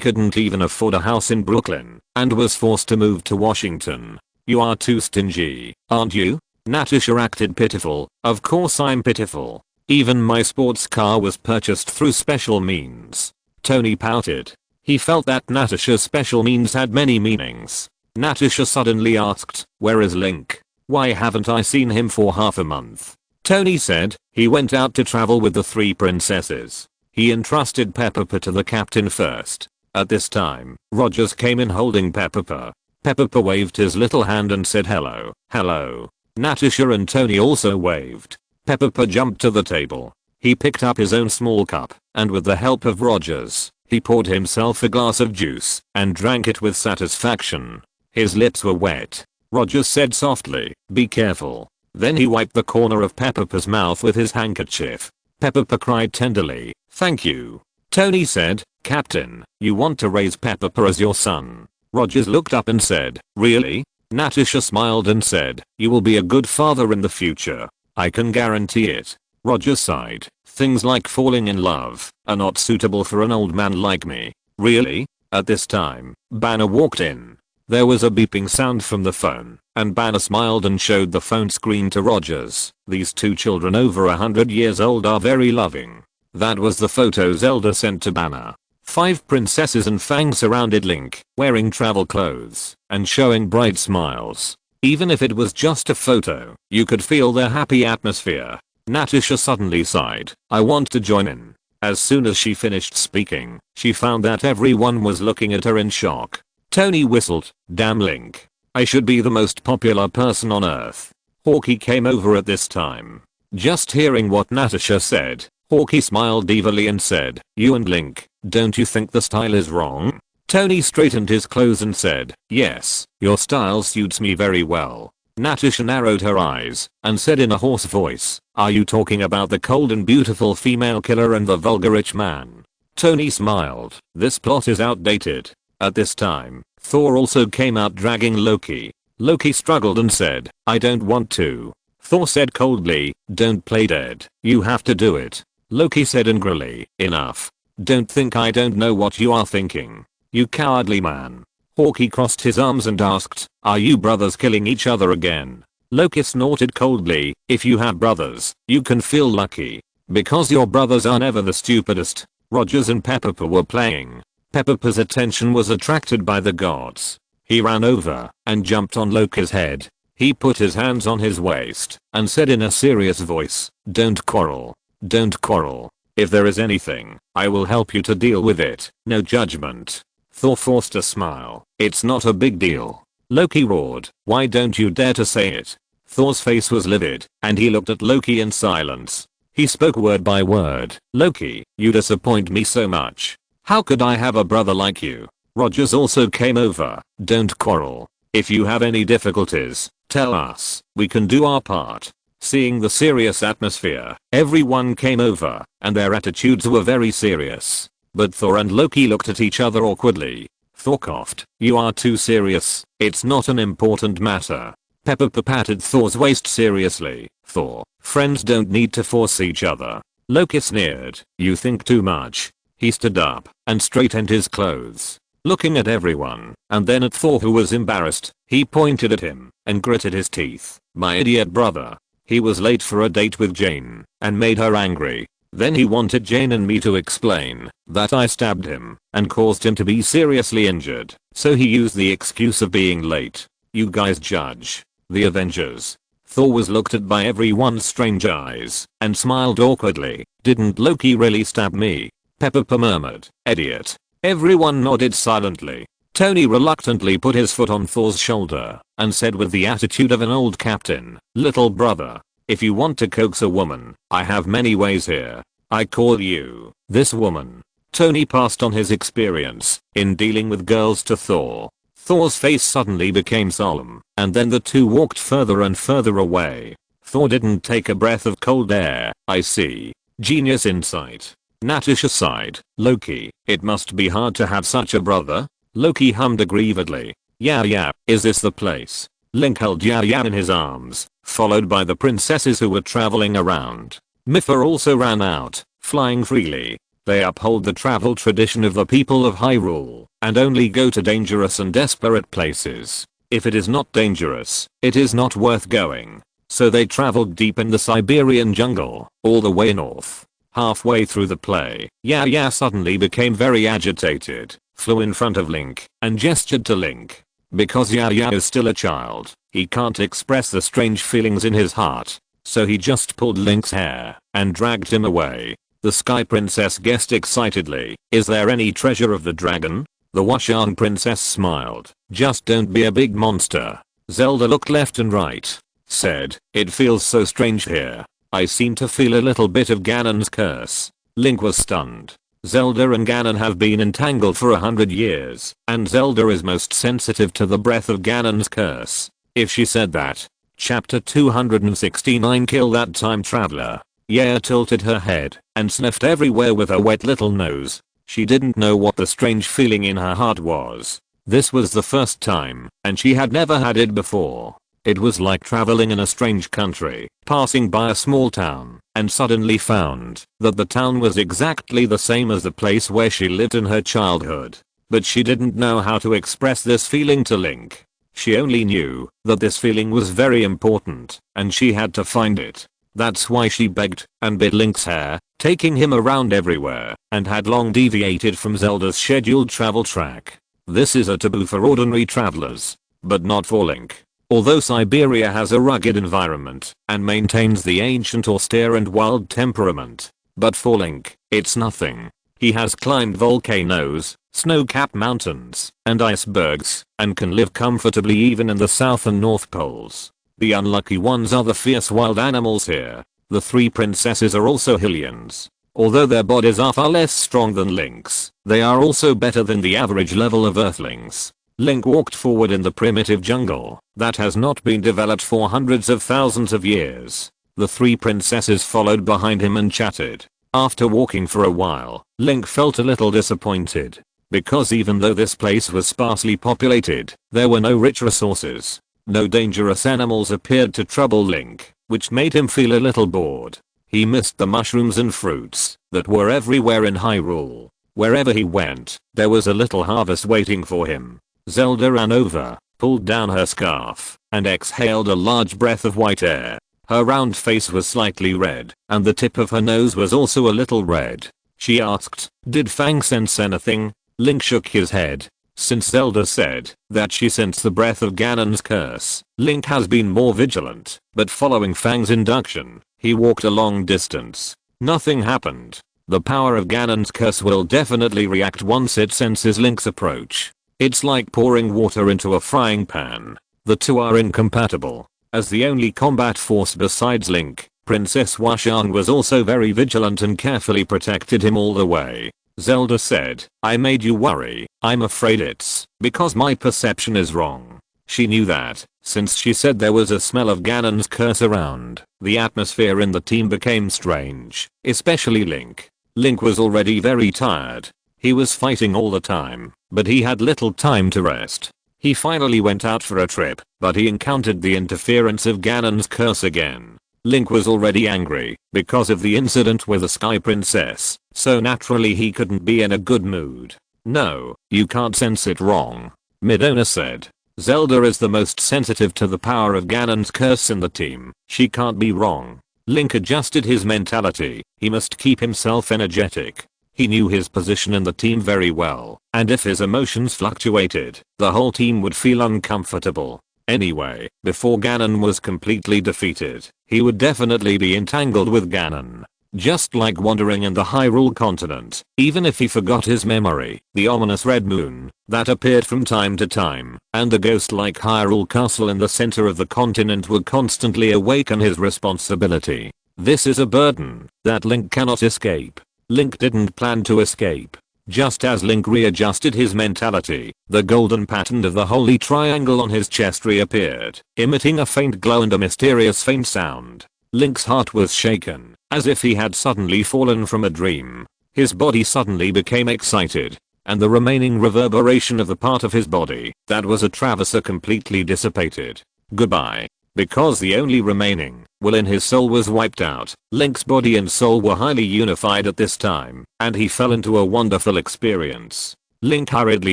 couldn't even afford a house in Brooklyn and was forced to move to Washington. You are too stingy, aren't you? Natasha acted pitiful. Of course I'm pitiful. Even my sports car was purchased through special means. Tony pouted. He felt that Natasha's special means had many meanings. Natasha suddenly asked, where is Link? Why haven't I seen him for half a month? Tony said, he went out to travel with the 3 princesses. He entrusted Peppa to the captain first. At this time, Rogers came in holding Peppa. Peppa waved his little hand and said hello, hello. Natasha and Tony also waved. Peppa jumped to the table. He picked up his own small cup, and with the help of Rogers, he poured himself a glass of juice and drank it with satisfaction. His lips were wet. Rogers said softly, be careful. Then he wiped the corner of Peppa's mouth with his handkerchief. Peppa cried tenderly, "Thank you." Tony said, "Captain, you want to raise Peppa as your son?" Rogers looked up and said, "Really?" Natasha smiled and said, "You will be a good father in the future. I can guarantee it." Rogers sighed. "Things like falling in love are not suitable for an old man like me." "Really?" At this time, Banner walked in. There was a beeping sound from the phone, and Banner smiled and showed the phone screen to Rogers. "These two children over 100 years old are very loving." That was the photo Zelda sent to Banner. 5 princesses and Fang surrounded Link, wearing travel clothes, and showing bright smiles. Even if it was just a photo, you could feel their happy atmosphere. Natasha suddenly sighed, "I want to join in." As soon as she finished speaking, she found that everyone was looking at her in shock. Tony whistled, "Damn Link. I should be the most popular person on earth." Hawkie came over at this time. Just hearing what Natasha said, Hawkie smiled evilly and said, "You and Link, don't you think the style is wrong?" Tony straightened his clothes and said, "Yes, your style suits me very well." Natasha narrowed her eyes and said in a hoarse voice, "Are you talking about the cold and beautiful female killer and the vulgar rich man?" Tony smiled. "This plot is outdated." At this time, Thor also came out dragging Loki. Loki struggled and said, "I don't want to." Thor said coldly, "Don't play dead. You have to do it." Loki said angrily, "Enough. Don't think I don't know what you are thinking. You cowardly man." Hawkie crossed his arms and asked, "Are you brothers killing each other again?" Loki snorted coldly, "If you have brothers, you can feel lucky. Because your brothers are never the stupidest." Rogers and Peppa were playing. Peppa's attention was attracted by the gods. He ran over and jumped on Loki's head. He put his hands on his waist and said in a serious voice, "Don't quarrel. Don't quarrel. If there is anything, I will help you to deal with it. No judgment." Thor forced a smile. "It's not a big deal." Loki roared, "Why don't you dare to say it?" Thor's face was livid, and he looked at Loki in silence. He spoke word by word, "Loki, you disappoint me so much. How could I have a brother like you?" Rogers also came over. "Don't quarrel. If you have any difficulties, tell us. We can do our part." Seeing the serious atmosphere, everyone came over, and their attitudes were very serious. But Thor and Loki looked at each other awkwardly. Thor coughed, "You are too serious. It's not an important matter." Peppa patted Thor's waist seriously. "Thor, friends don't need to force each other." Loki sneered, "You think too much." He stood up and straightened his clothes. Looking at everyone, and then at Thor who was embarrassed, he pointed at him and gritted his teeth. "My idiot brother. He was late for a date with Jane and made her angry. Then he wanted Jane and me to explain that I stabbed him and caused him to be seriously injured, so he used the excuse of being late. You guys judge." The Avengers. Thor was looked at by everyone's strange eyes and smiled awkwardly. "Didn't Loki really stab me?" Peppa murmured, "Idiot." Everyone nodded silently. Tony reluctantly put his foot on Thor's shoulder and said with the attitude of an old captain, "Little brother, if you want to coax a woman, I have many ways here. I call you this woman." Tony passed on his experience in dealing with girls to Thor. Thor's face suddenly became solemn, and then the two walked further and further away. Thor didn't take a breath of cold air. "I see. Genius insight." Natasha sighed. "Loki, it must be hard to have such a brother." Loki hummed aggrievedly. Yeah, is this the place?" Link held Yeah in his arms, followed by the princesses who were traveling around. Mipha also ran out, flying freely. They uphold the travel tradition of the people of Hyrule, and only go to dangerous and desperate places. If it is not dangerous, it is not worth going. So they traveled deep in the Siberian jungle, all the way north. Halfway through the play, Yeah suddenly became very agitated, flew in front of Link, and gestured to Link. Because Yeah is still a child, he can't express the strange feelings in his heart. So he just pulled Link's hair and dragged him away. The Sky Princess guessed excitedly, "Is there any treasure of the dragon?" The Washan Princess smiled, "Just don't be a big monster." Zelda looked left and right. Said, "It feels so strange here. I seem to feel a little bit of Ganon's curse." Link was stunned. Zelda and Ganon have been entangled for 100 years, and Zelda is most sensitive to the breath of Ganon's curse. If she said that, Chapter 269 Kill that time traveler. Yaya tilted her head and sniffed everywhere with her wet little nose. She didn't know what the strange feeling in her heart was. This was the first time, and she had never had it before. It was like traveling in a strange country, passing by a small town, and suddenly found that the town was exactly the same as the place where she lived in her childhood. But she didn't know how to express this feeling to Link. She only knew that this feeling was very important, and she had to find it. That's why she begged and bit Link's hair, taking him around everywhere, and had long deviated from Zelda's scheduled travel track. This is a taboo for ordinary travelers, but not for Link. Although Siberia has a rugged environment and maintains the ancient austere and wild temperament, but for Link, it's nothing. He has climbed volcanoes, snow-capped mountains, and icebergs, and can live comfortably even in the South and North Poles. The unlucky ones are the fierce wild animals here. The three princesses are also Hylians. Although their bodies are far less strong than Link's, they are also better than the average level of Earthlings. Link walked forward in the primitive jungle that has not been developed for hundreds of thousands of years. The three princesses followed behind him and chatted. After walking for a while, Link felt a little disappointed. Because even though this place was sparsely populated, there were no rich resources. No dangerous animals appeared to trouble Link, which made him feel a little bored. He missed the mushrooms and fruits that were everywhere in Hyrule. Wherever he went, there was a little harvest waiting for him. Zelda ran over, pulled down her scarf, and exhaled a large breath of white air. Her round face was slightly red, and the tip of her nose was also a little red. She asked, "Did Fang sense anything?" Link shook his head. Since Zelda said that she sensed the breath of Ganon's curse, Link has been more vigilant, but following Fang's induction, he walked a long distance. Nothing happened. The power of Ganon's curse will definitely react once it senses Link's approach. It's like pouring water into a frying pan. The two are incompatible. As the only combat force besides Link, Princess Huashan was also very vigilant and carefully protected him all the way. Zelda said, "I made you worry. I'm afraid it's because my perception is wrong." She knew that, since she said there was a smell of Ganon's curse around, the atmosphere in the team became strange, especially Link. Link was already very tired. He was fighting all the time, but he had little time to rest. He finally went out for a trip, but he encountered the interference of Ganon's curse again. Link was already angry because of the incident with the Sky Princess, so naturally he couldn't be in a good mood. "No, you can't sense it wrong," Midona said. "Zelda is the most sensitive to the power of Ganon's curse in the team. She can't be wrong." Link adjusted his mentality. He must keep himself energetic. He knew his position in the team very well, and if his emotions fluctuated, the whole team would feel uncomfortable. Anyway, before Ganon was completely defeated, he would definitely be entangled with Ganon. Just like wandering in the Hyrule continent, even if he forgot his memory, the ominous red moon that appeared from time to time, and the ghost-like Hyrule castle in the center of the continent would constantly awaken his responsibility. This is a burden that Link cannot escape. Link didn't plan to escape. Just as Link readjusted his mentality, the golden pattern of the holy triangle on his chest reappeared, emitting a faint glow and a mysterious faint sound. Link's heart was shaken, as if he had suddenly fallen from a dream. His body suddenly became excited, and the remaining reverberation of the part of his body that was a traverser completely dissipated. Goodbye. Because the only remaining will in his soul was wiped out, Link's body and soul were highly unified at this time, and he fell into a wonderful experience. Link hurriedly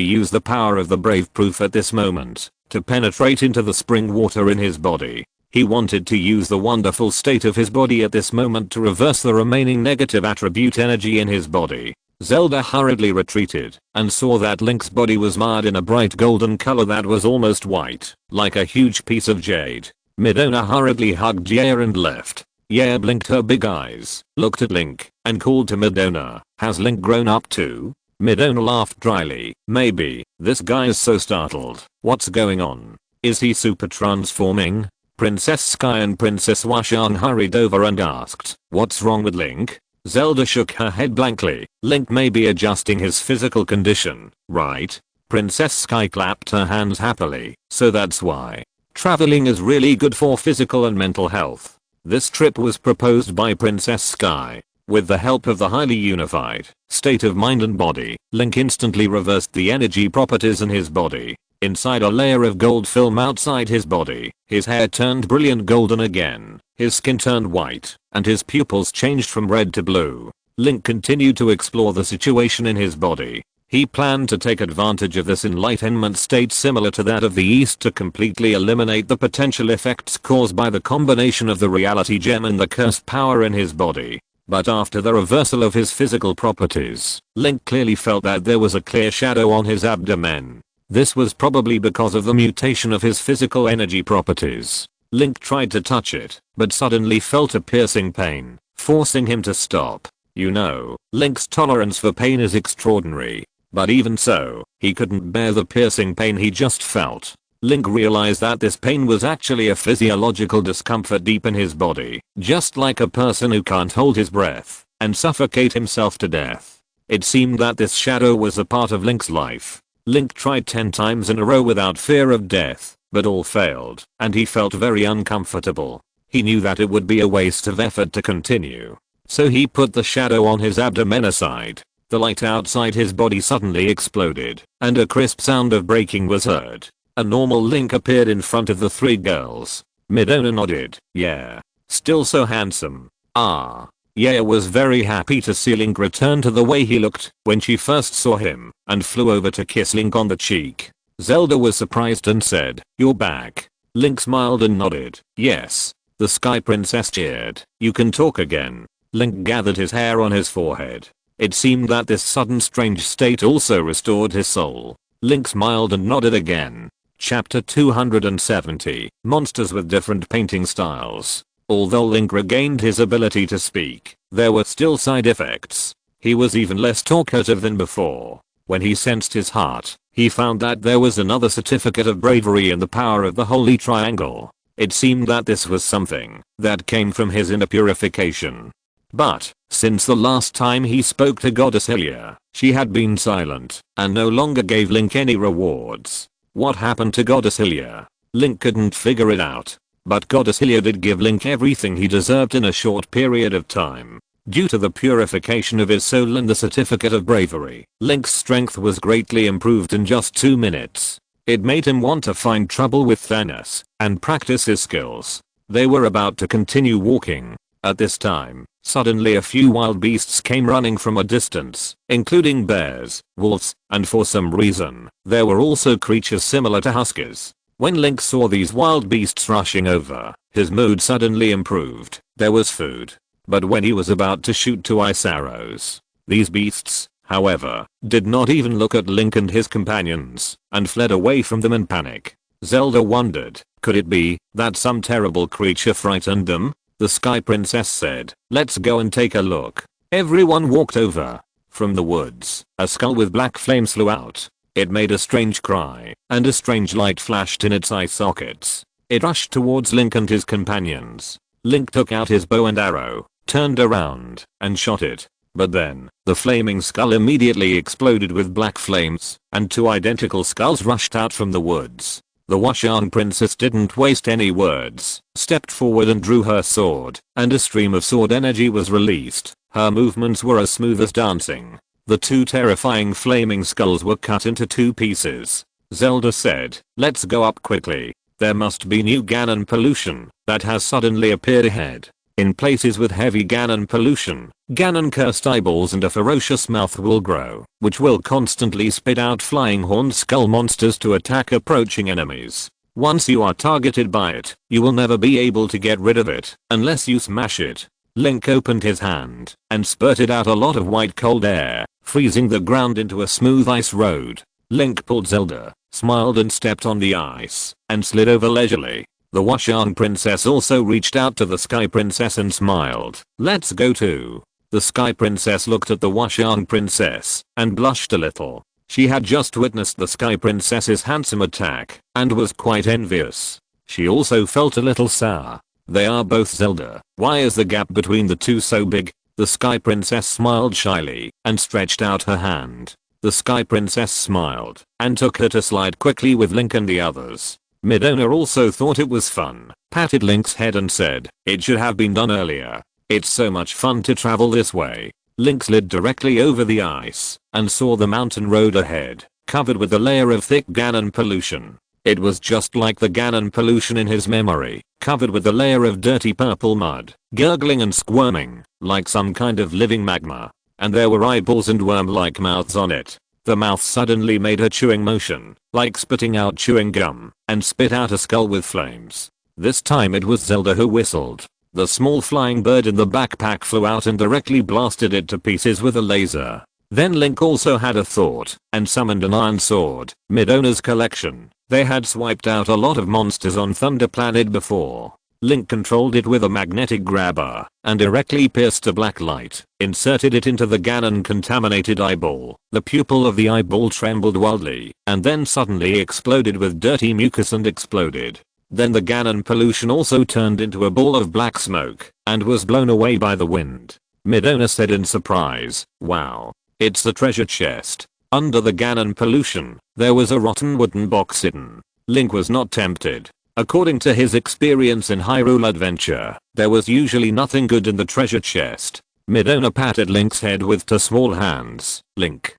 used the power of the brave proof at this moment to penetrate into the spring water in his body. He wanted to use the wonderful state of his body at this moment to reverse the remaining negative attribute energy in his body. Zelda hurriedly retreated and saw that Link's body was marred in a bright golden color that was almost white, like a huge piece of jade. Midona hurriedly hugged Yaya and left. Yaya blinked her big eyes, looked at Link, and called to Midona, "Has Link grown up too?" Midona laughed dryly. "Maybe. This guy is so startled. What's going on? Is he super transforming?" Princess Sky and Princess Huashan hurried over and asked, "What's wrong with Link?" Zelda shook her head blankly. "Link may be adjusting his physical condition, right?" Princess Sky clapped her hands happily. "So that's why." Traveling is really good for physical and mental health. This trip was proposed by Princess Sky. With the help of the highly unified state of mind and body, Link instantly reversed the energy properties in his body. Inside a layer of gold film outside his body, his hair turned brilliant golden again, his skin turned white, and his pupils changed from red to blue. Link continued to explore the situation in his body. He planned to take advantage of this enlightenment state similar to that of the East to completely eliminate the potential effects caused by the combination of the reality gem and the cursed power in his body. But after the reversal of his physical properties, Link clearly felt that there was a clear shadow on his abdomen. This was probably because of the mutation of his physical energy properties. Link tried to touch it, but suddenly felt a piercing pain, forcing him to stop. You know, Link's tolerance for pain is extraordinary. But even so, he couldn't bear the piercing pain he just felt. Link realized that this pain was actually a physiological discomfort deep in his body, just like a person who can't hold his breath and suffocate himself to death. It seemed that this shadow was a part of Link's life. Link tried 10 times in a row without fear of death, but all failed, and he felt very uncomfortable. He knew that it would be a waste of effort to continue. So he put the shadow on his abdomen aside. The light outside his body suddenly exploded, and a crisp sound of breaking was heard. A normal Link appeared in front of the 3 girls. Midona nodded. Yeah. Still so handsome. Ah. Yaya was very happy to see Link return to the way he looked when she first saw him, and flew over to kiss Link on the cheek. Zelda was surprised and said, "You're back." Link smiled and nodded. Yes. The Sky Princess cheered. "You can talk again." Link gathered his hair on his forehead. It seemed that this sudden strange state also restored his soul. Link smiled and nodded again. Chapter 270, Monsters with Different Painting Styles. Although Link regained his ability to speak, there were still side effects. He was even less talkative than before. When he sensed his heart, he found that there was another certificate of bravery in the power of the Holy Triangle. It seemed that this was something that came from his inner purification. But, since the last time he spoke to Goddess Hylia, she had been silent and no longer gave Link any rewards. What happened to Goddess Hylia? Link couldn't figure it out. But Goddess Hylia did give Link everything he deserved in a short period of time. Due to the purification of his soul and the certificate of bravery, Link's strength was greatly improved in just 2 minutes. It made him want to find trouble with Thanos and practice his skills. They were about to continue walking. At this time, suddenly a few wild beasts came running from a distance, including bears, wolves, and for some reason, there were also creatures similar to huskies. When Link saw these wild beasts rushing over, his mood suddenly improved. There was food. But when he was about to shoot 2 ice arrows, these beasts, however, did not even look at Link and his companions, and fled away from them in panic. Zelda wondered, could it be that some terrible creature frightened them? The Sky Princess said, "Let's go and take a look." Everyone walked over. From the woods, a skull with black flames flew out. It made a strange cry, and a strange light flashed in its eye sockets. It rushed towards Link and his companions. Link took out his bow and arrow, turned around, and shot it. But then, the flaming skull immediately exploded with black flames, and 2 identical skulls rushed out from the woods. The Washan princess didn't waste any words, stepped forward and drew her sword, and a stream of sword energy was released. Her movements were as smooth as dancing. The 2 terrifying flaming skulls were cut into 2 pieces. Zelda said, "Let's go up quickly. There must be new Ganon pollution that has suddenly appeared ahead." In places with heavy Ganon pollution, Ganon cursed eyeballs and a ferocious mouth will grow, which will constantly spit out flying horned skull monsters to attack approaching enemies. Once you are targeted by it, you will never be able to get rid of it, unless you smash it. Link opened his hand, and spurted out a lot of white cold air, freezing the ground into a smooth ice road. Link pulled Zelda, smiled and stepped on the ice, and slid over leisurely. The Washan princess also reached out to the Sky Princess and smiled. "Let's go too." The Sky Princess looked at the Washan princess, and blushed a little. She had just witnessed the Sky Princess's handsome attack, and was quite envious. She also felt a little sour. They are both Zelda. Why is the gap between the 2 so big? The Sky Princess smiled shyly, and stretched out her hand. The Sky Princess smiled, and took her to slide quickly with Link and the others. Midona also thought it was fun, patted Link's head and said, "It should have been done earlier. It's so much fun to travel this way." Link slid directly over the ice and saw the mountain road ahead, covered with a layer of thick Ganon pollution. It was just like the Ganon pollution in his memory, covered with a layer of dirty purple mud, gurgling and squirming, like some kind of living magma. And there were eyeballs and worm-like mouths on it. The mouth suddenly made a chewing motion, like spitting out chewing gum, and spit out a skull with flames. This time it was Zelda who whistled. The small flying bird in the backpack flew out and directly blasted it to pieces with a laser. Then Link also had a thought, and summoned an iron sword, Midona's collection. They had swiped out a lot of monsters on Thunder Planet before. Link controlled it with a magnetic grabber, and directly pierced a black light, inserted it into the Ganon contaminated eyeball. The pupil of the eyeball trembled wildly, and then suddenly exploded with dirty mucus and exploded. Then the Ganon pollution also turned into a ball of black smoke, and was blown away by the wind. Midona said in surprise, "Wow. It's the treasure chest." Under the Ganon pollution, there was a rotten wooden box hidden. Link was not tempted. According to his experience in Hyrule Adventure, there was usually nothing good in the treasure chest. Midona patted Link's head with two small hands. Link,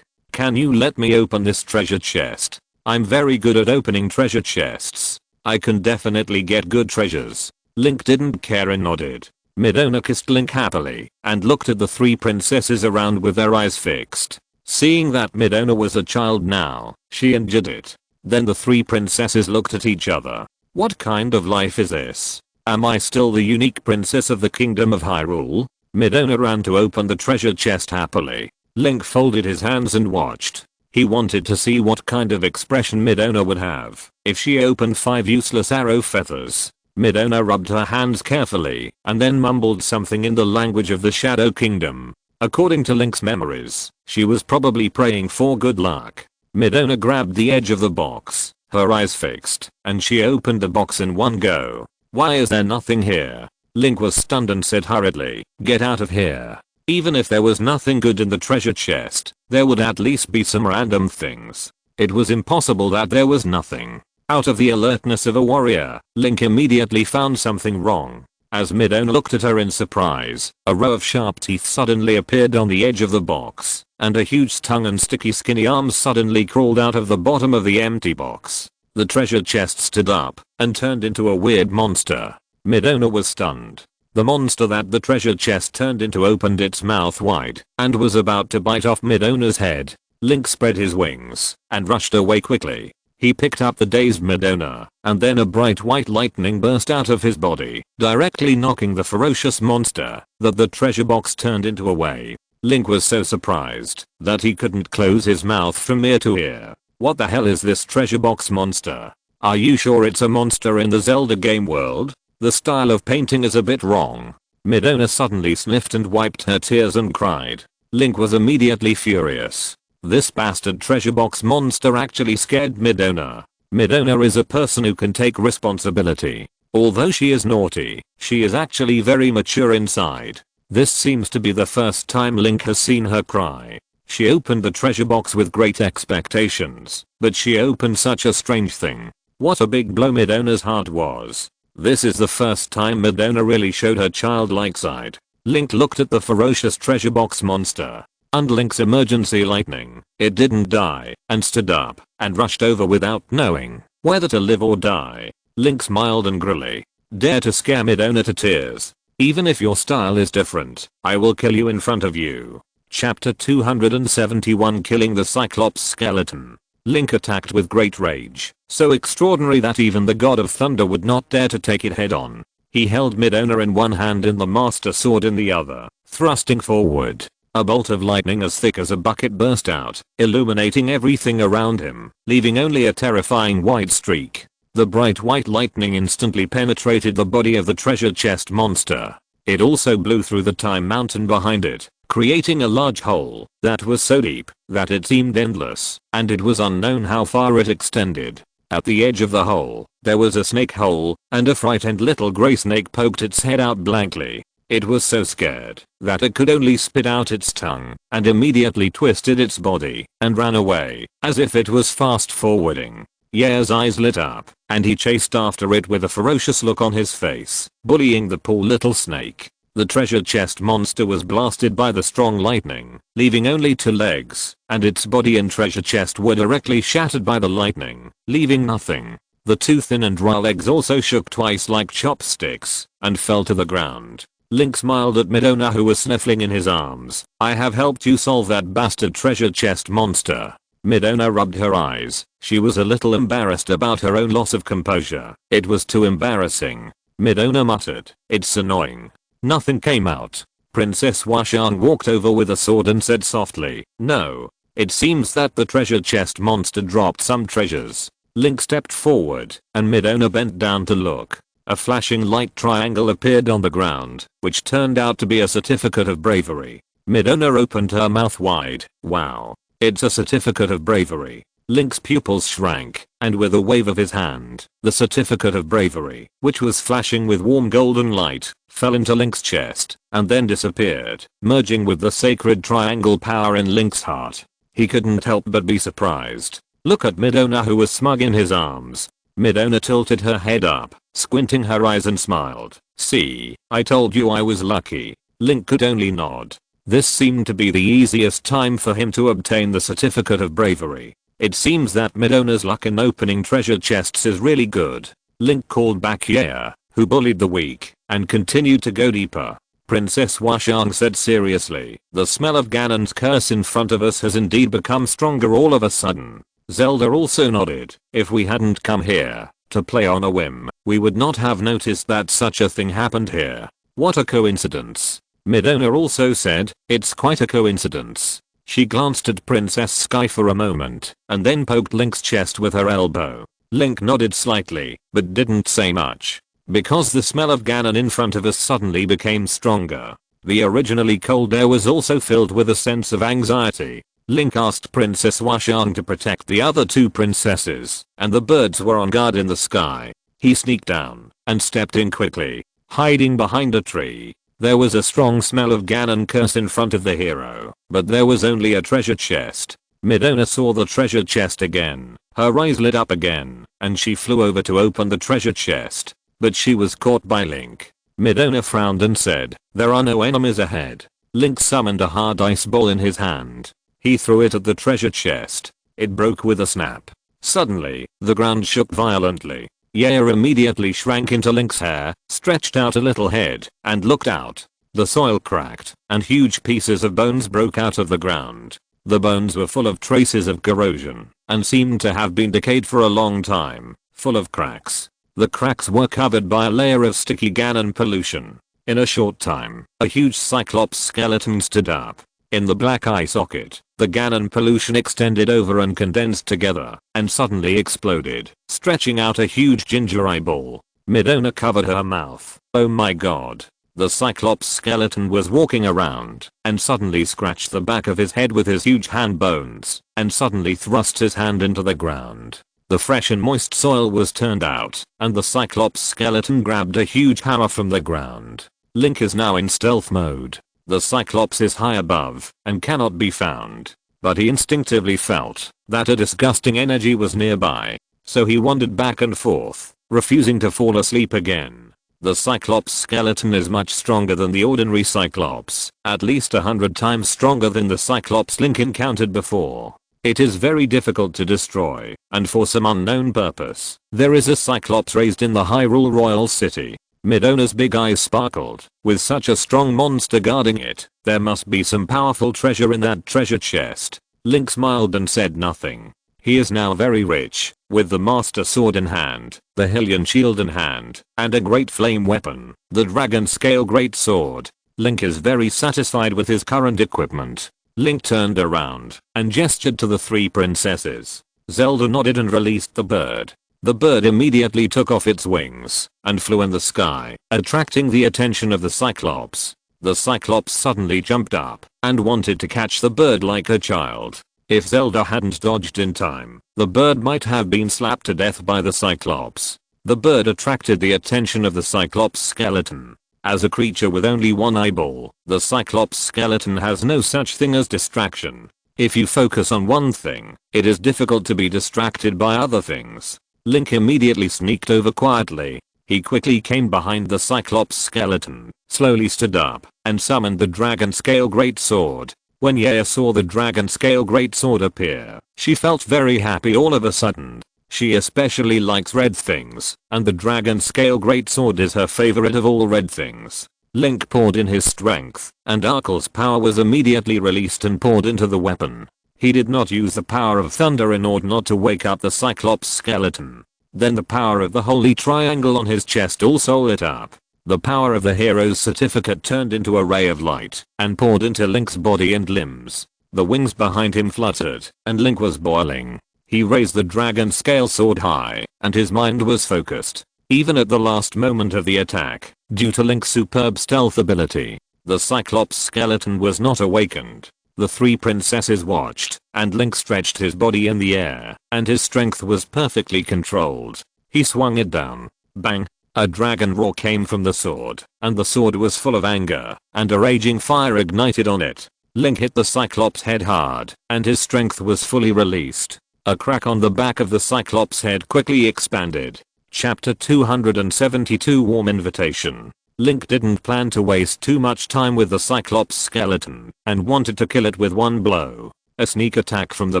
can you let me open this treasure chest? I'm very good at opening treasure chests. I can definitely get good treasures." Link didn't care and nodded. Midona kissed Link happily and looked at the three princesses around with their eyes fixed. Seeing that Midona was a child now, she enjoyed it. Then the three princesses looked at each other. What kind of life is this? Am I still the unique princess of the Kingdom of Hyrule? Midona ran to open the treasure chest happily. Link folded his hands and watched. He wanted to see what kind of expression Midona would have if she opened 5 useless arrow feathers. Midona rubbed her hands carefully and then mumbled something in the language of the Shadow Kingdom. According to Link's memories, she was probably praying for good luck. Midona grabbed the edge of the box, her eyes fixed, and she opened the box in one go. "Why is there nothing here?" Link was stunned and said hurriedly, "Get out of here." Even if there was nothing good in the treasure chest, there would at least be some random things. It was impossible that there was nothing. Out of the alertness of a warrior, Link immediately found something wrong. As Midona looked at her in surprise, a row of sharp teeth suddenly appeared on the edge of the box, and a huge tongue and sticky skinny arms suddenly crawled out of the bottom of the empty box. The treasure chest stood up and turned into a weird monster. Midona was stunned. The monster that the treasure chest turned into opened its mouth wide and was about to bite off Midona's head. Link spread his wings and rushed away quickly. He picked up the dazed Midona, and then a bright white lightning burst out of his body, directly knocking the ferocious monster that the treasure box turned into away. Link was so surprised that he couldn't close his mouth from ear to ear. What the hell is this treasure box monster? Are you sure it's a monster in the Zelda game world? The style of painting is a bit wrong. Midona suddenly sniffed and wiped her tears and cried. Link was immediately furious. This bastard treasure box monster actually scared Midona. Midona is a person who can take responsibility. Although she is naughty, she is actually very mature inside. This seems to be the first time Link has seen her cry. She opened the treasure box with great expectations, but she opened such a strange thing. What a big blow Midona's heart was. This is the first time Midona really showed her childlike side. Link looked at the ferocious treasure box monster. Under Link's emergency lightning, it didn't die, and stood up, and rushed over without knowing whether to live or die. Link smiled angrily. Dare to scare Midona to tears. Even if your style is different, I will kill you in front of you. Chapter 271 Killing the Cyclops Skeleton. Link attacked with great rage, so extraordinary that even the god of thunder would not dare to take it head on. He held Midona in one hand and the master sword in the other, thrusting forward. A bolt of lightning as thick as a bucket burst out, illuminating everything around him, leaving only a terrifying white streak. The bright white lightning instantly penetrated the body of the treasure chest monster. It also blew through the time mountain behind it, creating a large hole that was so deep that it seemed endless, and it was unknown how far it extended. At the edge of the hole, there was a snake hole, and a frightened little gray snake poked its head out blankly. It was so scared that it could only spit out its tongue and immediately twisted its body and ran away as if it was fast forwarding. Yair's eyes lit up, and he chased after it with a ferocious look on his face, bullying the poor little snake. The treasure chest monster was blasted by the strong lightning, leaving only 2 legs, and its body and treasure chest were directly shattered by the lightning, leaving nothing. The 2 thin and raw legs also shook twice like chopsticks, and fell to the ground. Link smiled at Midona, who was sniffling in his arms. "I have helped you solve that bastard treasure chest monster." Midona rubbed her eyes. She was a little embarrassed about her own loss of composure. It was too embarrassing. Midona muttered, "It's annoying." Nothing came out. Princess Washang walked over with a sword and said softly, "No. It seems that the treasure chest monster dropped some treasures." Link stepped forward, and Midona bent down to look. A flashing light triangle appeared on the ground, which turned out to be a certificate of bravery. Midona opened her mouth wide. "Wow. It's a certificate of bravery." Link's pupils shrank, and with a wave of his hand, the certificate of bravery, which was flashing with warm golden light, fell into Link's chest, and then disappeared, merging with the sacred triangle power in Link's heart. He couldn't help but be surprised. Look at Midona, who was smug in his arms. Midona tilted her head up, squinting her eyes, and smiled. "See, I told you I was lucky." Link could only nod. This seemed to be the easiest time for him to obtain the certificate of bravery. It seems that Midona's luck in opening treasure chests is really good. Link called back Yair, who bullied the weak, and continued to go deeper. Princess Washang said seriously, "The smell of Ganon's curse in front of us has indeed become stronger all of a sudden." Zelda also nodded. "If we hadn't come here to play on a whim, we would not have noticed that such a thing happened here. What a coincidence." Midona also said, "It's quite a coincidence." She glanced at Princess Sky for a moment, and then poked Link's chest with her elbow. Link nodded slightly, but didn't say much. Because the smell of Ganon in front of us suddenly became stronger. The originally cold air was also filled with a sense of anxiety. Link asked Princess Washang to protect the other 2 princesses, and the birds were on guard in the sky. He sneaked down, and stepped in quickly, hiding behind a tree. There was a strong smell of Ganon curse in front of the hero, but there was only a treasure chest. Midona saw the treasure chest again. Her eyes lit up again, and she flew over to open the treasure chest. But she was caught by Link. Midona frowned and said, "There are no enemies ahead." Link summoned a hard ice ball in his hand. He threw it at the treasure chest. It broke with a snap. Suddenly, the ground shook violently. Yair immediately shrank into Link's hair, stretched out a little head, and looked out. The soil cracked, and huge pieces of bones broke out of the ground. The bones were full of traces of corrosion, and seemed to have been decayed for a long time, full of cracks. The cracks were covered by a layer of sticky Ganon pollution. In a short time, a huge Cyclops skeleton stood up. In the black eye socket, the Ganon pollution extended over and condensed together, and suddenly exploded, stretching out a huge ginger eyeball. Midona covered her mouth. "Oh my god." The Cyclops skeleton was walking around, and suddenly scratched the back of his head with his huge hand bones, and suddenly thrust his hand into the ground. The fresh and moist soil was turned out, and the Cyclops skeleton grabbed a huge hammer from the ground. Link is now in stealth mode. The Cyclops is high above, and cannot be found. But he instinctively felt that a disgusting energy was nearby, so he wandered back and forth, refusing to fall asleep again. The Cyclops skeleton is much stronger than the ordinary Cyclops, at least 100 times stronger than the Cyclops Link encountered before. It is very difficult to destroy, and for some unknown purpose, there is a Cyclops raised in the Hyrule Royal City. Midona's big eyes sparkled. With such a strong monster guarding it, there must be some powerful treasure in that treasure chest. Link smiled and said nothing. He is now very rich, with the Master Sword in hand, the Hylian Shield in hand, and a great flame weapon, the Dragon Scale Great Sword. Link is very satisfied with his current equipment. Link turned around and gestured to the 3 princesses. Zelda nodded and released the bird. The bird immediately took off its wings and flew in the sky, attracting the attention of the Cyclops. The Cyclops suddenly jumped up and wanted to catch the bird like a child. If Zelda hadn't dodged in time, the bird might have been slapped to death by the Cyclops. The bird attracted the attention of the Cyclops skeleton. As a creature with only one eyeball, the Cyclops skeleton has no such thing as distraction. If you focus on one thing, it is difficult to be distracted by other things. Link immediately sneaked over quietly. He quickly came behind the Cyclops skeleton, slowly stood up, and summoned the dragon scale greatsword. When Yaya saw the dragon scale greatsword appear, she felt very happy all of a sudden. She especially likes red things, and the dragon scale greatsword is her favorite of all red things. Link poured in his strength, and Arkle's power was immediately released and poured into the weapon. He did not use the power of thunder in order not to wake up the Cyclops skeleton. Then the power of the holy triangle on his chest also lit up. The power of the hero's certificate turned into a ray of light and poured into Link's body and limbs. The wings behind him fluttered, and Link was boiling. He raised the dragon scale sword high, and his mind was focused. Even at the last moment of the attack, due to Link's superb stealth ability, the Cyclops skeleton was not awakened. The three princesses watched, and Link stretched his body in the air, and his strength was perfectly controlled. He swung it down. Bang! A dragon roar came from the sword, and the sword was full of anger, and a raging fire ignited on it. Link hit the Cyclops head hard, and his strength was fully released. A crack on the back of the Cyclops head quickly expanded. Chapter 272 Warm Invitation. Link didn't plan to waste too much time with the Cyclops skeleton, and wanted to kill it with one blow. A sneak attack from the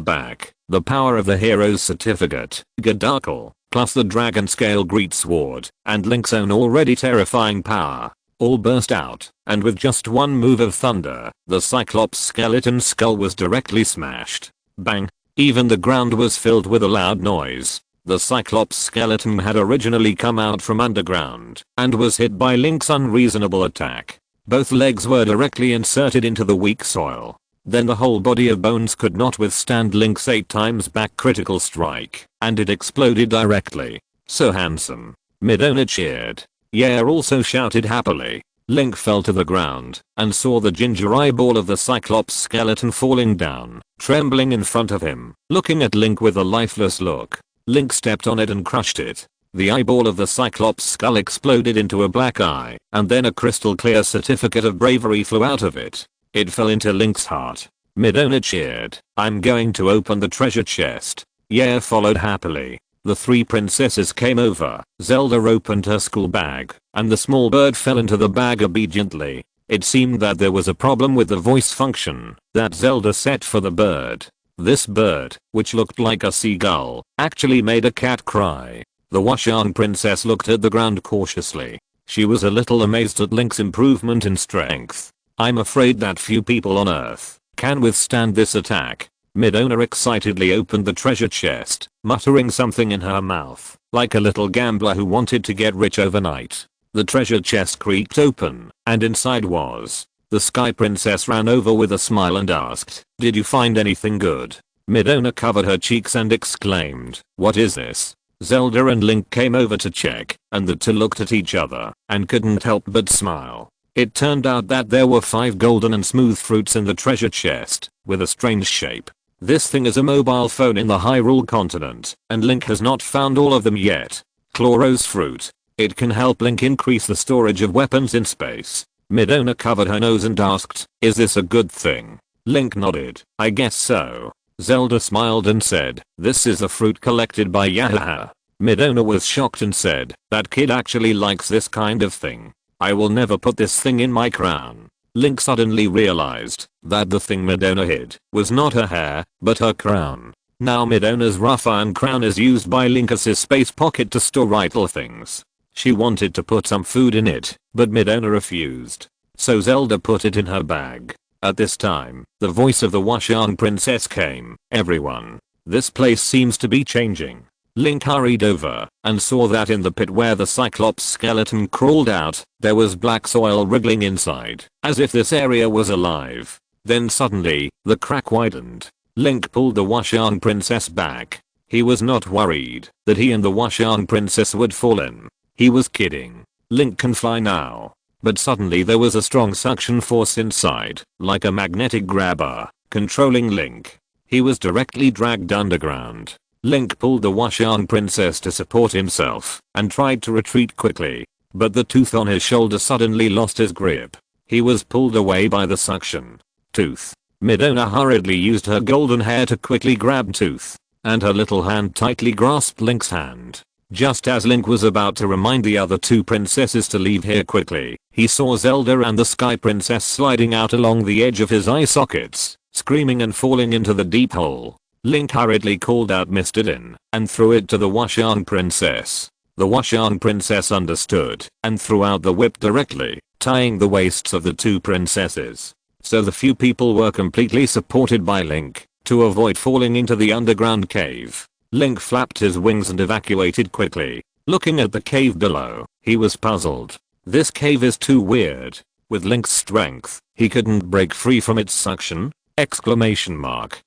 back, the power of the hero's certificate, Arkle, plus the dragon scale greatsword, and Link's own already terrifying power, all burst out, and with just one move of thunder, the Cyclops skeleton's skull was directly smashed. Bang! Even the ground was filled with a loud noise. The Cyclops skeleton had originally come out from underground and was hit by Link's unreasonable attack. Both legs were directly inserted into the weak soil. Then the whole body of bones could not withstand Link's 8 times back critical strike, and it exploded directly. So handsome. Midona cheered. Yaya also shouted happily. Link fell to the ground and saw the ginger eyeball of the Cyclops skeleton falling down, trembling in front of him, looking at Link with a lifeless look. Link stepped on it and crushed it. The eyeball of the Cyclops skull exploded into a black eye, and then a crystal clear certificate of bravery flew out of it. It fell into Link's heart. Midona cheered. I'm going to open the treasure chest. Yaya followed happily. The three princesses came over. Zelda opened her school bag, and the small bird fell into the bag obediently. It seemed that there was a problem with the voice function that Zelda set for the bird. This bird, which looked like a seagull, actually made a cat cry. The Washan princess looked at the ground cautiously. She was a little amazed at Link's improvement in strength. I'm afraid that few people on Earth can withstand this attack. Midona excitedly opened the treasure chest, muttering something in her mouth, like a little gambler who wanted to get rich overnight. The treasure chest creaked open, and inside was. The Sky Princess ran over with a smile and asked, "Did you find anything good?" Midona covered her cheeks and exclaimed, "What is this?" Zelda and Link came over to check, and the two looked at each other and couldn't help but smile. It turned out that there were 5 golden and smooth fruits in the treasure chest, with a strange shape. This thing is a mobile phone in the Hyrule continent, and Link has not found all of them yet. Chloros fruit. It can help Link increase the storage of weapons in space. Midona covered her nose and asked, "Is this a good thing?" Link nodded, "I guess so." Zelda smiled and said, "This is a fruit collected by Yahaha." Midona was shocked and said, "That kid actually likes this kind of thing. I will never put this thing in my crown." Link suddenly realized that the thing Midona hid was not her hair, but her crown. Now Midona's rough iron crown is used by Link as his space pocket to store vital things. She wanted to put some food in it, but Midona refused. So Zelda put it in her bag. At this time, the voice of the Washan princess came, "Everyone, this place seems to be changing." Link hurried over and saw that in the pit where the Cyclops skeleton crawled out, there was black soil wriggling inside, as if this area was alive. Then suddenly, the crack widened. Link pulled the Washan princess back. He was not worried that he and the Washan princess would fall in. He was kidding. Link can fly now. But suddenly there was a strong suction force inside, like a magnetic grabber, controlling Link. He was directly dragged underground. Link pulled the Washan princess to support himself and tried to retreat quickly, but the tooth on his shoulder suddenly lost his grip. He was pulled away by the suction. Tooth. Midona hurriedly used her golden hair to quickly grab Tooth, and her little hand tightly grasped Link's hand. Just as Link was about to remind the other two princesses to leave here quickly, he saw Zelda and the Sky Princess sliding out along the edge of his eye sockets, screaming and falling into the deep hole. Link hurriedly called out Mr. Din and threw it to the Washan Princess. The Washan Princess understood and threw out the whip directly, tying the waists of the two princesses. So the few people were completely supported by Link to avoid falling into the underground cave. Link flapped his wings and evacuated quickly. Looking at the cave below, he was puzzled. This cave is too weird. With Link's strength, he couldn't break free from its suction! Exclamation mark.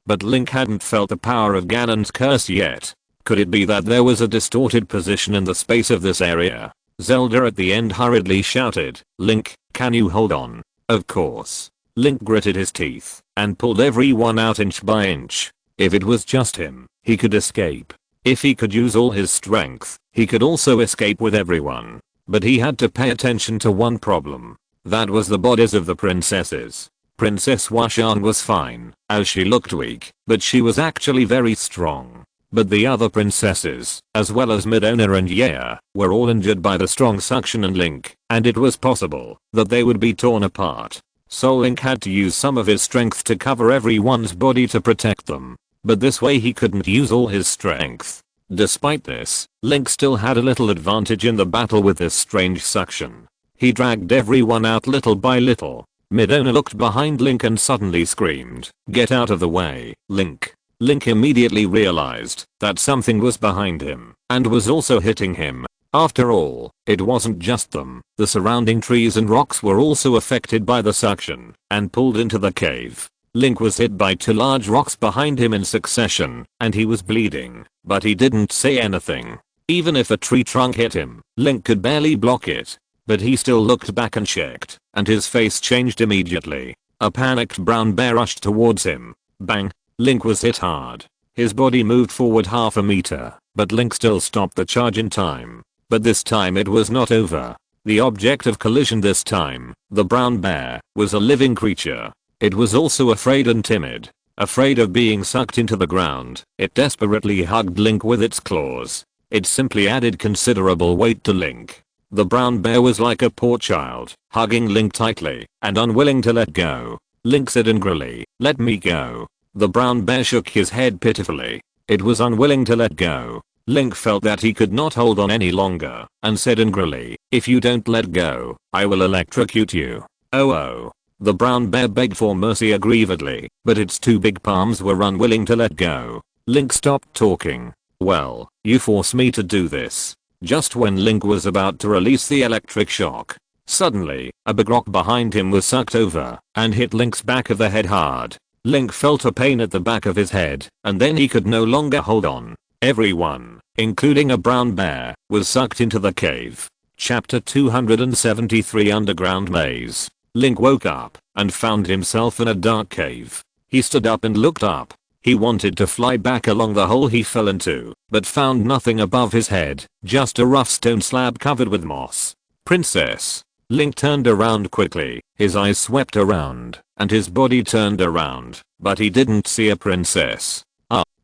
But Link hadn't felt the power of Ganon's curse yet. Could it be that there was a distorted position in the space of this area? Zelda at the end hurriedly shouted, "Link, can you hold on?" Of course. Link gritted his teeth and pulled everyone out inch by inch. If it was just him, he could escape. If he could use all his strength, he could also escape with everyone. But he had to pay attention to one problem. That was the bodies of the princesses. Princess Washan was fine, as she looked weak, but she was actually very strong. But the other princesses, as well as Midona and Yea, were all injured by the strong suction and Link, and it was possible that they would be torn apart. So Link had to use some of his strength to cover everyone's body to protect them. But this way he couldn't use all his strength. Despite this, Link still had a little advantage in the battle with this strange suction. He dragged everyone out little by little. Midona looked behind Link and suddenly screamed, "Get out of the way, Link." Link immediately realized that something was behind him and was also hitting him. After all, it wasn't just them. The surrounding trees and rocks were also affected by the suction and pulled into the cave. Link was hit by two large rocks behind him in succession, and he was bleeding, but he didn't say anything. Even if a tree trunk hit him, Link could barely block it. But he still looked back and checked, and his face changed immediately. A panicked brown bear rushed towards him. Bang! Link was hit hard. His body moved forward half a meter, but Link still stopped the charge in time. But this time it was not over. The object of collision this time, the brown bear, was a living creature. It was also afraid and timid. Afraid of being sucked into the ground, it desperately hugged Link with its claws. It simply added considerable weight to Link. The brown bear was like a poor child, hugging Link tightly and unwilling to let go. Link said angrily, "Let me go." The brown bear shook his head pitifully. It was unwilling to let go. Link felt that he could not hold on any longer and said angrily, "If you don't let go, I will electrocute you." Oh. The brown bear begged for mercy aggrievedly, but its two big palms were unwilling to let go. Link stopped talking. "Well, you force me to do this." Just when Link was about to release the electric shock, suddenly, a big rock behind him was sucked over and hit Link's back of the head hard. Link felt a pain at the back of his head, and then he could no longer hold on. Everyone, including a brown bear, was sucked into the cave. Chapter 273 Underground Maze. Link woke up and found himself in a dark cave. He stood up and looked up. He wanted to fly back along the hole he fell into, but found nothing above his head, just a rough stone slab covered with moss. "Princess." Link turned around quickly, his eyes swept around, and his body turned around, but he didn't see a princess.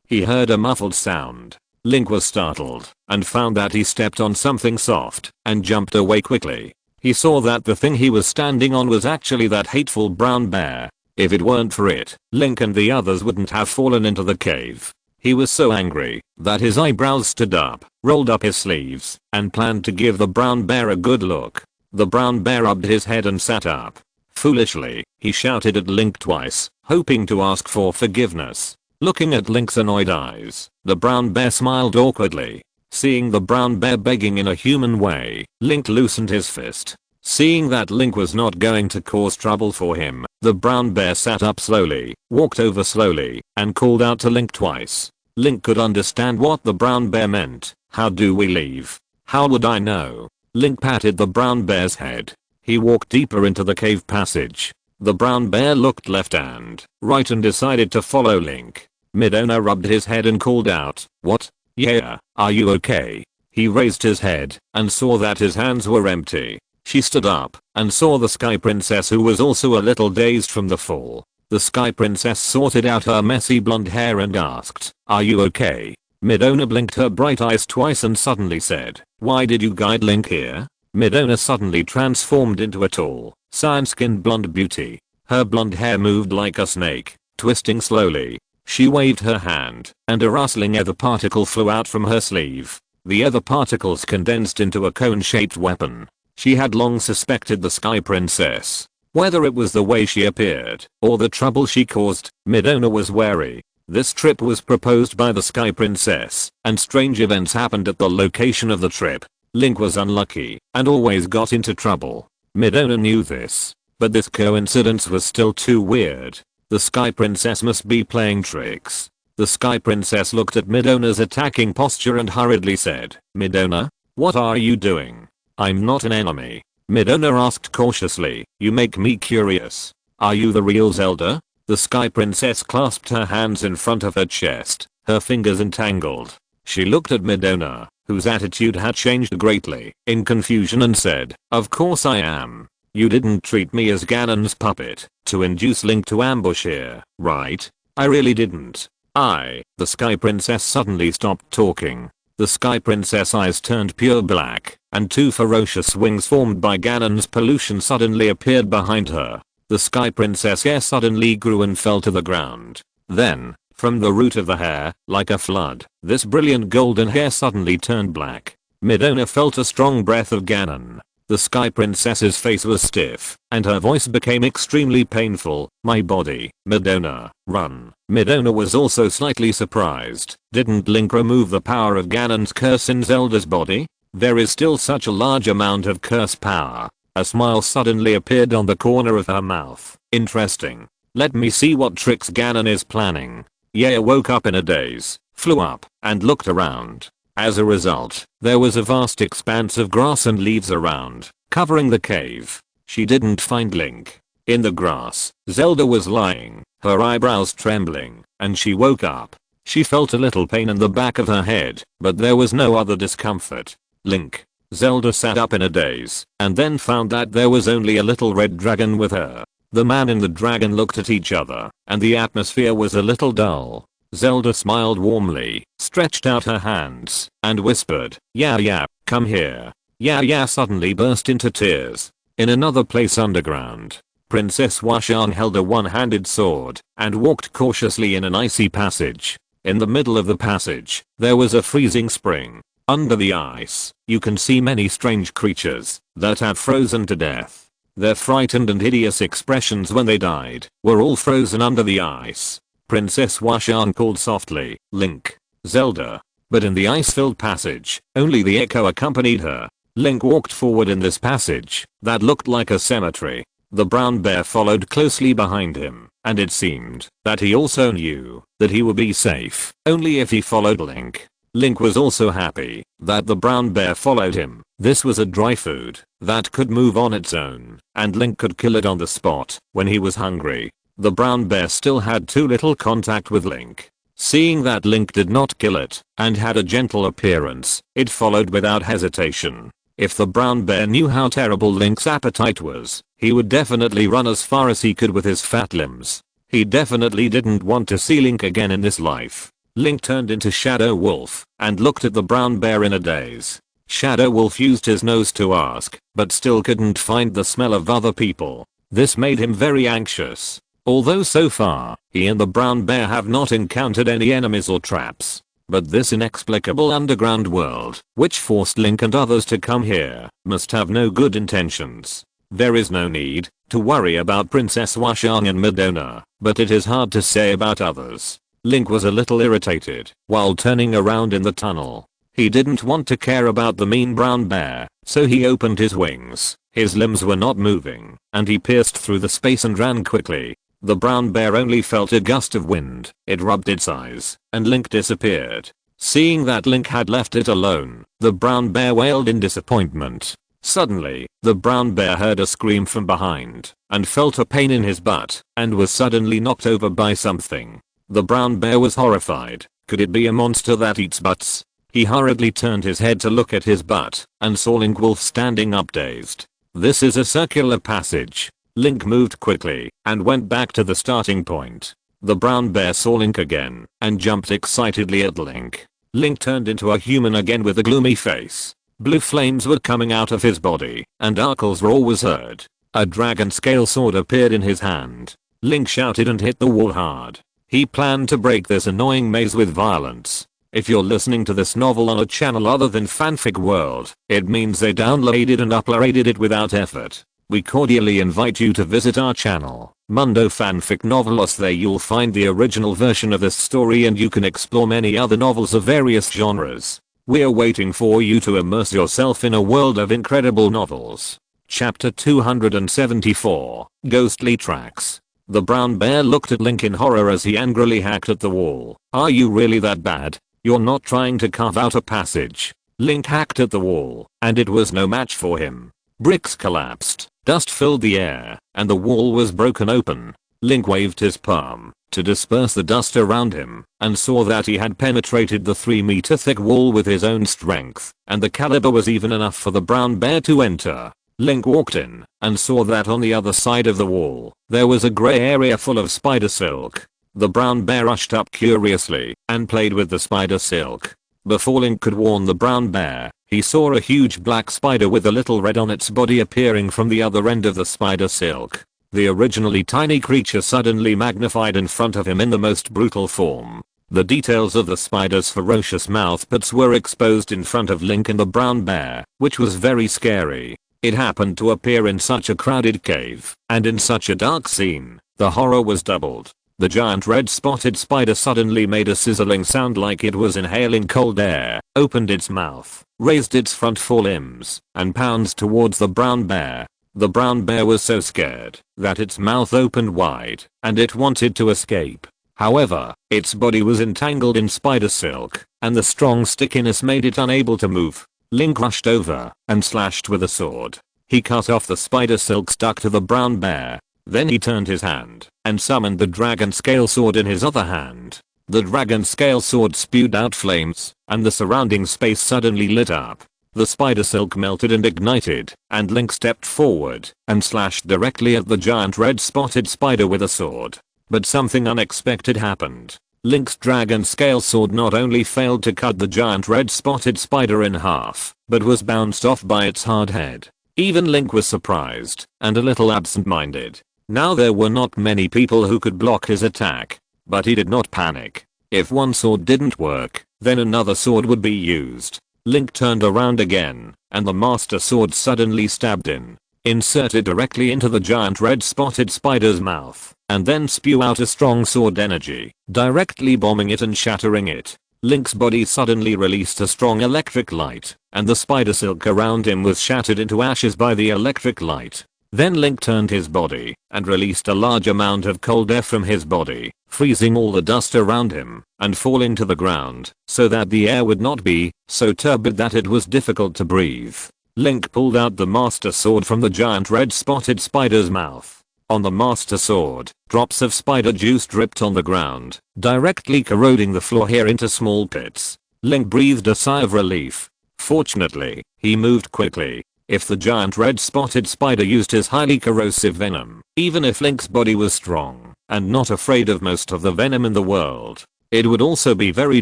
He heard a muffled sound. Link was startled and found that he stepped on something soft and jumped away quickly. He saw that the thing he was standing on was actually that hateful brown bear. If it weren't for it, Link and the others wouldn't have fallen into the cave. He was so angry that his eyebrows stood up, rolled up his sleeves, and planned to give the brown bear a good look. The brown bear rubbed his head and sat up. Foolishly, he shouted at Link twice, hoping to ask for forgiveness. Looking at Link's annoyed eyes, the brown bear smiled awkwardly. Seeing the brown bear begging in a human way, Link loosened his fist. Seeing that Link was not going to cause trouble for him, the brown bear sat up slowly, walked over slowly, and called out to Link twice. Link could understand what the brown bear meant. "How do we leave?" "How would I know?" Link patted the brown bear's head. He walked deeper into the cave passage. The brown bear looked left and right and decided to follow Link. Midona rubbed his head and called out, "What? Yeah, are you okay?" He raised his head and saw that his hands were empty. She stood up and saw the Sky Princess, who was also a little dazed from the fall. The Sky Princess sorted out her messy blonde hair and asked, "Are you okay?" Midona blinked her bright eyes twice and suddenly said, "Why did you guide Link here?" Midona suddenly transformed into a tall, cyan-skinned blonde beauty. Her blonde hair moved like a snake, twisting slowly. She waved her hand, and a rustling ether particle flew out from her sleeve. The ether particles condensed into a cone-shaped weapon. She had long suspected the Sky Princess. Whether it was the way she appeared, or the trouble she caused, Midona was wary. This trip was proposed by the Sky Princess, and strange events happened at the location of the trip. Link was unlucky, and always got into trouble. Midona knew this. But this coincidence was still too weird. The Sky Princess must be playing tricks. The Sky Princess looked at Midona's attacking posture and hurriedly said, "Midona? What are you doing? I'm not an enemy." Midona asked cautiously, "You make me curious. Are you the real Zelda?" The Sky Princess clasped her hands in front of her chest, her fingers entangled. She looked at Midona, whose attitude had changed greatly, in confusion and said, "Of course I am. You didn't treat me as Ganon's puppet to induce Link to ambush here, right?" "I really didn't. The Sky Princess suddenly stopped talking. The Sky Princess eyes turned pure black, and two ferocious wings formed by Ganon's pollution suddenly appeared behind her. The Sky Princess hair suddenly grew and fell to the ground. Then, from the root of the hair, like a flood, this brilliant golden hair suddenly turned black. Midona felt a strong breath of Ganon. The Sky Princess's face was stiff, and her voice became extremely painful. "My body, Midona, run." Midona was also slightly surprised. Didn't Link remove the power of Ganon's curse in Zelda's body? There is still such a large amount of curse power. A smile suddenly appeared on the corner of her mouth. "Interesting. Let me see what tricks Ganon is planning." Yaya woke up in a daze, flew up, and looked around. As a result, there was a vast expanse of grass and leaves around, covering the cave. She didn't find Link. In the grass, Zelda was lying, her eyebrows trembling, and she woke up. She felt a little pain in the back of her head, but there was no other discomfort. "Link." Zelda sat up in a daze, and then found that there was only a little red dragon with her. The man and the dragon looked at each other, and the atmosphere was a little dull. Zelda smiled warmly, stretched out her hands, and whispered, "Yeah, come here." Yeah suddenly burst into tears. In another place underground, Princess Washan held a one-handed sword, and walked cautiously in an icy passage. In the middle of the passage, there was a freezing spring. Under the ice, you can see many strange creatures that have frozen to death. Their frightened and hideous expressions when they died were all frozen under the ice. Princess Washan called softly, "Link." "Zelda." But in the ice-filled passage, only the echo accompanied her. Link walked forward in this passage that looked like a cemetery. The brown bear followed closely behind him, and it seemed that he also knew that he would be safe only if he followed Link. Link was also happy that the brown bear followed him. This was a dry food that could move on its own, and Link could kill it on the spot when he was hungry. The brown bear still had too little contact with Link. Seeing that Link did not kill it, and had a gentle appearance, it followed without hesitation. If the brown bear knew how terrible Link's appetite was, he would definitely run as far as he could with his fat limbs. He definitely didn't want to see Link again in this life. Link turned into Shadow Wolf, and looked at the brown bear in a daze. Shadow Wolf used his nose to ask, but still couldn't find the smell of other people. This made him very anxious. Although so far, he and the brown bear have not encountered any enemies or traps. But this inexplicable underground world, which forced Link and others to come here, must have no good intentions. There is no need to worry about Princess Washan and Midona, but it is hard to say about others. Link was a little irritated while turning around in the tunnel. He didn't want to care about the mean brown bear, so he opened his wings. His limbs were not moving, and he pierced through the space and ran quickly. The brown bear only felt a gust of wind. It rubbed its eyes, and Link disappeared. Seeing that Link had left it alone, the brown bear wailed in disappointment. Suddenly, the brown bear heard a scream from behind, and felt a pain in his butt, and was suddenly knocked over by something. The brown bear was horrified. Could it be a monster that eats butts? He hurriedly turned his head to look at his butt, and saw Link Wolf standing up dazed. This is a circular passage. Link moved quickly and went back to the starting point. The brown bear saw Link again and jumped excitedly at Link. Link turned into a human again with a gloomy face. Blue flames were coming out of his body and Arkle's roar was heard. A dragon scale sword appeared in his hand. Link shouted and hit the wall hard. He planned to break this annoying maze with violence. If you're listening to this novel on a channel other than Fanfic World, it means they downloaded and uploaded it without effort. We cordially invite you to visit our channel, Mundo Fanfic Novelos. There you'll find the original version of this story and you can explore many other novels of various genres. We're waiting for you to immerse yourself in a world of incredible novels. Chapter 274, Ghostly Tracks. The brown bear looked at Link in horror as he angrily hacked at the wall. Are you really that bad? You're not trying to carve out a passage. Link hacked at the wall, and it was no match for him. Bricks collapsed, dust filled the air, and the wall was broken open. Link waved his palm to disperse the dust around him, and saw that he had penetrated the 3-meter thick wall with his own strength, and the caliber was even enough for the brown bear to enter. Link walked in, and saw that on the other side of the wall, there was a grey area full of spider silk. The brown bear rushed up curiously, and played with the spider silk. Before Link could warn the brown bear, he saw a huge black spider with a little red on its body appearing from the other end of the spider silk. The originally tiny creature suddenly magnified in front of him in the most brutal form. The details of the spider's ferocious mouth pits were exposed in front of Link and the brown bear, which was very scary. It happened to appear in such a crowded cave, and in such a dark scene, the horror was doubled. The giant red spotted spider suddenly made a sizzling sound like it was inhaling cold air, opened its mouth, raised its front forelimbs, and pounced towards the brown bear. The brown bear was so scared that its mouth opened wide, and it wanted to escape. However, its body was entangled in spider silk, and the strong stickiness made it unable to move. Link rushed over and slashed with a sword. He cut off the spider silk stuck to the brown bear. Then he turned his hand and summoned the dragon scale sword in his other hand. The dragon scale sword spewed out flames, and the surrounding space suddenly lit up. The spider silk melted and ignited, and Link stepped forward and slashed directly at the giant red spotted spider with a sword. But something unexpected happened. Link's dragon scale sword not only failed to cut the giant red spotted spider in half, but was bounced off by its hard head. Even Link was surprised and a little absent-minded. Now there were not many people who could block his attack, but he did not panic. If one sword didn't work, then another sword would be used. Link turned around again, and the master sword suddenly stabbed in, inserted directly into the giant red spotted spider's mouth, and then spew out a strong sword energy, directly bombing it and shattering it. Link's body suddenly released a strong electric light, and the spider silk around him was shattered into ashes by the electric light. Then Link turned his body and released a large amount of cold air from his body, freezing all the dust around him and falling to the ground so that the air would not be so turbid that it was difficult to breathe. Link pulled out the master sword from the giant red spotted spider's mouth. On the master sword, drops of spider juice dripped on the ground, directly corroding the floor here into small pits. Link breathed a sigh of relief. Fortunately, he moved quickly. If the giant red spotted spider used his highly corrosive venom, even if Link's body was strong and not afraid of most of the venom in the world, it would also be very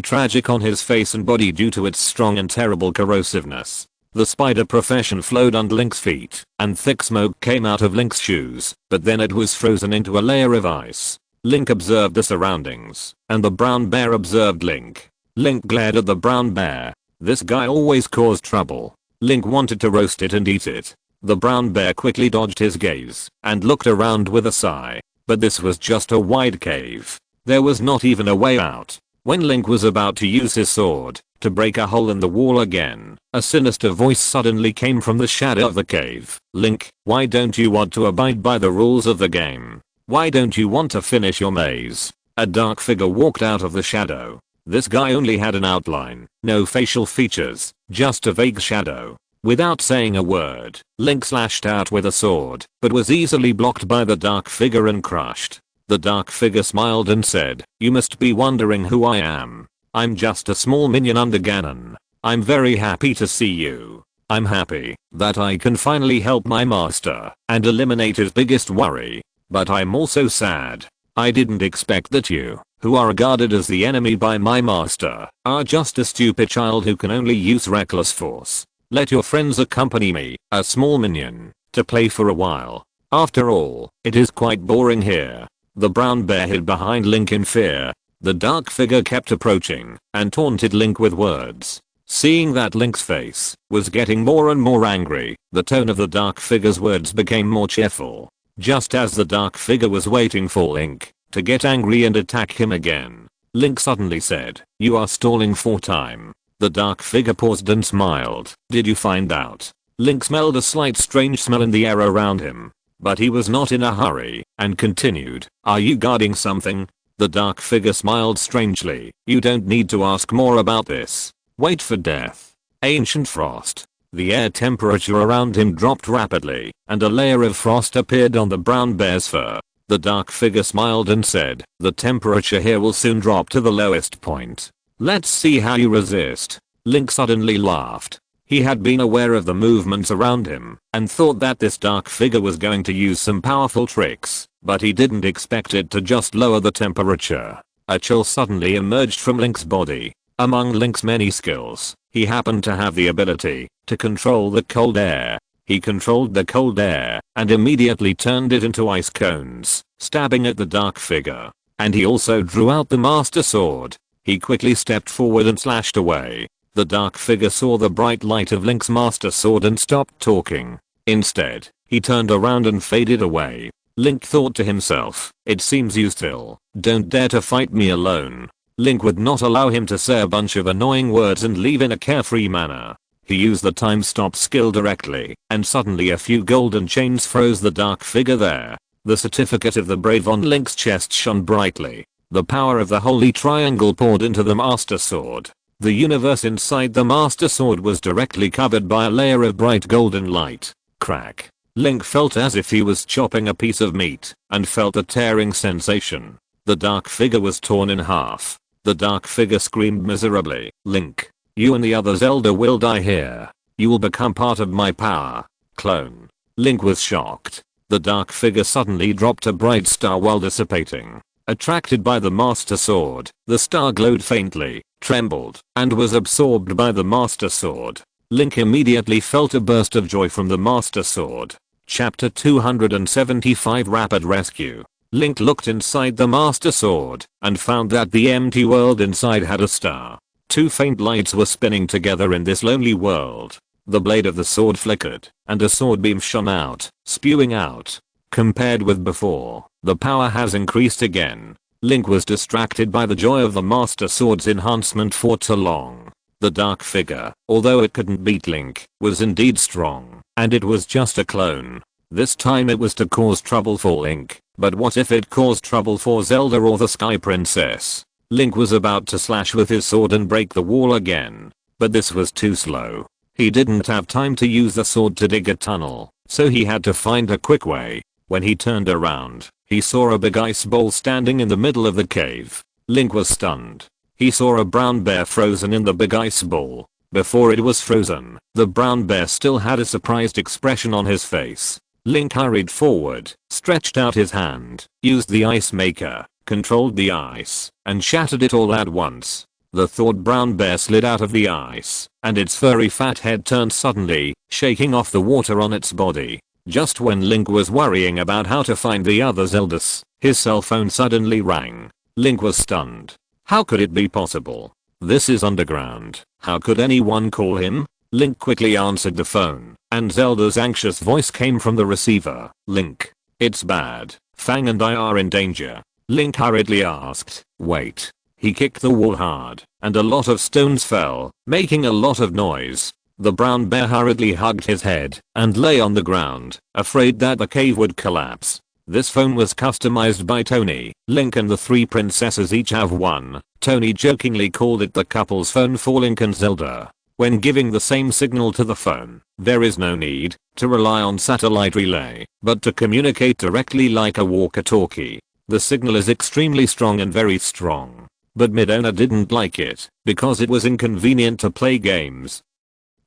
tragic on his face and body due to its strong and terrible corrosiveness. The spider profession flowed under Link's feet, and thick smoke came out of Link's shoes, but then it was frozen into a layer of ice. Link observed the surroundings, and the brown bear observed Link. Link glared at the brown bear. This guy always caused trouble. Link wanted to roast it and eat it. The brown bear quickly dodged his gaze, and looked around with a sigh. But this was just a wide cave. There was not even a way out. When Link was about to use his sword to break a hole in the wall again, a sinister voice suddenly came from the shadow of the cave. Link, why don't you want to abide by the rules of the game? Why don't you want to finish your maze? A dark figure walked out of the shadow. This guy only had an outline, no facial features, just a vague shadow. Without saying a word, Link slashed out with a sword, but was easily blocked by the dark figure and crushed. The dark figure smiled and said, "You must be wondering who I am. I'm just a small minion under Ganon. I'm very happy to see you. I'm happy that I can finally help my master and eliminate his biggest worry. But I'm also sad. I didn't expect that you, who are regarded as the enemy by my master, are just a stupid child who can only use reckless force. Let your friends accompany me, a small minion, to play for a while. After all, it is quite boring here." The brown bear hid behind Link in fear. The dark figure kept approaching and taunted Link with words. Seeing that Link's face was getting more and more angry, the tone of the dark figure's words became more cheerful. Just as the dark figure was waiting for Link to get angry and attack him again, Link suddenly said, "You are stalling for time." The dark figure paused and smiled. "Did you find out?" Link smelled a slight strange smell in the air around him, but he was not in a hurry and continued, "Are you guarding something?" The dark figure smiled strangely. "You don't need to ask more about this. Wait for death." Ancient frost. The air temperature around him dropped rapidly, and a layer of frost appeared on the brown bear's fur. The dark figure smiled and said, "The temperature here will soon drop to the lowest point. Let's see how you resist." Link suddenly laughed. He had been aware of the movements around him and thought that this dark figure was going to use some powerful tricks, but he didn't expect it to just lower the temperature. A chill suddenly emerged from Link's body. Among Link's many skills, he happened to have the ability to control the cold air. He controlled the cold air and immediately turned it into ice cones, stabbing at the dark figure. And he also drew out the Master Sword. He quickly stepped forward and slashed away. The dark figure saw the bright light of Link's Master Sword and stopped talking. Instead, he turned around and faded away. Link thought to himself, "It seems you still don't dare to fight me alone." Link would not allow him to say a bunch of annoying words and leave in a carefree manner. He used the time stop skill directly, and suddenly a few golden chains froze the dark figure there. The certificate of the brave on Link's chest shone brightly. The power of the Holy Triangle poured into the Master Sword. The universe inside the Master Sword was directly covered by a layer of bright golden light. Crack. Link felt as if he was chopping a piece of meat, and felt a tearing sensation. The dark figure was torn in half. The dark figure screamed miserably, "Link, you and the other Zelda will die here. You will become part of my power." Clone. Link was shocked. The dark figure suddenly dropped a bright star while dissipating. Attracted by the Master Sword, the star glowed faintly, trembled, and was absorbed by the Master Sword. Link immediately felt a burst of joy from the Master Sword. Chapter 275 Rapid Rescue. Link looked inside the Master Sword and found that the empty world inside had a star. Two faint lights were spinning together in this lonely world. The blade of the sword flickered, and a sword beam shone out, spewing out. Compared with before, the power has increased again. Link was distracted by the joy of the Master Sword's enhancement for too long. The dark figure, although it couldn't beat Link, was indeed strong, and it was just a clone. This time it was to cause trouble for Link, but what if it caused trouble for Zelda or the Sky Princess? Link was about to slash with his sword and break the wall again, but this was too slow. He didn't have time to use the sword to dig a tunnel, so he had to find a quick way. When he turned around, he saw a big ice bowl standing in the middle of the cave. Link was stunned. He saw a brown bear frozen in the big ice bowl. Before it was frozen, the brown bear still had a surprised expression on his face. Link hurried forward, stretched out his hand, used the ice maker, controlled the ice, and shattered it all at once. The thawed brown bear slid out of the ice, and its furry fat head turned suddenly, shaking off the water on its body. Just when Link was worrying about how to find the other Zeldas, his cell phone suddenly rang. Link was stunned. How could it be possible? This is underground. How could anyone call him? Link quickly answered the phone, and Zelda's anxious voice came from the receiver. "Link, it's bad. Fang and I are in danger." Link hurriedly asked, "Wait." He kicked the wall hard, and a lot of stones fell, making a lot of noise. The brown bear hurriedly hugged his head and lay on the ground, afraid that the cave would collapse. This phone was customized by Tony. Link and the three princesses each have one. Tony jokingly called it the couple's phone for Link and Zelda. When giving the same signal to the phone, there is no need to rely on satellite relay, but to communicate directly like a walkie-talkie. The signal is extremely strong and very strong. But Midona didn't like it because it was inconvenient to play games.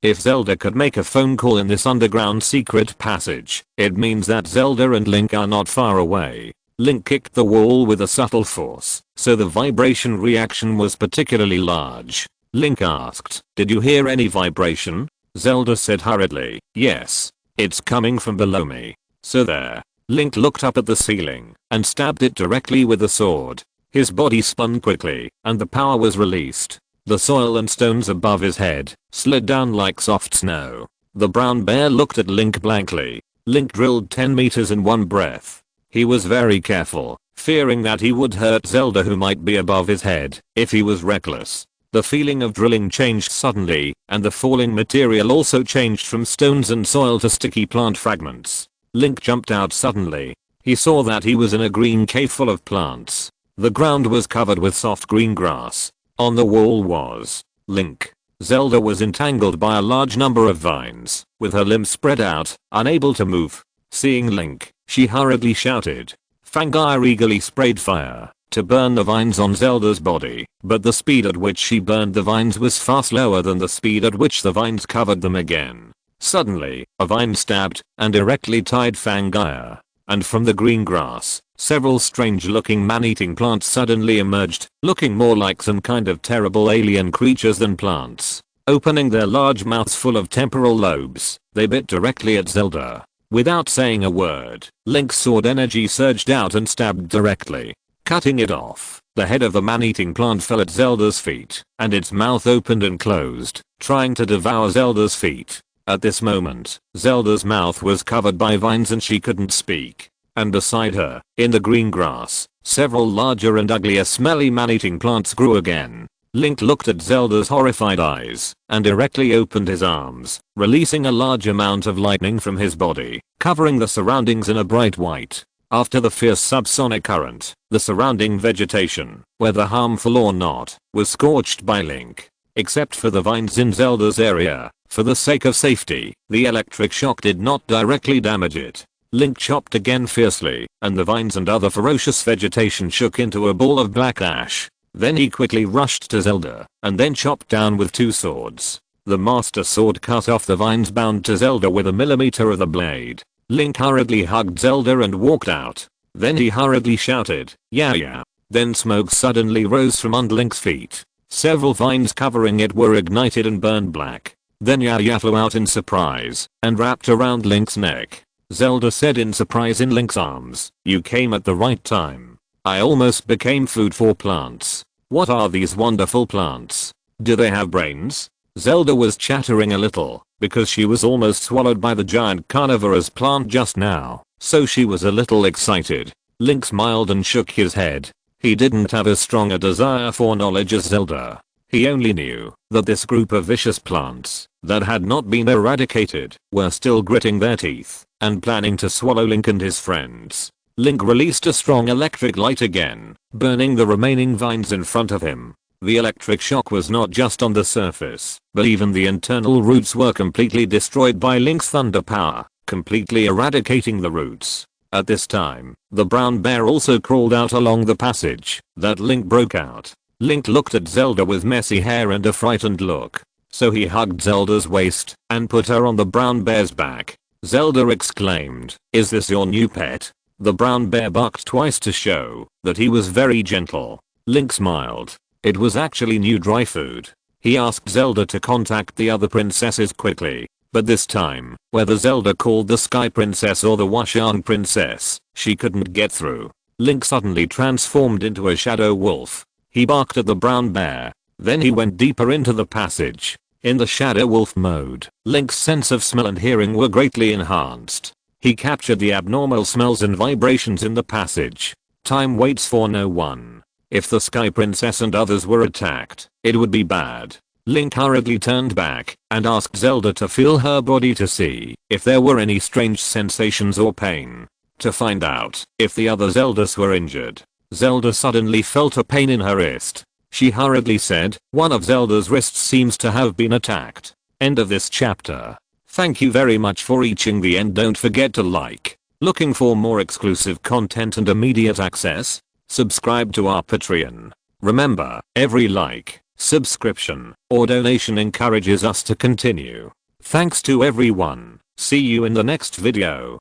If Zelda could make a phone call in this underground secret passage, it means that Zelda and Link are not far away. Link kicked the wall with a subtle force, so the vibration reaction was particularly large. Link asked, "Did you hear any vibration?" Zelda said hurriedly, "Yes. It's coming from below me." "So there." Link looked up at the ceiling and stabbed it directly with the sword. His body spun quickly, and the power was released. The soil and stones above his head slid down like soft snow. The brown bear looked at Link blankly. Link drilled 10 meters in one breath. He was very careful, fearing that he would hurt Zelda, who might be above his head if he was reckless. The feeling of drilling changed suddenly, and the falling material also changed from stones and soil to sticky plant fragments. Link jumped out suddenly. He saw that he was in a green cave full of plants. The ground was covered with soft green grass. On the wall was Link. Zelda was entangled by a large number of vines, with her limbs spread out, unable to move. Seeing Link, she hurriedly shouted. Fangire eagerly sprayed fire to burn the vines on Zelda's body, but the speed at which she burned the vines was far slower than the speed at which the vines covered them again. Suddenly, a vine stabbed and directly tied Fangire, and from the green grass, several strange-looking man-eating plants suddenly emerged, looking more like some kind of terrible alien creatures than plants. Opening their large mouths full of temporal lobes, they bit directly at Zelda. Without saying a word, Link's sword energy surged out and stabbed directly, cutting it off. The head of the man-eating plant fell at Zelda's feet, and its mouth opened and closed, trying to devour Zelda's feet. At this moment, Zelda's mouth was covered by vines and she couldn't speak. And beside her, in the green grass, several larger and uglier smelly man-eating plants grew again. Link looked at Zelda's horrified eyes and directly opened his arms, releasing a large amount of lightning from his body, covering the surroundings in a bright white. After the fierce subsonic current, the surrounding vegetation, whether harmful or not, was scorched by Link. Except for the vines in Zelda's area, for the sake of safety, the electric shock did not directly damage it. Link chopped again fiercely, and the vines and other ferocious vegetation shook into a ball of black ash. Then he quickly rushed to Zelda, and then chopped down with two swords. The Master Sword cut off the vines bound to Zelda with a millimeter of the blade. Link hurriedly hugged Zelda and walked out. Then he hurriedly shouted, "Yeah." Then smoke suddenly rose from under Link's feet. Several vines covering it were ignited and burned black. Then Yeah flew out in surprise and wrapped around Link's neck. Zelda said in surprise in Link's arms, "You came at the right time. I almost became food for plants. What are these wonderful plants? Do they have brains?" Zelda was chattering a little, because she was almost swallowed by the giant carnivorous plant just now, so she was a little excited. Link smiled and shook his head. He didn't have as strong a desire for knowledge as Zelda. He only knew that this group of vicious plants that had not been eradicated were still gritting their teeth and planning to swallow Link and his friends. Link released a strong electric light again, burning the remaining vines in front of him. The electric shock was not just on the surface, but even the internal roots were completely destroyed by Link's thunder power, completely eradicating the roots. At this time, the brown bear also crawled out along the passage that Link broke out. Link looked at Zelda with messy hair and a frightened look, so he hugged Zelda's waist and put her on the brown bear's back. Zelda exclaimed, "Is this your new pet?" The brown bear barked twice to show that he was very gentle. Link smiled. It was actually new dry food. He asked Zelda to contact the other princesses quickly, but this time, whether Zelda called the Sky Princess or the Washan Princess, she couldn't get through. Link suddenly transformed into a shadow wolf. He barked at the brown bear. Then he went deeper into the passage. In the shadow wolf mode, Link's sense of smell and hearing were greatly enhanced. He captured the abnormal smells and vibrations in the passage. Time waits for no one. If the Sky Princess and others were attacked, it would be bad. Link hurriedly turned back and asked Zelda to feel her body to see if there were any strange sensations or pain. To find out if the other Zeldas were injured. Zelda suddenly felt a pain in her wrist. She hurriedly said, "One of Zelda's wrists seems to have been attacked." End of this chapter. Thank you very much for reaching the end. Don't forget to like. Looking for more exclusive content and immediate access? Subscribe to our Patreon. Remember, every like subscription, or donation encourages us to continue. Thanks to everyone. See you in the next video.